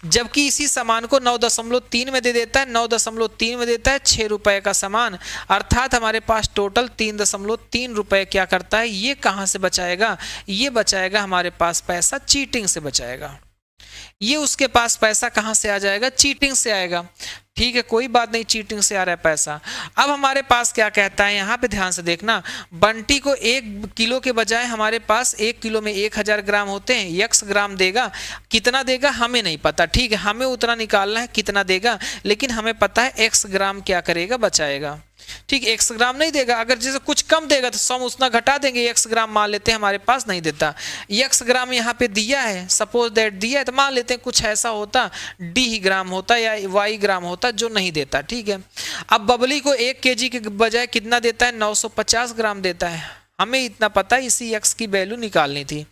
[SPEAKER 1] जबकि इसी सामान को 9.3 में दे देता है, 9.3 में देता है 6 रुपए का सामान, अर्थात हमारे पास टोटल 3.3 रुपए क्या करता है? ये कहां से बचाएगा? ये बचाएगा हमारे पास पैसा चीटिंग से बचाएगा। ये उसके पास पैसा कहां से आ जाएगा? चीटिंग से आएगा। ठीक है, कोई बात नहीं, चीटिंग से आ रहा है पैसा। अब हमारे पास क्या कहता है? यहाँ पे ध्यान से देखना, बंटी को 1 किलो के बजाय हमारे पास 1 किलो में 1000 ग्राम होते हैं, x ग्राम देगा। कितना देगा हमें नहीं पता, ठीक है, हमें उतना निकालना है कितना देगा, लेकिन हमें पता है x ग्राम क्या करेगा? बचाएगा। ठीक, 1 ग्राम नहीं देगा, अगर जैसे कुछ कम देगा तो सम उतना घटा देंगे, 1 ग्राम मान लेते हैं हमारे पास नहीं देता। 1 ग्राम यहाँ पे दिया है, सपोज दैट दिया है, तो मान लेते हैं कुछ ऐसा होता d ग्राम होता या y ग्राम होता जो नहीं देता। ठीक है, अब बबली को 1 केजी के बजाय कितना देता है? 950 ग्राम देता है। हमें इतना पता है, इसी x की वैल्यू निकालनी थी।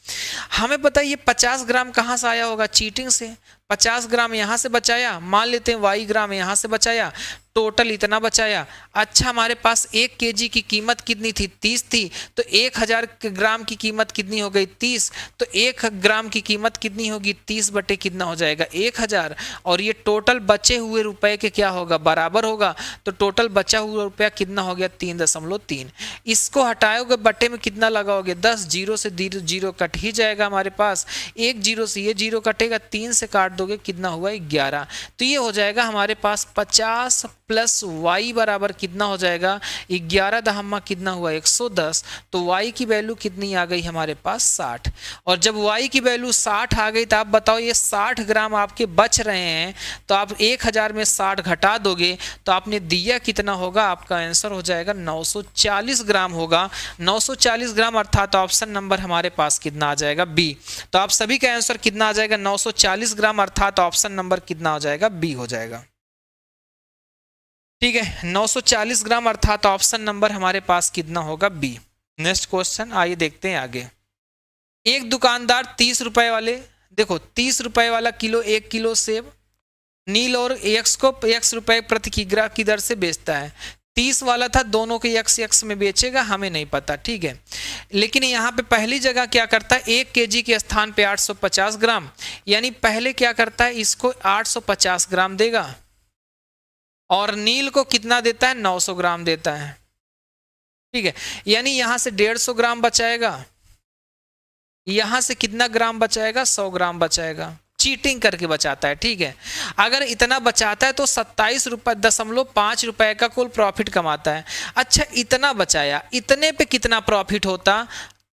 [SPEAKER 1] हमें पता है ये 50 ग्राम कहाँ से आया होगा? चीटिंग से। 50 ग्राम यहाँ से बचाया, मान लेते हैं y ग्राम यहाँ से बचाया, टोटल इतना बचाया। अच्छा हमारे पास 1 केजी की कीमत कितनी थी? 30 थी, तो 1000 ग्राम की कीमत कितनी हो गई? 30। तो 1 ग्राम की कीमत कितनी होगी? 30 बटे कितना हो जाएगा? 1000। और ये टोटल बचे हुए रुपए के क्या होगा? बराबर होगा। तो टोटल बचा हुआ रुपया कितना हो गया? 3.3। इसको हटाओगे बटे में कितना लगाओगे? 10। जीरो से जीरो कट ही जाएगा हमारे पास, एक जीरो से ये जीरो कटेगा, 3 से काट दोगे कितना हुआ? 11। तो ये हो जाएगा हमारे पास 50 प्लस y बराबर कितना हो जाएगा? 11 दहम्मा कितना हुआ? 110। तो y की वैल्यू कितनी आ गई हमारे पास? 60। और जब y की वैल्यू 60 आ गई तो आप बताओ ये 60 ग्राम आपके बच रहे हैं, तो आप 1000 में 60 घटा दोगे तो आपने दिया कितना होगा? आपका आंसर हो जाएगा 940 ग्राम होगा। 940 ग्राम अर्थात ऑप्शन नंबर हमारे पास कितना आ जाएगा? बी। तो आप सभी का आंसर कितना आ जाएगा? 940 ग्राम अर्थात ऑप्शन नंबर कितना हो जाएगा? बी हो जाएगा। ठीक है, 940 ग्राम अर्थात ऑप्शन नंबर हमारे पास कितना होगा? बी। नेक्स्ट क्वेश्चन आइए देखते हैं आगे। एक दुकानदार 30 रुपए वाले, देखो 30 रुपए वाला किलो 1 किलो सेब नील और एक्स को x रुपए प्रति किग्रा की दर से बेचता है। 30 वाला था, दोनों के x में बेचेगा, हमें नहीं पता। ठीक है, लेकिन यहाँ पे पहली जगह क्या करता है? 1 केजी के स्थान पे 850 ग्राम, यानी पहले क्या करता है? इसको 850 ग्राम देगा और नील को कितना देता है? 900 ग्राम देता है। ठीक है, यानी यहां से 150 ग्राम बचाएगा, यहां से कितना ग्राम बचाएगा? 100 ग्राम बचाएगा। चीटिंग करके बचाता है। ठीक है, अगर इतना बचाता है तो 27.5 रुपए का कुल प्रॉफिट कमाता है। अच्छा इतना बचाया, इतने पे कितना प्रॉफिट होता?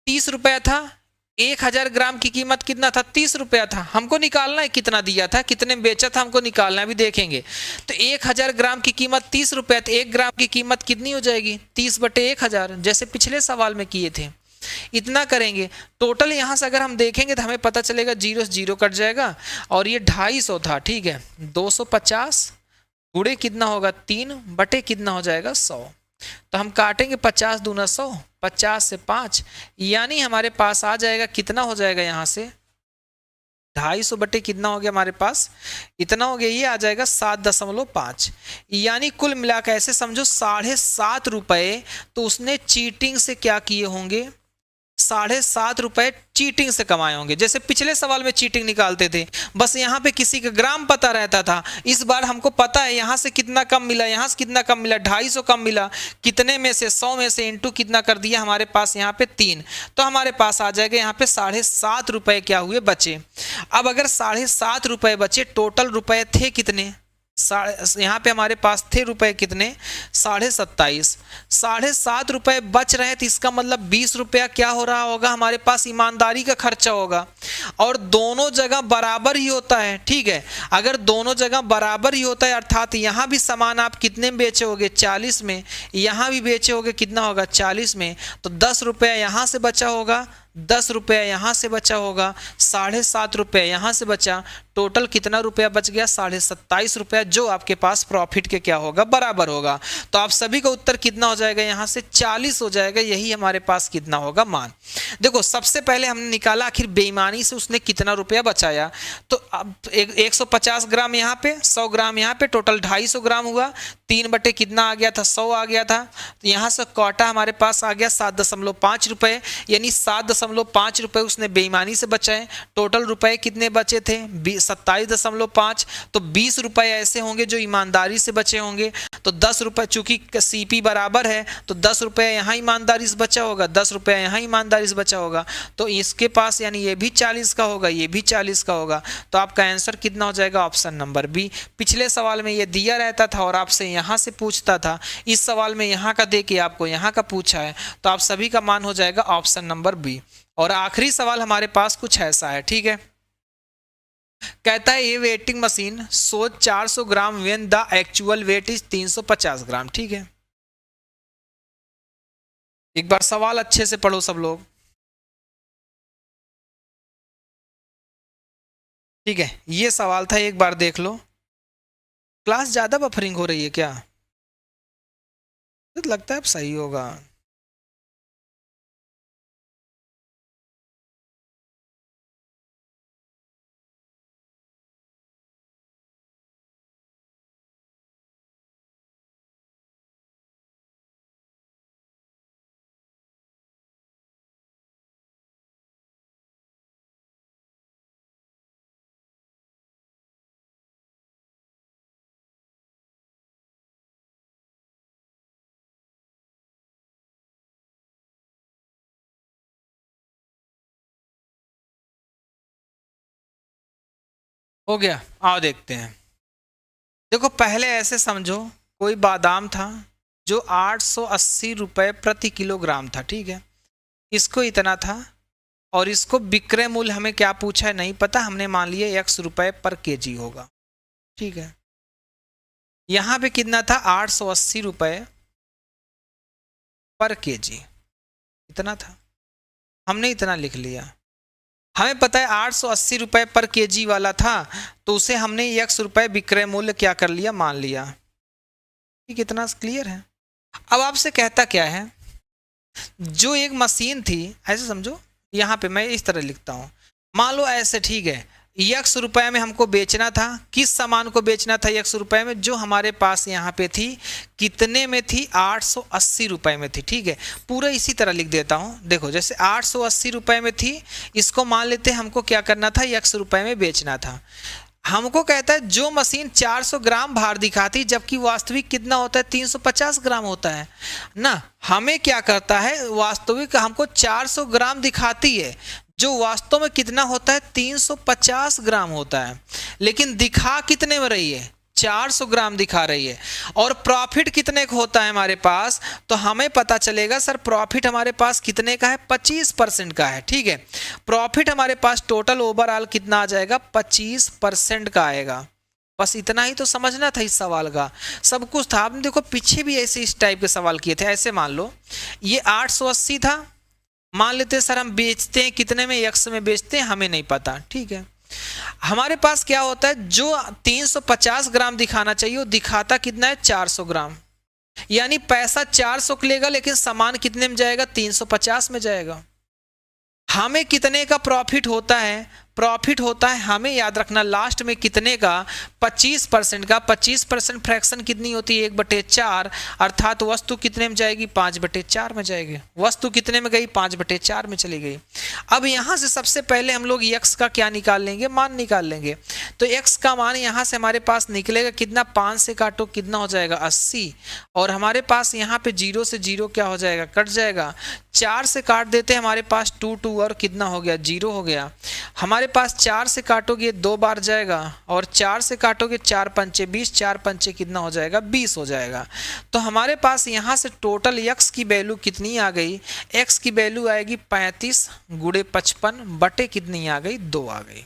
[SPEAKER 1] 30 रुपया था, 1000 ग्राम की कीमत कितना था? 30 रुपया था। हमको निकालना है कितना दिया था, कितने में बेचा था, हमको निकालना है, अभी देखेंगे। तो 1000 ग्राम की कीमत 30 रुपया, तो 1 ग्राम की कीमत कितनी हो जाएगी? 30 बटे 1000, जैसे पिछले सवाल में किए थे। इतना करेंगे, टोटल यहां से अगर हम देखेंगे तो हमें पता चलेगा जीरो से जीरो कट जाएगा और ये 250 था। ठीक है, 250 गुणे कितना होगा? 3 बटे कितना हो जाएगा? 100। तो हम काटेंगे 50 दूना 100, 50 से 5, यानी हमारे पास आ जाएगा कितना हो जाएगा? यहाँ से 250 बटे कितना हो गया हमारे पास? इतना हो गया, ये आ जाएगा 7.5। यानी कुल मिलाकर ऐसे समझो 7.5 रुपए तो उसने चीटिंग से क्या किए होंगे? 7.5 रुपए चीटिंग से कमाए होंगे। जैसे पिछले सवाल में चीटिंग निकालते थे, बस यहाँ पे किसी का ग्राम पता रहता था। इस बार हमको पता है यहाँ से कितना कम मिला, यहाँ से कितना कम मिला, 250 कम मिला, कितने में से? 100 में से इंटू कितना कर दिया हमारे पास यहाँ पे? 3। तो हमारे पास आ जाएगा यहाँ पे 7.5 रुपए क्या हुए? बचे। अब अगर 7.5 रुपए बचे, टोटल रुपए थे कितने? यहाँ पे हमारे पास थे रुपए कितने? 27.5। 7.5 रुपए बच रहे तो इसका मतलब 20 रुपया क्या हो रहा होगा हमारे पास? ईमानदारी का खर्चा होगा। और दोनों जगह बराबर ही होता है। ठीक है, अगर दोनों जगह बराबर ही होता है अर्थात यहाँ भी सामान आप कितने में बेचे होगे? 40 में, यहाँ भी बेचे होगे कितना होगा? 40 में। तो 10 रुपया यहाँ से बचा होगा, 10 रुपया यहाँ से बचा होगा, 7.5 रुपया यहाँ से बचा, टोटल कितना रुपया बच गया? 27.5 रुपया, जो आपके पास प्रॉफिट के क्या होगा? बराबर होगा। तो आप सभी का उत्तर कितना हो जाएगा? यहाँ से 40 हो जाएगा। यही हमारे पास कितना होगा? मान। देखो सबसे पहले हमने निकाला आखिर बेईमानी से उसने कितना रुपया बचाया। तो अब 150 ग्राम यहाँ पे, 100 ग्राम यहाँ पे, टोटल 250 ग्राम हुआ। 3 बटे कितना आ गया था? 100 आ गया था। तो यहाँ से कोटा हमारे पास आ गया 7.5 रुपए, यानी 7.5 रुपए उसने बेईमानी से बचाए। टोटल रुपए कितने बचे थे? 27.5। तो 20 रुपए ऐसे होंगे जो ईमानदारी से बचे होंगे। तो 10 रुपए, चूंकि सीपी बराबर है तो 10 रुपए यहाँ ईमानदारी से बचा होगा, 10 रुपए यहाँ ईमानदारी से बचा होगा। तो इसके पास यानी ये भी 40 का होगा, ये भी 40 का होगा। तो आपका आंसर कितना हो जाएगा? Option number B. पिछले सवाल में ये दिया रहता था और आपसे यहाँ से पूछता था, इस सवाल में यहाँ का दे के आपको यहाँ का पूछा है, तो आप सभी का मान हो जाएगा ऑप्शन नंबर बी। और आखिरी सवाल हमारे पास कुछ ऐसा है। ठीक है, कहता है ये waiting machine shows 400 gram when the actual wait is 350 ग्राम। ठीक है, एक बार सवाल अच्छे से पढ़ो सब लोग। ठीक है, ये सवाल था, एक बार देख लो। क्लास ज्यादा बफरिंग हो रही है क्या? तो लगता है अब सही होगा। हो गया। आओ देखते हैं। देखो पहले ऐसे समझो, कोई बादाम था जो 880 रुपये प्रति किलोग्राम था, ठीक है, इसको इतना था, और इसको विक्रय मूल्य हमें क्या पूछा है नहीं पता, हमने मान लिया x रुपये पर केजी होगा, ठीक है। यहाँ पे कितना था, 880 रुपये पर केजी, इतना था, हमने इतना लिख लिया। हमें पता है 880 रुपये पर केजी वाला था, तो उसे हमने x रुपये विक्रय मूल्य क्या कर लिया, मान लिया, ठीक, इतना क्लियर है। अब आपसे कहता क्या है, जो एक मशीन थी, ऐसे समझो, यहाँ पे मैं इस तरह लिखता हूँ, मान लो ऐसे, ठीक है, x रुपये में हमको बेचना था, किस सामान को बेचना था x रुपये में, जो हमारे पास यहाँ पे थी, कितने में थी, 880 रुपये में थी, ठीक है। पूरा इसी तरह लिख देता हूँ, देखो जैसे 880 रुपये में थी, इसको मान लेते हैं हमको क्या करना था, x रुपये में बेचना था। हमको कहता है जो मशीन 400 ग्राम भार दिखाती, जबकि वास्तविक कितना होता है, 350 ग्राम होता है ना। हमें क्या करता है, वास्तविक हमको 400 ग्राम दिखाती है, जो वास्तव में कितना होता है, 350 ग्राम होता है, लेकिन दिखा कितने में रही है, 400 ग्राम दिखा रही है। और प्रॉफिट कितने का होता है हमारे पास, तो हमें पता चलेगा सर प्रॉफिट हमारे पास कितने का है, 25% का है, ठीक है। प्रॉफिट हमारे पास टोटल ओवरऑल कितना आ जाएगा, 25% का आएगा। बस इतना ही तो समझना था इस सवाल का, सब कुछ था। आपने देखो पीछे भी ऐसे इस टाइप के सवाल किए थे। ऐसे मान लो ये 880 था, मान लेते सर हम बेचते हैं कितने में, x में बेचते हैं, हमें नहीं पता, ठीक है। हमारे पास क्या होता है, जो 350 ग्राम दिखाना चाहिए वो दिखाता कितना है, 400 ग्राम, यानी पैसा 400 का लेगा, लेकिन सामान कितने में जाएगा, 350 में जाएगा। हमें कितने का प्रॉफिट होता है, प्रॉफिट होता है, हमें याद रखना लास्ट में कितने का, 25% का। 25% फ्रैक्शन कितनी होती है, 1/4, अर्थात वस्तु कितने में जाएगी, 5/4 में जाएगी। वस्तु कितने में गई, 5/4 में चली गई। अब यहाँ से सबसे पहले हम लोग x का क्या निकाल लेंगे, मान निकाल लेंगे। तो x का मान यहाँ से हमारे पास निकलेगा कितना, 5 से काटो कितना हो जाएगा, 80, और हमारे पास यहाँ पे 0 से 0 क्या हो जाएगा, कट जाएगा। 4 से काट देते हैं, हमारे पास 2 और कितना हो गया, 0 हो गया। हमारे पास 4 से काटोगे 2 बार जाएगा, और 4 से काटोगे 4 पंचे 20, 4 पंचे कितना हो जाएगा, 20 हो जाएगा। तो हमारे पास यहाँ से टोटल x की वैल्यू कितनी आ गई, x की वैल्यू आएगी 35 गुणे 55 बटे कितनी आ गई, 2 आ गई।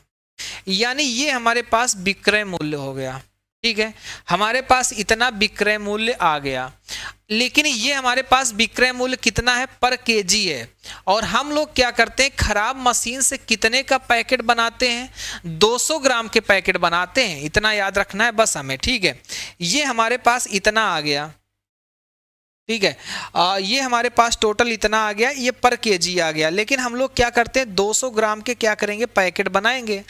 [SPEAKER 1] यानी ये हमारे पास विक्रय मूल्य हो गया, ठीक है। हमारे पास इतना विक्रय मूल्य आ गया, लेकिन ये हमारे पास विक्रय मूल्य कितना है, पर केजी है। और हम लोग क्या करते हैं, खराब मशीन से कितने का पैकेट बनाते हैं, 200 ग्राम के पैकेट बनाते हैं, इतना याद रखना है बस हमें, ठीक है। ये हमारे पास इतना आ गया, ठीक है। ये हमारे पास टोटल इतना आ गया, ये पर केजी आ गया। लेकिन हम लोग क्या करते हैं, 200 ग्राम के क्या करेंगे, पैकेट बनाएंगे।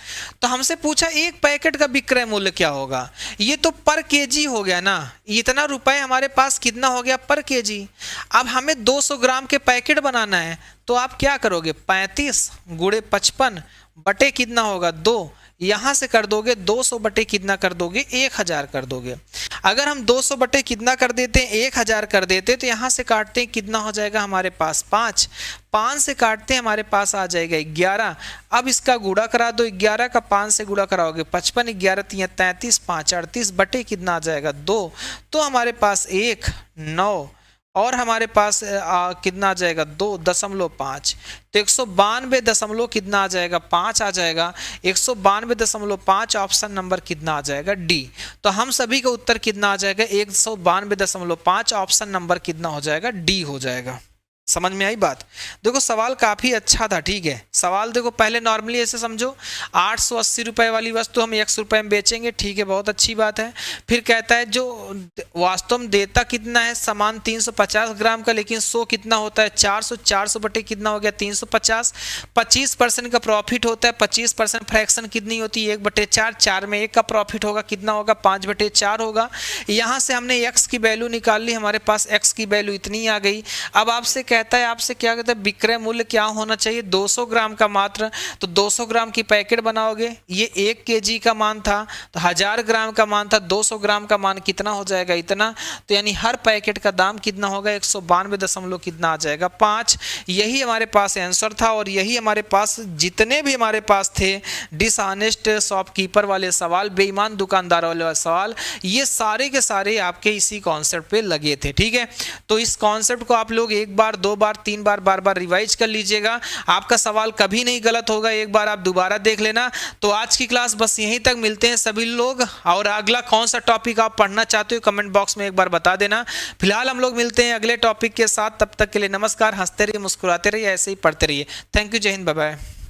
[SPEAKER 1] तो हमसे पूछा एक पैकेट का विक्रय मूल्य क्या होगा, ये तो पर केजी हो गया ना, इतना रुपए हमारे पास कितना हो गया, पर केजी। अब हमें 200 ग्राम के पैकेट बनाना है, तो आप क्या करोगे, 35 गुणे 55 बटे कितना होगा, 2, यहाँ से कर दोगे 200 बटे कितना कर दोगे, 1000 कर दोगे। अगर हम 200 बटे कितना कर देते हैं, 1000 कर देते, तो यहाँ से काटते हैं कितना हो जाएगा हमारे पास, 5 से काटते हैं हमारे पास आ जाएगा 11। अब इसका गुणा करा दो, 11 का 5 से गुणा कराओगे 55, 11 3 33, 5 38 बटे कितना आ जाएगा, 2। तो हमारे पास 1 9 और हमारे पास कितना आ जाएगा, 2.5। तो 192 कितना आ जाएगा, 5 आ जाएगा। 192.5 ऑप्शन नंबर कितना आ जाएगा, डी। तो हम सभी का उत्तर कितना आ जाएगा, 192.5 ऑप्शन नंबर कितना हो जाएगा, डी हो जाएगा। समझ में आई बात। देखो सवाल काफी अच्छा था, ठीक है। सवाल देखो पहले नॉर्मली ऐसे समझो, 880 रुपए वाली वस्तु हम 100 रुपए में बेचेंगे, ठीक है, बहुत अच्छी बात है। फिर कहता है जो वास्तव में देता कितना है, सामान 350 ग्राम का, लेकिन 100 कितना होता है, 400। 400 बटे कितना हो गया, 350। 25% का प्रॉफिट होता है, 25% फ्रैक्शन कितनी होती है, 1/4। 4 में 1 का प्रॉफिट होगा, कितना होगा, 5/4 होगा। यहाँ से हमने x की वैल्यू निकाल ली, हमारे पास x की वैल्यू इतनी आ गई। अब आपसे कहता है आपसे, क्या कहता है, विक्रय मूल्य क्या होना चाहिए, 200 ग्राम का मात्र। तो 200 ग्राम की पैकेट बनाओगे, ये 1 केजी का मान था, तो 1000 ग्राम का मान था, 200 ग्राम का मान कितना हो जाएगा, इतना। तो यानी हर पैकेट का दाम कितना होगा, 192 कितना आ जाएगा, 5। यही हमारे पास आंसर था और यही हमारे पास जितने भी हमारे पास थे डिसऑनेस्ट शॉपकीपर वाले सवाल, बेईमान दुकानदार वाले सवाल, ये सारे के सारे आपके इसी कॉन्सेप्ट पे लगे थे। ठीक है, तो इस कॉन्सेप्ट को आप लोग 1 बार 2 बार 3 बार बार बार रिवाइज कर लीजिएगा, आपका सवाल कभी नहीं गलत होगा, एक बार आप दोबारा देख लेना। तो आज की क्लास बस यहीं तक, मिलते हैं सभी लोग, और अगला कौन सा टॉपिक आप पढ़ना चाहते हो कमेंट बॉक्स में एक बार बता देना। फिलहाल हम लोग मिलते हैं अगले टॉपिक के साथ, तब तक के लिए नमस्कार, हंसते रहिए, मुस्कुराते रहिए, ऐसे ही पढ़ते रहिए। थैंक यू, जय हिंद, बाय बाय।